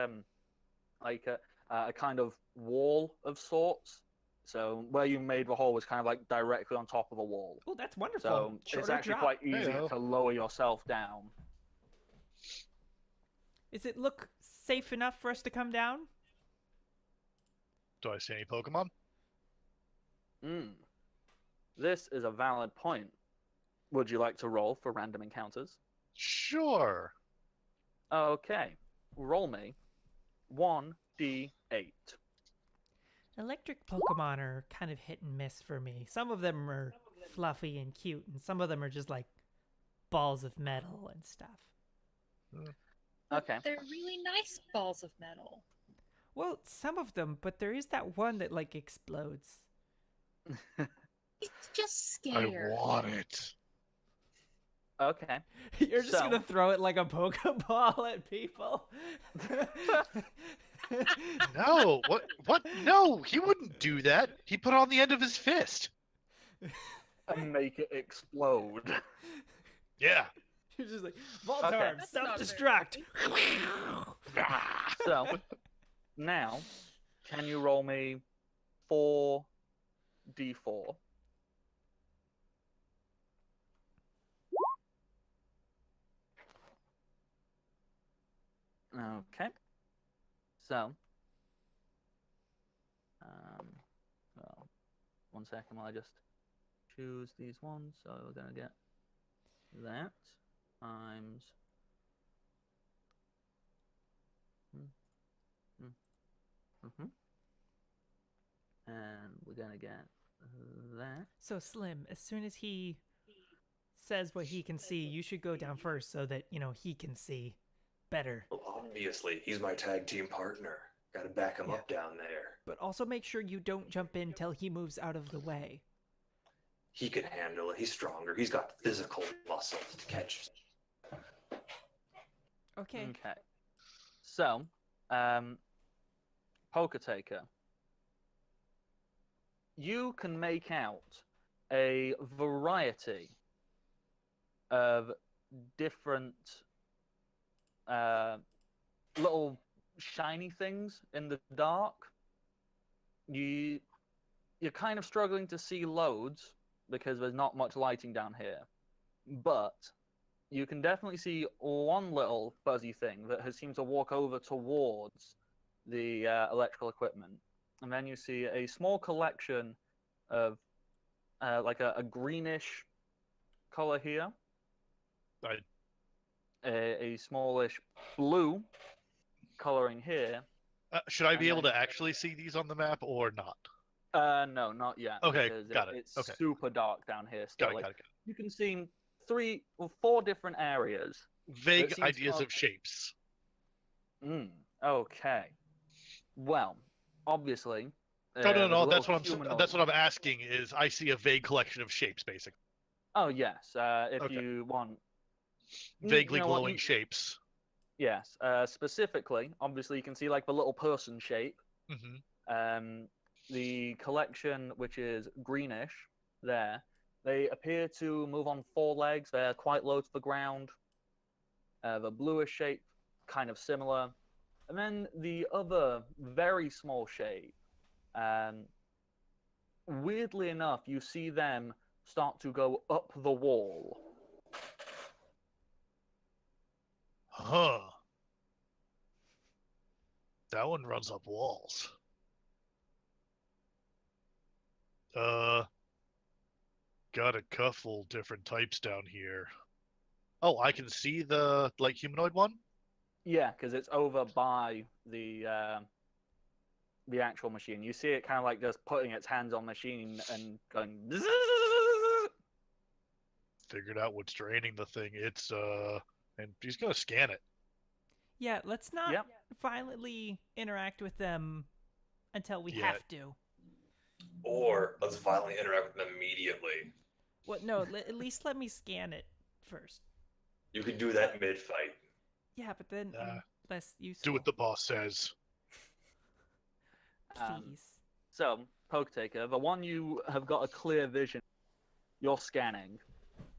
like a kind of wall of sorts. So where you made the hole was kind of like directly on top of a wall. Oh, that's wonderful. So it's Shorter actually drop. quite easy Heyo. to lower yourself down. Does it look safe enough for us to come down? Do I see any Pokemon? This is a valid point. Would you like to roll for random encounters? Sure. Okay. Roll me 1d8. Electric Pokemon are kind of hit and miss for me. Some of them are fluffy and cute, and some of them are just like balls of metal and stuff. Okay. They're really nice balls of metal. Well, some of them, but there is that one that like explodes. It's just I scared. want it. Okay. You're just So- gonna throw it like a Pokeball at people. No, what? No, he wouldn't do that. He put it on the end of his fist. And make it explode. Yeah. You're just like Voltorb, That's not self-destruct. So, now, can you roll me 4d4? Okay. So, well, 1 second while I just choose these ones. So we're gonna get that times. And we're gonna get that. So Slim, as soon as he says what he can see, you should go down first so that, you know, he can see better. Well, obviously, he's my tag team partner. Gotta back him Yeah. up down there. But also make sure you don't jump in till he moves out of the way. He can handle it. He's stronger. He's got physical muscles to catch. Okay. Okay. So, Poker Taker. You can make out a variety of different little shiny things in the dark. You're kind of struggling to see loads because there's not much lighting down here. But you can definitely see one little fuzzy thing that has seemed to walk over towards the electrical equipment. And then you see a small collection of like a greenish color here. Right. A smallish blue coloring here. Should I be And able then- to actually see these on the map or not? No, not yet. Okay, because got it. It's Okay. super dark down here still. Got it. You can see 3 or 4 different areas. Vague seems ideas to- of shapes. Okay. Well, obviously. No. there's a That's little what I'm asking. Is I see a vague collection of shapes, basically. Oh yes. If Okay. you want. Vaguely you know what, glowing shapes. Yes. Specifically, obviously, you can see like the little person shape. Hmm. The collection, which is greenish, there. They appear to move on 4 legs. They're quite low to the ground. The bluish shape, kind of similar. And then the other very small shape, weirdly enough, you see them start to go up the wall. Huh. That one runs up walls. Got a couple different types down here. Oh, I can see the like humanoid one. Yeah, because it's over by the actual machine. You see it kind of like just putting its hands on the machine and going. Figured out what's draining the thing. It's and he's gonna scan it. Yeah, let's not Yep. violently interact with them until we Yeah. have to. Or let's violently interact with them immediately. What? No, at least let me scan it first. You could do that mid-fight. Yeah, but then I'm less useful. Do what the boss says. Um, Please. So, Poke Taker, the one you have got a clear vision, you're scanning.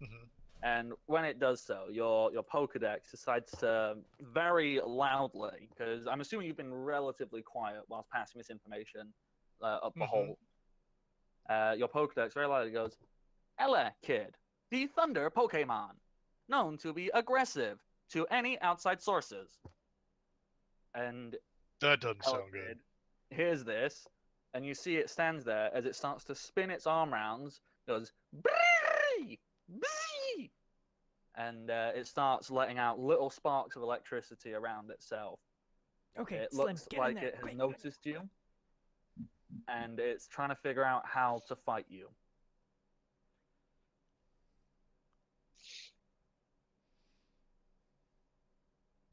Mhm. And when it does so, your Pokedex decides to very loudly, because I'm assuming you've been relatively quiet whilst passing this information up the Mhm. hole. Your Pokedex very loudly goes, Ella, kid, the Thunder Pokemon, known to be aggressive to any outside sources. And That doesn't Ella, sound good. kid, hears this, and you see it stands there as it starts to spin its arm rounds, goes, Brrrr! Brrrr! And it starts letting out little sparks of electricity around itself. Okay, It Slim, looks get in like there, it has quick. noticed you, and it's trying to figure out how to fight you.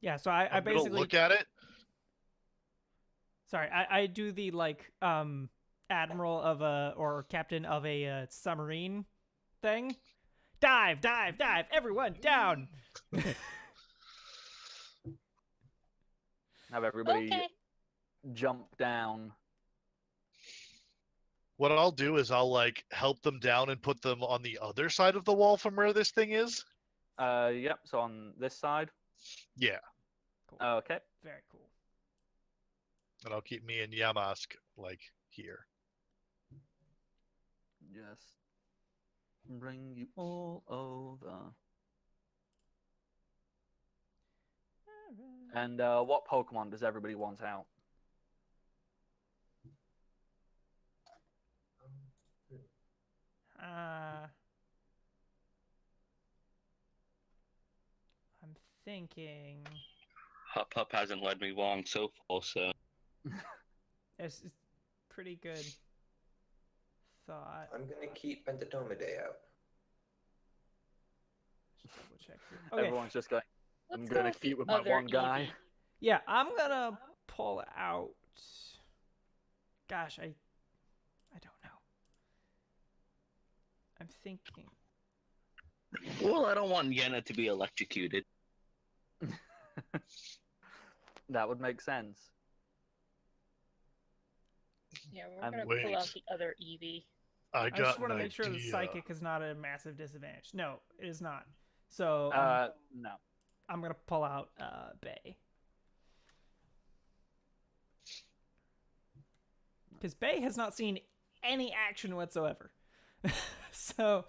Yeah, so I I'm gonna basically look at it. sorry, I do the like admiral of a or captain of a submarine thing. Dive, dive, dive! Everyone down. Have everybody Okay. jump down. What I'll do is I'll like help them down and put them on the other side of the wall from where this thing is. Yep, so on this side. Yeah, Cool. Okay. Very cool. and I'll keep me and Yamask like here. Just bring you all over. And what Pokemon does everybody want out? I'm thinking Hup Hup hasn't led me wrong so far, so it's pretty good thought. I'm gonna keep Pentatome out. Just double check here. Okay. Everyone's just going, I'm Let's gonna go with keep the with my other one guy. Eevee. Yeah, I'm gonna pull out. Gosh, I don't know. I'm thinking. well, I don't want Yenna to be electrocuted. That would make sense. Yeah, we're gonna Wait. pull out the other Eevee. I I got just want an to make sure the idea. psychic is not at a massive disadvantage. No, it is not. So No. I'm gonna pull out Bay. Because Bay has not seen any action whatsoever. So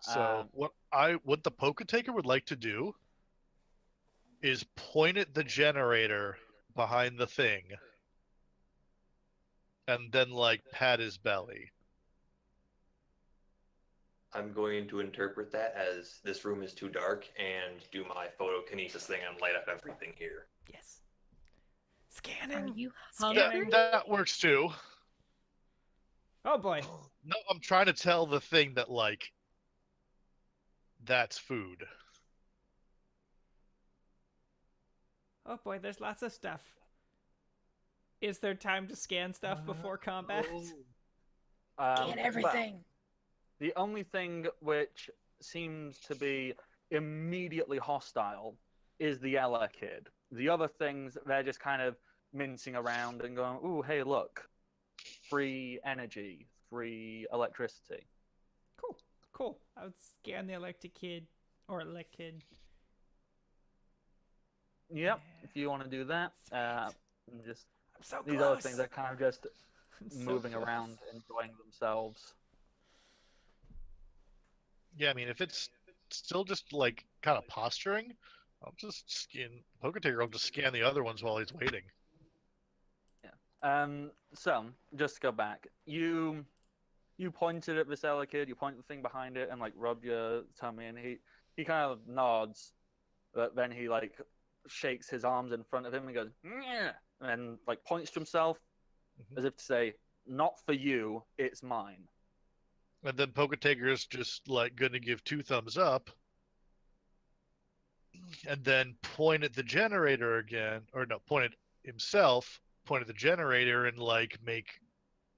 So, What the Poketaker would like to do is point at the generator behind the thing and then like pat his belly. I'm going to interpret that as this room is too dark and do my photokinesis thing and light up everything here. yes, Are scanning. you Scanning. hungry? That works too. Oh boy. No, I'm trying to tell the thing that like that's food. Oh boy. There's lots of stuff. Is there time to scan stuff before combat? Scan well, everything. the only thing which seems to be immediately hostile is the Ella kid. The other things, they're just kind of mincing around and going, ooh, hey, look. Free energy, free electricity. Cool. I would scan the electric kid or elect kid. Yep, Yeah. if you want to do that. And just I'm so these close. other things are kind of just I'm so moving close. around, enjoying themselves. Yeah, I mean if it's still just like kind of posturing, I'll just scan Poketaker will just scan the other ones while he's waiting. So just to go back, you pointed at this Ella kid, you point the thing behind it, and like rub your tummy, and he kind of nods, but then he like shakes his arms in front of him and goes, "Nyeh," and like points to himself as if to say, "Not for you, it's mine." And then Poketaker is just like going to give 2 thumbs up, and then point at the generator again, or no, point at himself, point at the generator, and like make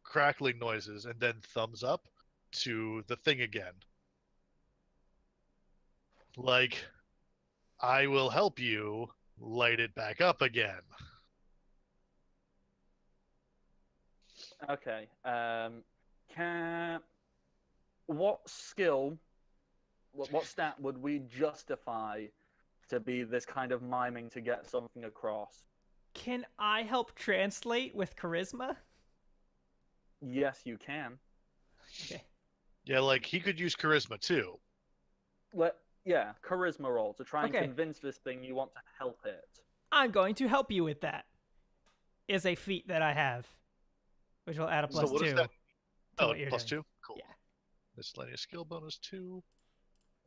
crackling noises, and then thumbs up to the thing again. Like, I will help you light it back up again. Okay. Can what skill, what stat would we justify to be this kind of miming to get something across? Can I help translate with charisma? Yes, you can. Okay. Yeah, like he could use charisma too. Yeah, charisma roll to try and Okay. convince this thing you want to help it. I'm going to help you with that. Is a feat that I have, which will add a So +2 what is that? to Oh, what you're plus doing. 2? Cool. Yeah. Miscellaneous skill bonus 2.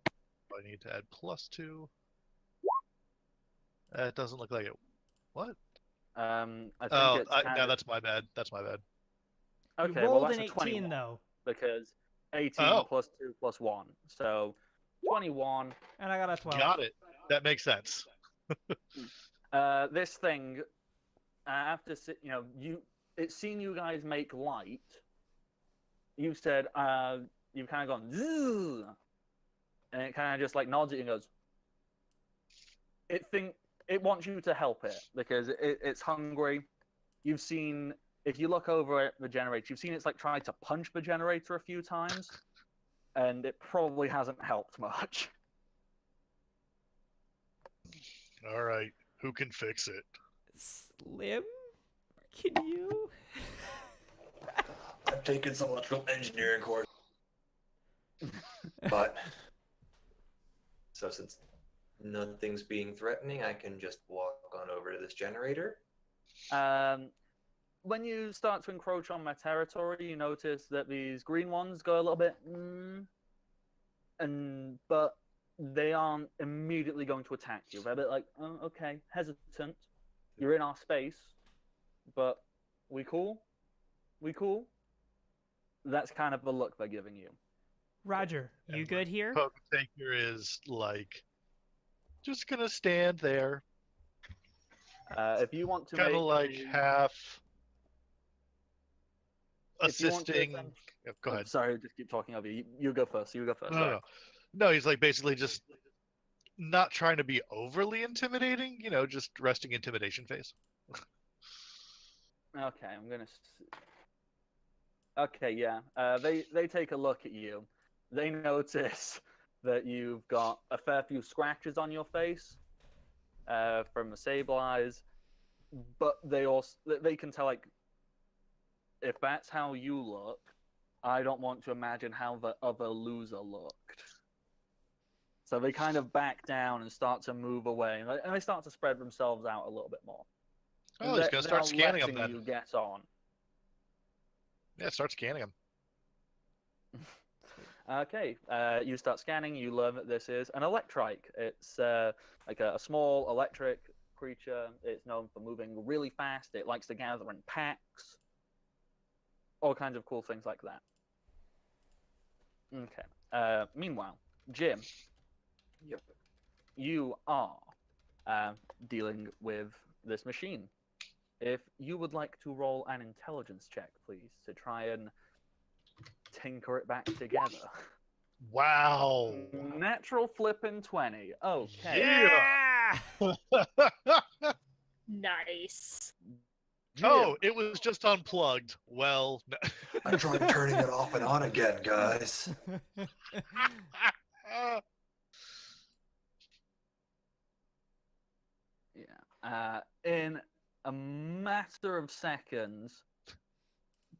I need to add +2. It doesn't look like it. What? I think Oh, it's kind no, of... that's my bad. That's my bad. You Okay, well rolled that's an a 18 21 though, because 18 Oh. plus 2 plus 1, so 21. and I got a 12. Got it. That makes sense. This thing, after it's seen you guys make light. You've said you've kind of gone Zzz, and it kind of just like nods at you and goes. It wants you to help it because it's hungry. You've seen, if you look over at the generator, you've seen it's like tried to punch the generator a few times, and it probably hasn't helped much. All right. Who can fix it? Slim, can you? I've taken some electrical engineering course. But so since nothing's being threatening, I can just walk on over to this generator. When you start to encroach on my territory, you notice that these green ones go a little bit, but they aren't immediately going to attack you. They're a bit like, oh, okay, hesitant. You're in our space, but we cool? We cool? That's kind of the look they're giving you. Roger, you And good here? Poke Taker is like just gonna stand there, If you want to kind make of like half if you want to assisting. essentially- Go I'm ahead. sorry, just keep talking over you. You go first. You go first. No, sorry. no, no. He's like basically just not trying to be overly intimidating. Just resting intimidation phase. Okay, I'm gonna. Okay, yeah. They take a look at you. They notice that you've got a fair few scratches on your face from the sable eyes, but they can tell like if that's how you look, I don't want to imagine how the other loser looked. So they kind of back down and start to move away, and they start to spread themselves out a little bit more. Oh, he's gonna start scanning them letting then. you get on. Yeah, start scanning them. Okay, you start scanning. You learn that this is an electrike. It's like a small electric creature. It's known for moving really fast. It likes to gather in packs. All kinds of cool things like that. Okay. Meanwhile, Jim. Yep. You are dealing with this machine. If you would like to roll an intelligence check, please, to try and tinker it back together. Wow. Natural flipping 20. Okay. Yeah. Nice. Jim, Oh, it was just unplugged. Well. I tried turning it off and on again, guys. yeah. In a matter of seconds,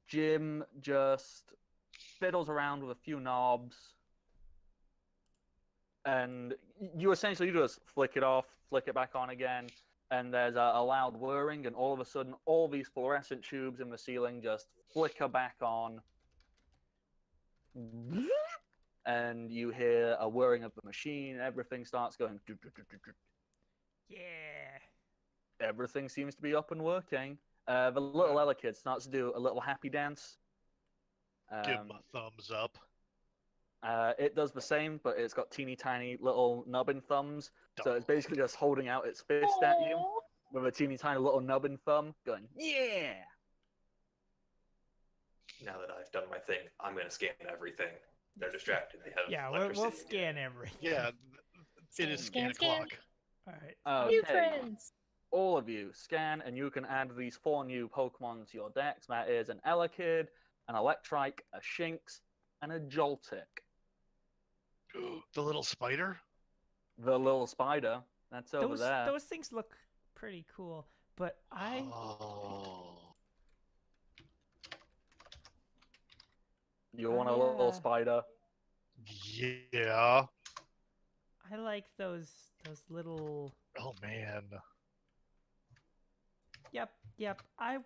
Jim just fiddles around with a few knobs, and you essentially just flick it off, flick it back on again, and there's a loud whirring, and all of a sudden, all these fluorescent tubes in the ceiling just flicker back on, and you hear a whirring of the machine. Everything starts going. Yeah. Everything seems to be up and working. The little Ella kid starts to do a little happy dance. Give him a thumbs up. It does the same, but it's got teeny tiny little nubbin thumbs. So it's basically just holding out its fist at you Aw. with a teeny tiny little nubbin thumb, going, yeah! Now that I've done my thing, I'm going to scan everything. They're distracted. They have Yeah, we'll electricity. scan everything. Yeah, it is scan o'clock. All right. Okay. New friends. all of you scan, and you can add these 4 new Pokemon to your decks. That is an Elekid, an Electrike, a Shinx, and a Joltik. The little spider? The little spider, that's over there. Those things look pretty cool, but Oh. You want a little spider? Yeah. I like those little. Oh man. Yep. I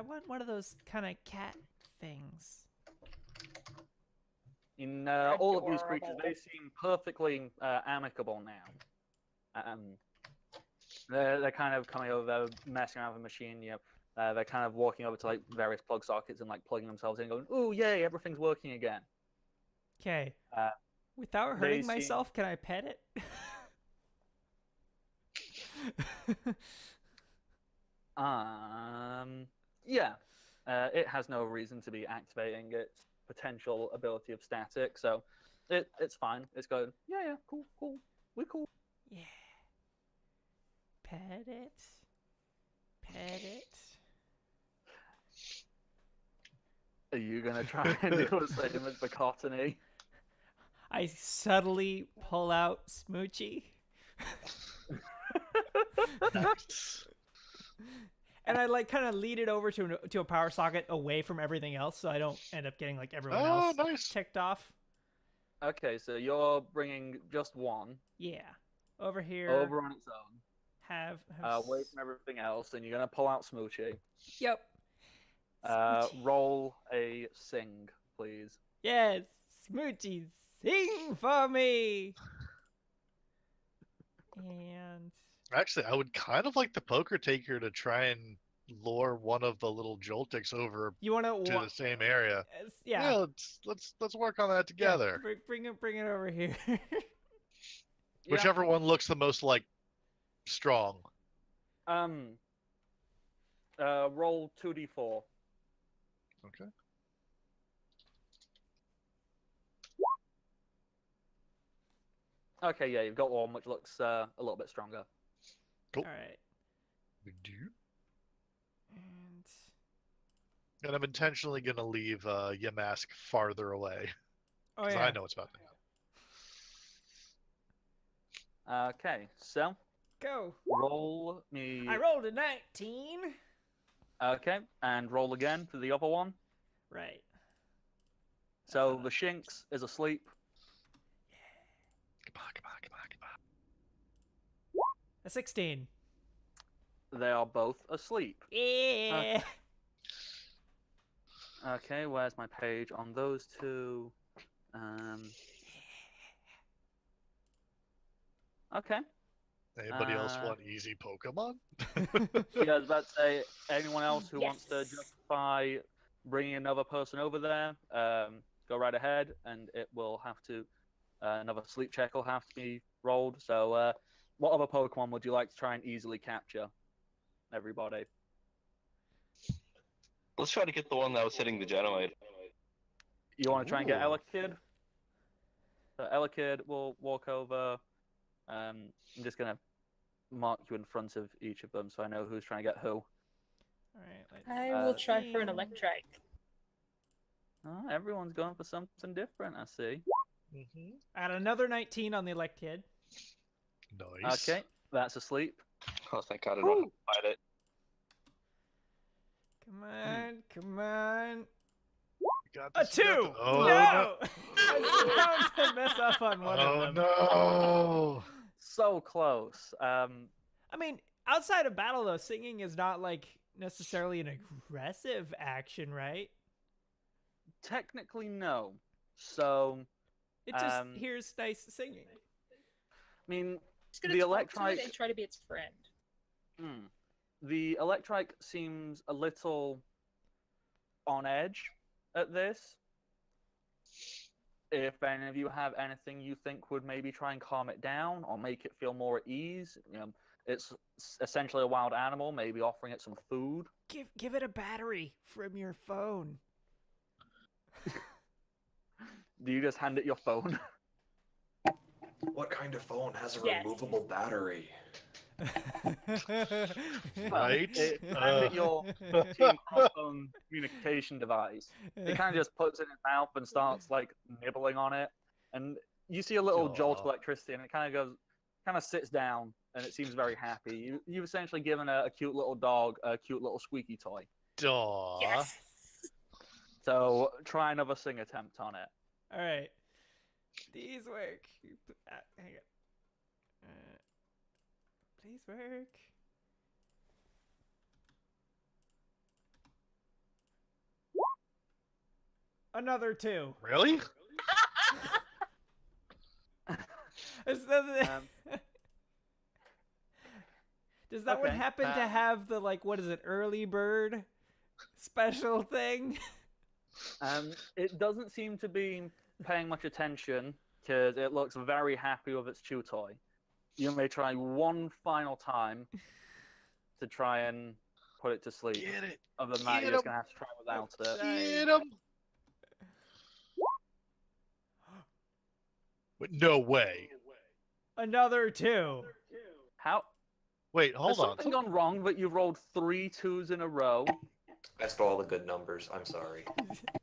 want one of those kind of cat things. In all of these creatures, they seem perfectly amicable now. They're kind of coming over, messing around with the machine. They're kind of walking over to like various plug sockets and like plugging themselves in, going, "Oh yay, everything's working again." Okay. Uh, Without they hurting seem- myself, can I pet it? Yeah. It has no reason to be activating its potential ability of static, so it's fine. It's going, yeah, cool, we're cool. Yeah. Pet it. Pet it. Are you gonna try and do the same as the Cottony? I subtly pull out Smoochie. Nice. And I like kind of lead it over to a power socket away from everything else, so I don't end up getting like everyone else Nice. ticked off. Okay, so you're bringing just one Yeah, over here. over on its own, Have away from everything else, and you're gonna pull out Smoochie. Yep. Smoochie. Roll a sing, please. Yes, Smoochie, sing for me. And Actually, I would kind of like the poker taker to try and lure one of the little Joltics over you want to the same area. Yeah. Let's work on that together. Yeah, bring it over here. Whichever one looks the most like strong. Roll 2d4. Okay. Okay, yeah, you've got one which looks a little bit stronger. Cool. All right. We do. And I'm intentionally gonna leave Yamask farther away. oh Because yeah. I know what's about to happen. Okay, so Go. roll me. I rolled a 19. Okay, and roll again for the other one. Right. So the Shinx is asleep. Come on. A 16. They are both asleep. Yeah. Okay, where's my page on those two? Okay. Anybody else want easy Pokemon? Yeah, I was about to say, anyone else who wants to justify bringing another person over there, go right ahead, and it will have to, another sleep check will have to be rolled. So, what other Pokemon would you like to try and easily capture? Everybody. Let's try to get the one that was hitting the Genomite. You want to try and get Ooh. Elekid? So Elekid will walk over. I'm just going to mark you in front of each of them so I know who's trying to get who. All right. I will try for an Electrike. Oh, everyone's going for something different, I see. Mm-hmm. Add another 19 on the Elected. Nice. Okay, that's asleep. Oh, thank God I don't have to fight it. Come on. Got A this, you got 2! this. Oh, No! I was bound to mess up on one Oh of them. no! So close. I mean, outside of battle, though, singing is not, like, necessarily an aggressive action, right? Technically, no. So, It just hears nice singing. I mean, Just gonna the talk to it Electrike... and try to be its friend. The Electrike seems a little on edge at this. If any of you have anything you think would maybe try and calm it down or make it feel more at ease, it's essentially a wild animal, maybe offering it some food. Give it a battery from your phone. Do you just hand it your phone? What kind of phone has a Yes. removable battery? Right? At your team Crossbone communication device, it kind of just puts it in its mouth and starts like nibbling on it, and you see a little jolt of Aw. electricity, and it kind of sits down, and it seems very happy. You've essentially given a cute little dog a cute little squeaky toy. Aw. Yes. So try another sing attempt on it. All right. Please work. Hang on. Please work. Another 2. Really? Does that one okay, happen to have the, like, what is it, early bird special thing? It doesn't seem to be paying much attention because it looks very happy with its chew toy. You may try one final time to try and put it to sleep. Get it. Other than that, Get you're just him. gonna have to try without it. Get him. No way. Another 2. How? Wait, Has hold on. something gone wrong that you've rolled 3 2s in a row? I stole all the good numbers. I'm sorry.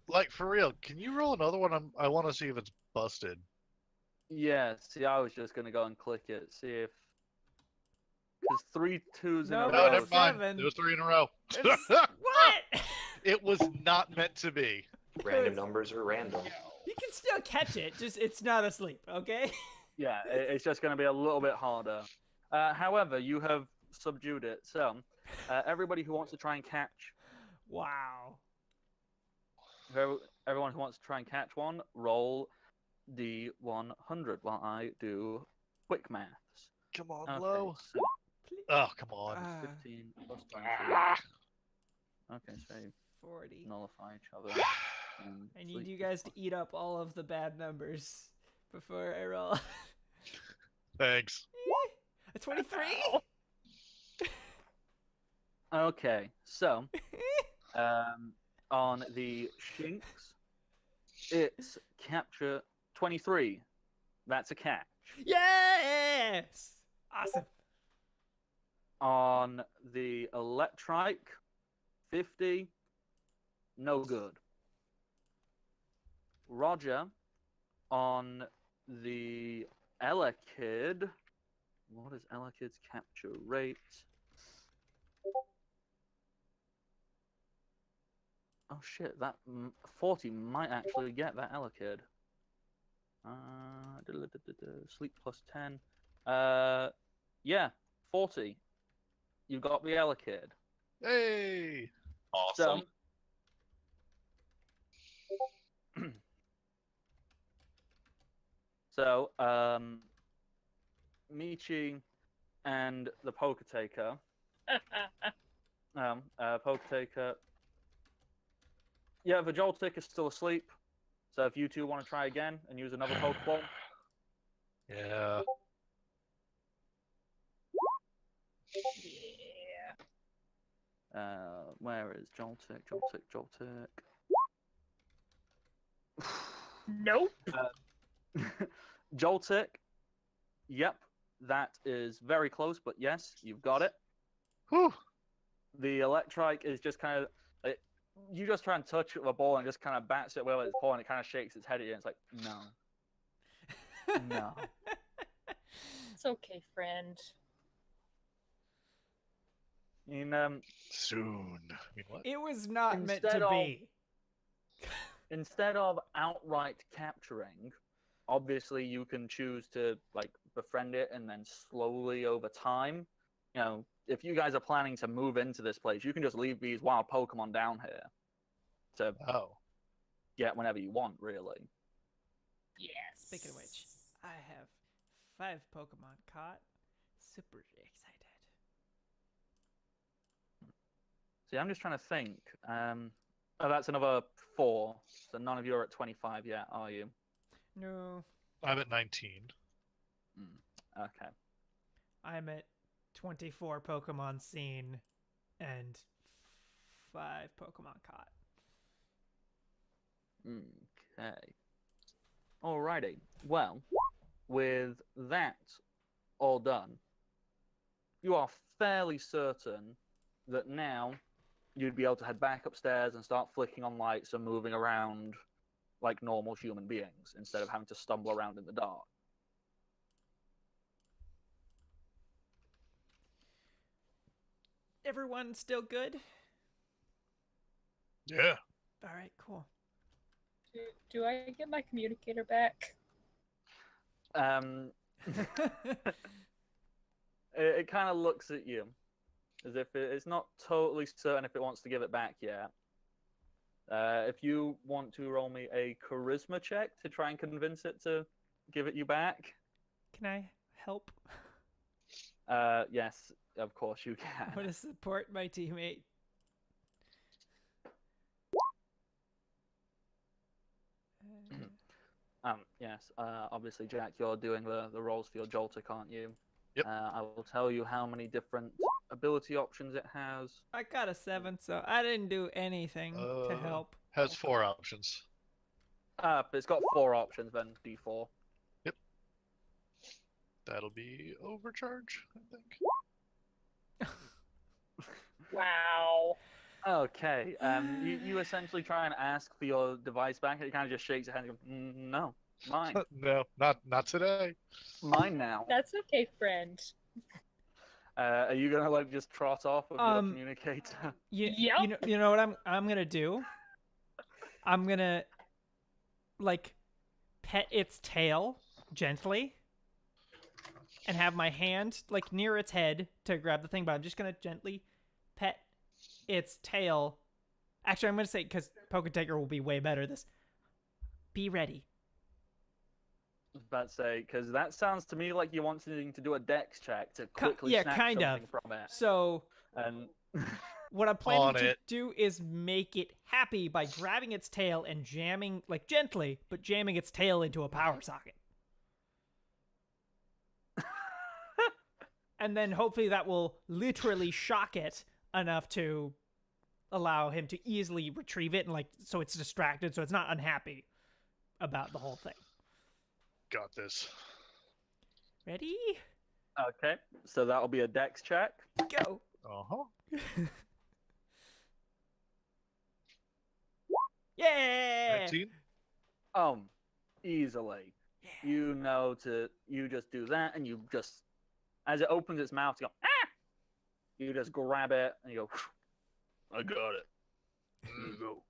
Like, for real, can you roll another one? I want to see if it's busted. Yeah, see, I was just gonna go and click it, see if. Because 3 2s No, in a No, but row. never mind. 7. There was 3 in a row. What? It was not meant to be. Random numbers are random. You can still catch it, just it's not asleep, okay? Yeah, it's just going to be a little bit harder. However, you have subdued it. So, everybody who wants to try and catch, Wow. everyone who wants to try and catch one, roll the 100 while I do quick maths. Come on, Okay, low. so Oh, come on. 15 plus 20. Okay, so 40. nullify each other. I need you guys to eat up all of the bad numbers before I roll. Thanks. A 23? Okay, so on the Shinx, it's capture 23. That's a catch. Yes! Awesome. On the Electrike, 50. No good. Roger, on the Elekid, what is Elekid's capture rate? Oh shit, that 40 might actually get that Elekid. Sleep plus 10. Yeah, 40. You got the Elekid. Hey. Awesome. So, Michi and the Poker Taker. Poker Taker. Yeah, the Joltik is still asleep. So if you two want to try again and use another Pokeball. Yeah. Where is Joltik? Joltik. Nope. Joltik. Yep, that is very close, but yes, you've got it. Whew. The Electrike is just kind of. You just try and touch it with a ball and just kind of bats it with its paw and it kind of shakes its head at you and it's like, no. No. It's okay, friend. Soon. I mean, what? It was not meant Instead to of- be. Instead of outright capturing, obviously you can choose to like befriend it and then slowly over time, you know, if you guys are planning to move into this place, you can just leave these wild Pokemon down here to Oh. get whenever you want, really. Yes. Speaking of which, I have 5 Pokemon caught. Super excited. See, I'm just trying to think. Oh, that's another 4. So none of you are at 25 yet, are you? No, I'm at 19. Okay. I'm at 24 Pokemon seen and 5 Pokemon caught. Okay. Alrighty. Well, with that all done, you are fairly certain that now you'd be able to head back upstairs and start flicking on lights and moving around like normal human beings instead of having to stumble around in the dark. Everyone still good? Yeah. All right, cool. Do I get my communicator back? It kind of looks at you as if it's not totally certain if it wants to give it back yet. If you want to roll me a charisma check to try and convince it to give it you back. Can I help? Yes, of course you can. I want to support my teammate. Yes, obviously, Jack, you're doing the rolls for your Jolter, can't you? Yep. I will tell you how many different ability options it has. I got a 7, so I didn't do anything to help. Has 4 options. But it's got 4 options, then D4. Yep. That'll be overcharge, I think. Wow. Okay. You essentially try and ask for your device back, and it kind of just shakes your head and goes, no, mine. No, not today. Mine now. That's okay, friend. Are you gonna like just trot off with your communicator? Yep. You know what I'm gonna do? I'm gonna like pet its tail gently and have my hand like near its head to grab the thing, but I'm just gonna gently pet its tail. Actually, I'm gonna say, because Pokétaker will be way better at this. Be ready. I was about to say, because that sounds to me like you want to do a dex check to quickly Yeah, snatch kind something of. from it. So And what I'm planning On to it. do is make it happy by grabbing its tail and jamming, like gently, but jamming its tail into a power socket. And then hopefully that will literally shock it enough to allow him to easily retrieve it, and like so it's distracted, so it's not unhappy about the whole thing. Got this. Ready? okay, so that'll be a dex check. Go. Uh-huh. Yeah. 19? Easily. You just do that, and you just, as it opens its mouth, you go, ah! You just grab it, and you go, I got it. Here you go.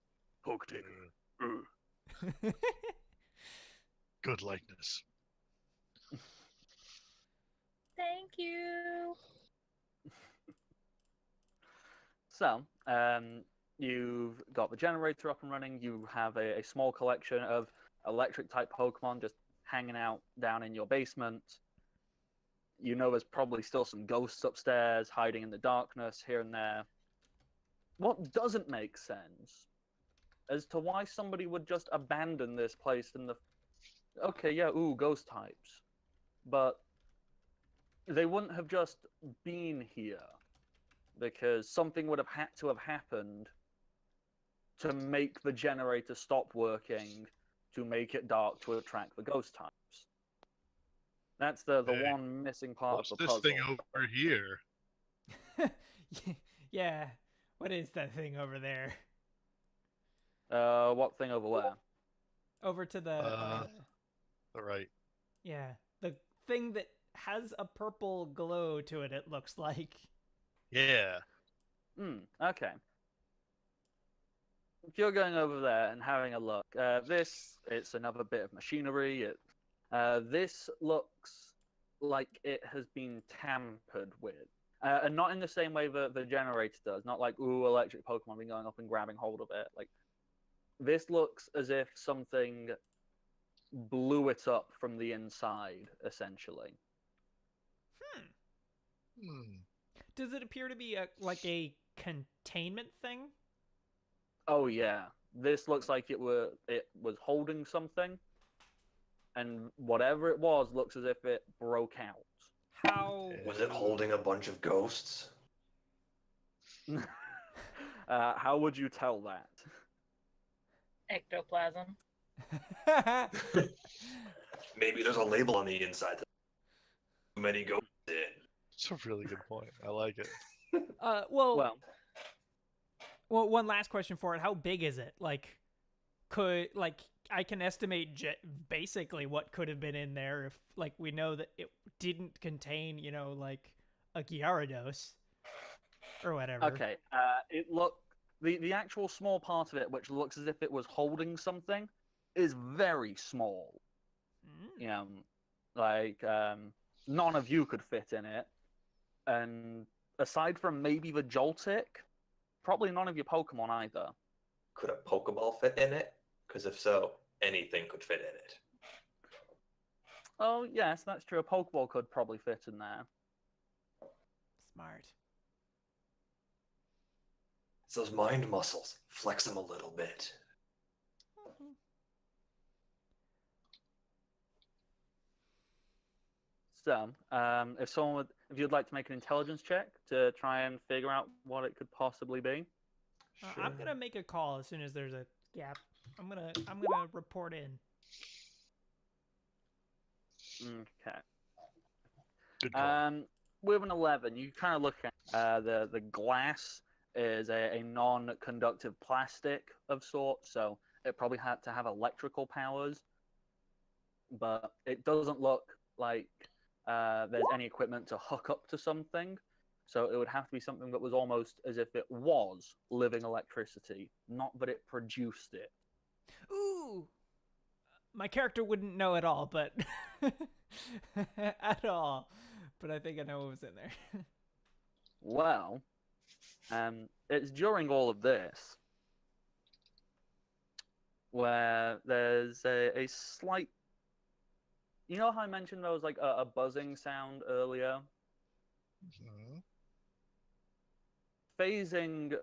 Pokétaker. Good likeness. Thank you. So, you've got the generator up and running. You have a small collection of electric-type Pokemon just hanging out down in your basement. You know there's probably still some ghosts upstairs hiding in the darkness here and there. What doesn't make sense as to why somebody would just abandon this place in the... Okay, yeah, ghost types. But they wouldn't have just been here, because something would have had to have happened to make the generator stop working, to make it dark, to attract the ghost types. That's the Hey, one missing part What's of the this puzzle. thing over here? Yeah. What is that thing over there? What thing over where? Over to the All right. yeah, the thing that has a purple glow to it, it looks like. Yeah. Okay. If you're going over there and having a look, it's another bit of machinery. This looks like it has been tampered with. And not in the same way that the generator does. Not like, electric Pokemon been going up and grabbing hold of it. Like, this looks as if something blew it up from the inside, essentially. Does it appear to be like a containment thing? Oh yeah, this looks like it was holding something, and whatever it was looks as if it broke out. How? Was it holding a bunch of ghosts? How would you tell that? Ectoplasm. Maybe there's a label on the inside that too many ghosts in. It's a really good point. I like it. Well, Well, one last question for it. How big is it? Like, I can estimate basically what could have been in there if like we know that it didn't contain, like a Gyarados or whatever. okay. The actual small part of it, which looks as if it was holding something, is very small. Mm. None of you could fit in it, and aside from maybe the Joltik, probably none of your Pokemon either. Could a Pokeball fit in it? Because if so, anything could fit in it. Oh yes, that's true. A Pokeball could probably fit in there. Smart. It's those mind muscles. Flex them a little bit. Mm-hmm. So, if you'd like to make an intelligence check to try and figure out what it could possibly be. Sure. I'm gonna make a call as soon as there's a gap. I'm gonna report in. Okay. Good call. With an 11, you kind of look at the glass is a non-conductive plastic of sorts, so it probably had to have electrical powers, but it doesn't look like there's any equipment to hook up to something. So it would have to be something that was almost as if it was living electricity, not that it produced it. Ooh, my character wouldn't know at all, but at all. But I think I know what was in there. Well, it's during all of this where there's a slight. You know how I mentioned there was like a buzzing sound earlier? Mhm. Phasing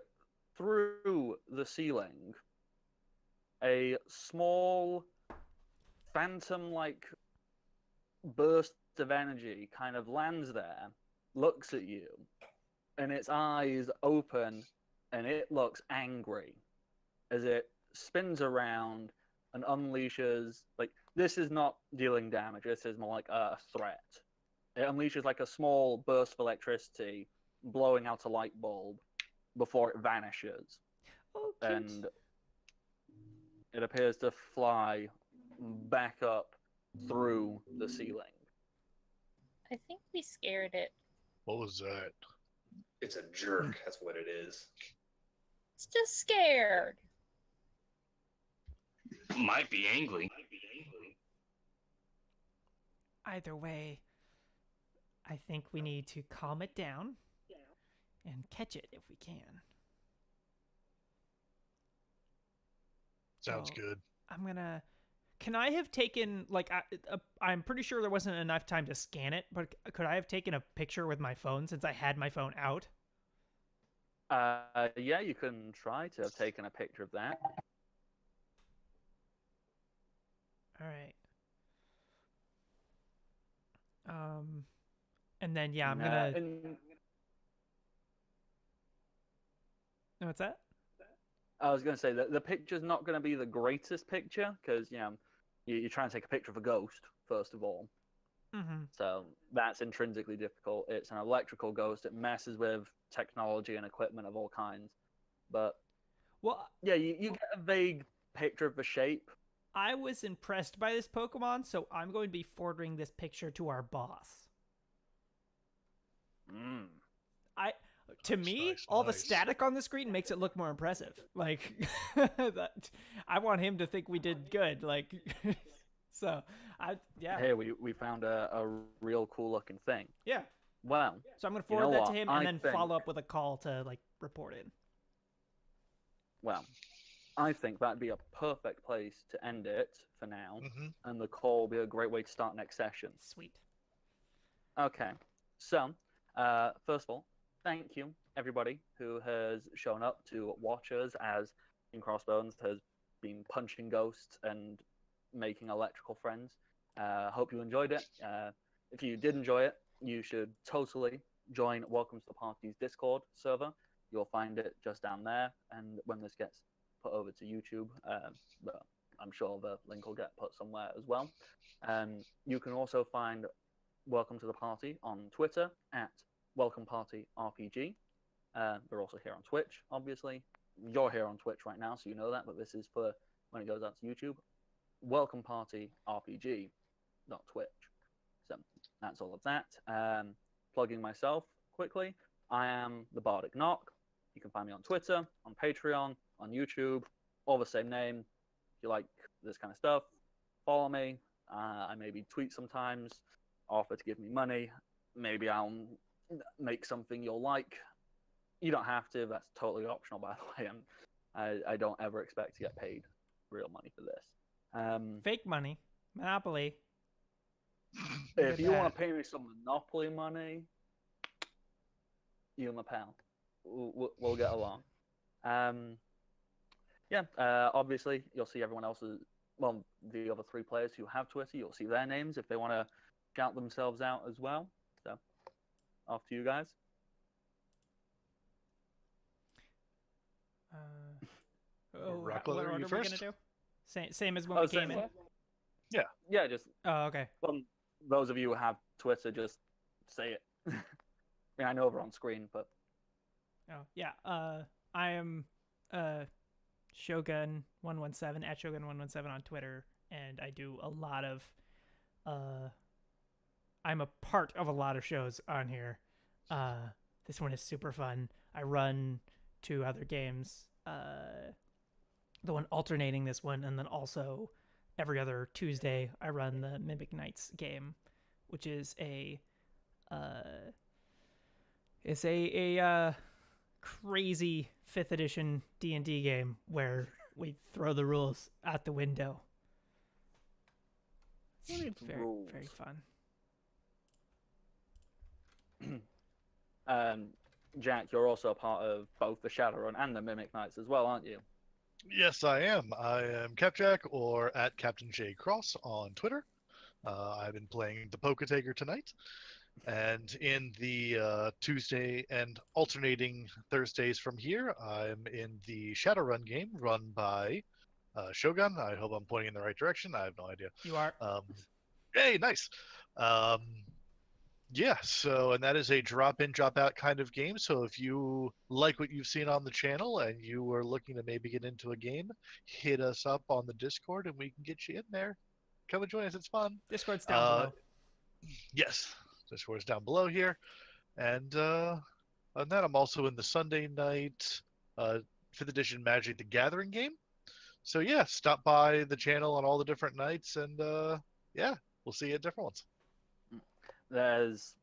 through the ceiling, a small phantom-like burst of energy kind of lands there, looks at you, and its eyes open, and it looks angry as it spins around and unleashes, like, this is not dealing damage, this is more like a threat. It unleashes like a small burst of electricity, blowing out a light bulb before it vanishes. Oh, cute. And it appears to fly back up through the ceiling. I think we scared it. What was that? It's a jerk. That's what it is. It's just scared. Might be angry. Either way, I think we need to calm it down and catch it if we can. Sounds So, good. I'm gonna. Can I have taken like I'm pretty sure there wasn't enough time to scan it, but could I have taken a picture with my phone since I had my phone out? Yeah, you can try to have taken a picture of that. All right. And then yeah, I'm gonna. No, what's that? I was going to say that the picture's not going to be the greatest picture because you're trying to take a picture of a ghost first of all. Mm-hmm. So that's intrinsically difficult. It's an electrical ghost. It messes with technology and equipment of all kinds. But Well, yeah, you get a vague picture of the shape. I was impressed by this Pokemon, so I'm going to be forwarding this picture to our boss. To me, all the static on the screen makes it look more impressive. Like, I want him to think we did good. Like, so, yeah. Here, we found a real cool looking thing. Yeah. Well, so I'm going to forward that to him and then follow up with a call to, like, report in. Well, I think that'd be a perfect place to end it for now. And the call will be a great way to start next session. Sweet. Okay. So, first of all, thank you, everybody who has shown up to watch us as in Crossbones has been punching ghosts and making electrical friends. Hope you enjoyed it. If you did enjoy it, you should totally join Welcome to the Party's Discord server. You'll find it just down there. And when this gets put over to YouTube, but I'm sure the link will get put somewhere as well. You can also find welcome to the party on Twitter at WelcomePartyRPG. They're also here on Twitch, obviously. You're here on Twitch right now, so you know that, but this is for when it goes out to YouTube. WelcomePartyRPG, not Twitch. So that's all of that. Plugging myself quickly, I am the Bardic Knock. You can find me on Twitter, on Patreon, on YouTube, all the same name. If you like this kind of stuff, follow me. I maybe tweet sometimes, offer to give me money. Maybe I'll make something you'll like. You don't have to. That's totally optional, by the way. I don't ever expect to get paid real money for this. Fake money, Monopoly. If you want to pay me some Monopoly money, you and my pal, we'll get along. Obviously, you'll see everyone else's, well, the other 3 players who have Twitter, you'll see their names if they want to shout themselves out as well. So, off to you guys. Rock what Leather, order you are we first? gonna do? Same as when we came in. Yeah, just Okay. those of you who have Twitter, just say it. I mean, I know we're on screen, but Oh yeah. I am Shogun117 at Shogun117 on Twitter, and I do a lot of. I'm a part of a lot of shows on here. This one is super fun. I run 2 other games. The one alternating this one, and then also every other Tuesday I run the Mimic Knights game, which is a crazy 5th edition D&D game where we throw the rules out the window. Who needs Very rules? very fun. Jack, you're also a part of both the Shadowrun and the Mimic Knights as well, aren't you? Yes, I am. I am Capjack, or at Captain J Cross on Twitter. I've been playing the Poke-Taker tonight, and in the Tuesday and alternating Thursdays from here, I'm in the Shadowrun game run by Shogun. I hope I'm pointing in the right direction. I have no idea. You are. Hey, nice. Yeah, so, and that is a drop-in, drop-out kind of game. So if you like what you've seen on the channel and you are looking to maybe get into a game, hit us up on the Discord and we can get you in there. Come and join us. It's fun. Discord's down below. Yes, Discord's down below here. And other than that, I'm also in the Sunday night 5th edition Magic the Gathering game. So yeah, stop by the channel on all the different nights, and yeah, we'll see you at different ones. There's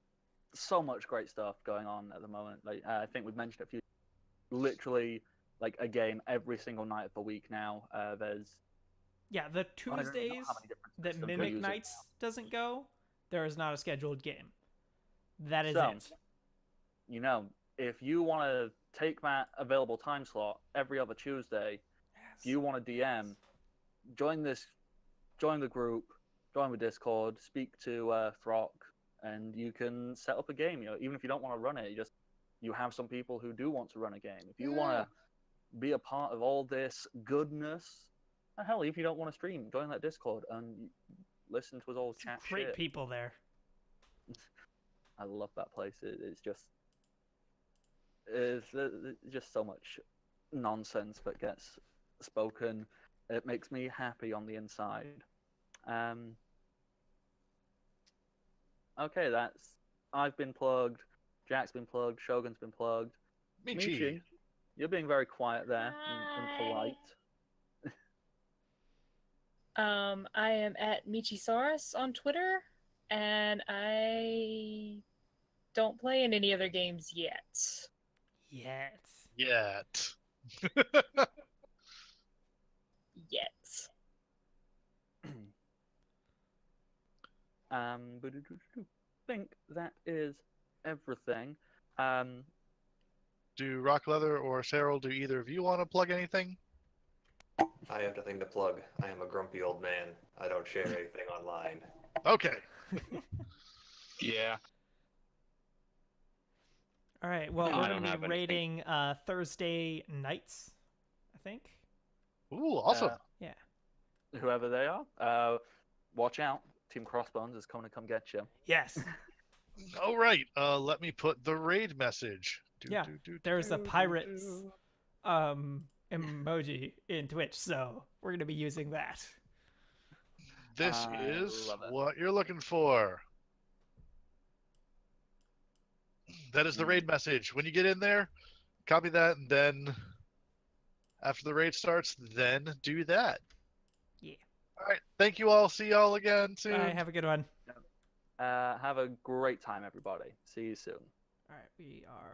so much great stuff going on at the moment. Like I think we've mentioned a few, literally like a game every single night of the week now. There's Yeah, the I don't know how Tuesdays many different that systems we're Mimic using Knights doesn't go, there is not a scheduled game. That is So, it. You know, if you want to take that available time slot every other Tuesday, if you want to DM, join the group, join the Discord, speak to Throck, and you can set up a game. You know, even if you don't want to run it, you have some people who do want to run a game. If you want to be a part of all this goodness, hell, if you don't want to stream, join that Discord and listen to us all Some chat great shit. people there. I love that place. It's just so much nonsense that gets spoken. It makes me happy on the inside. Okay, I've been plugged. Jack's been plugged. Shogun's been plugged. Michi. You're being very quiet there and polite. I am at Michisaurus on Twitter, and I don't play in any other games yet. Yet. Yet. Yet. Think that is everything. Do Rock Leather or Cheryl, do either of you want to plug anything? I have nothing to plug. I am a grumpy old man. I don't share anything online. Okay. Yeah. All right. Well, I we're don't going to have be anything. rating Thursday nights, I think. Ooh, awesome. Yeah. Whoever they are, watch out. Team Crossbones is coming to come get you. Yes. All right. Let me put the raid message. Yeah, there's a pirates emoji in Twitch, so we're gonna be using that. This I is love it. what you're looking for. That is the raid message. When you get in there, copy that, and then after the raid starts, then do that. Yeah. All right. Thank you all. See y'all again soon. Bye. Have a good one. Have a great time, everybody. See you soon. All right, we are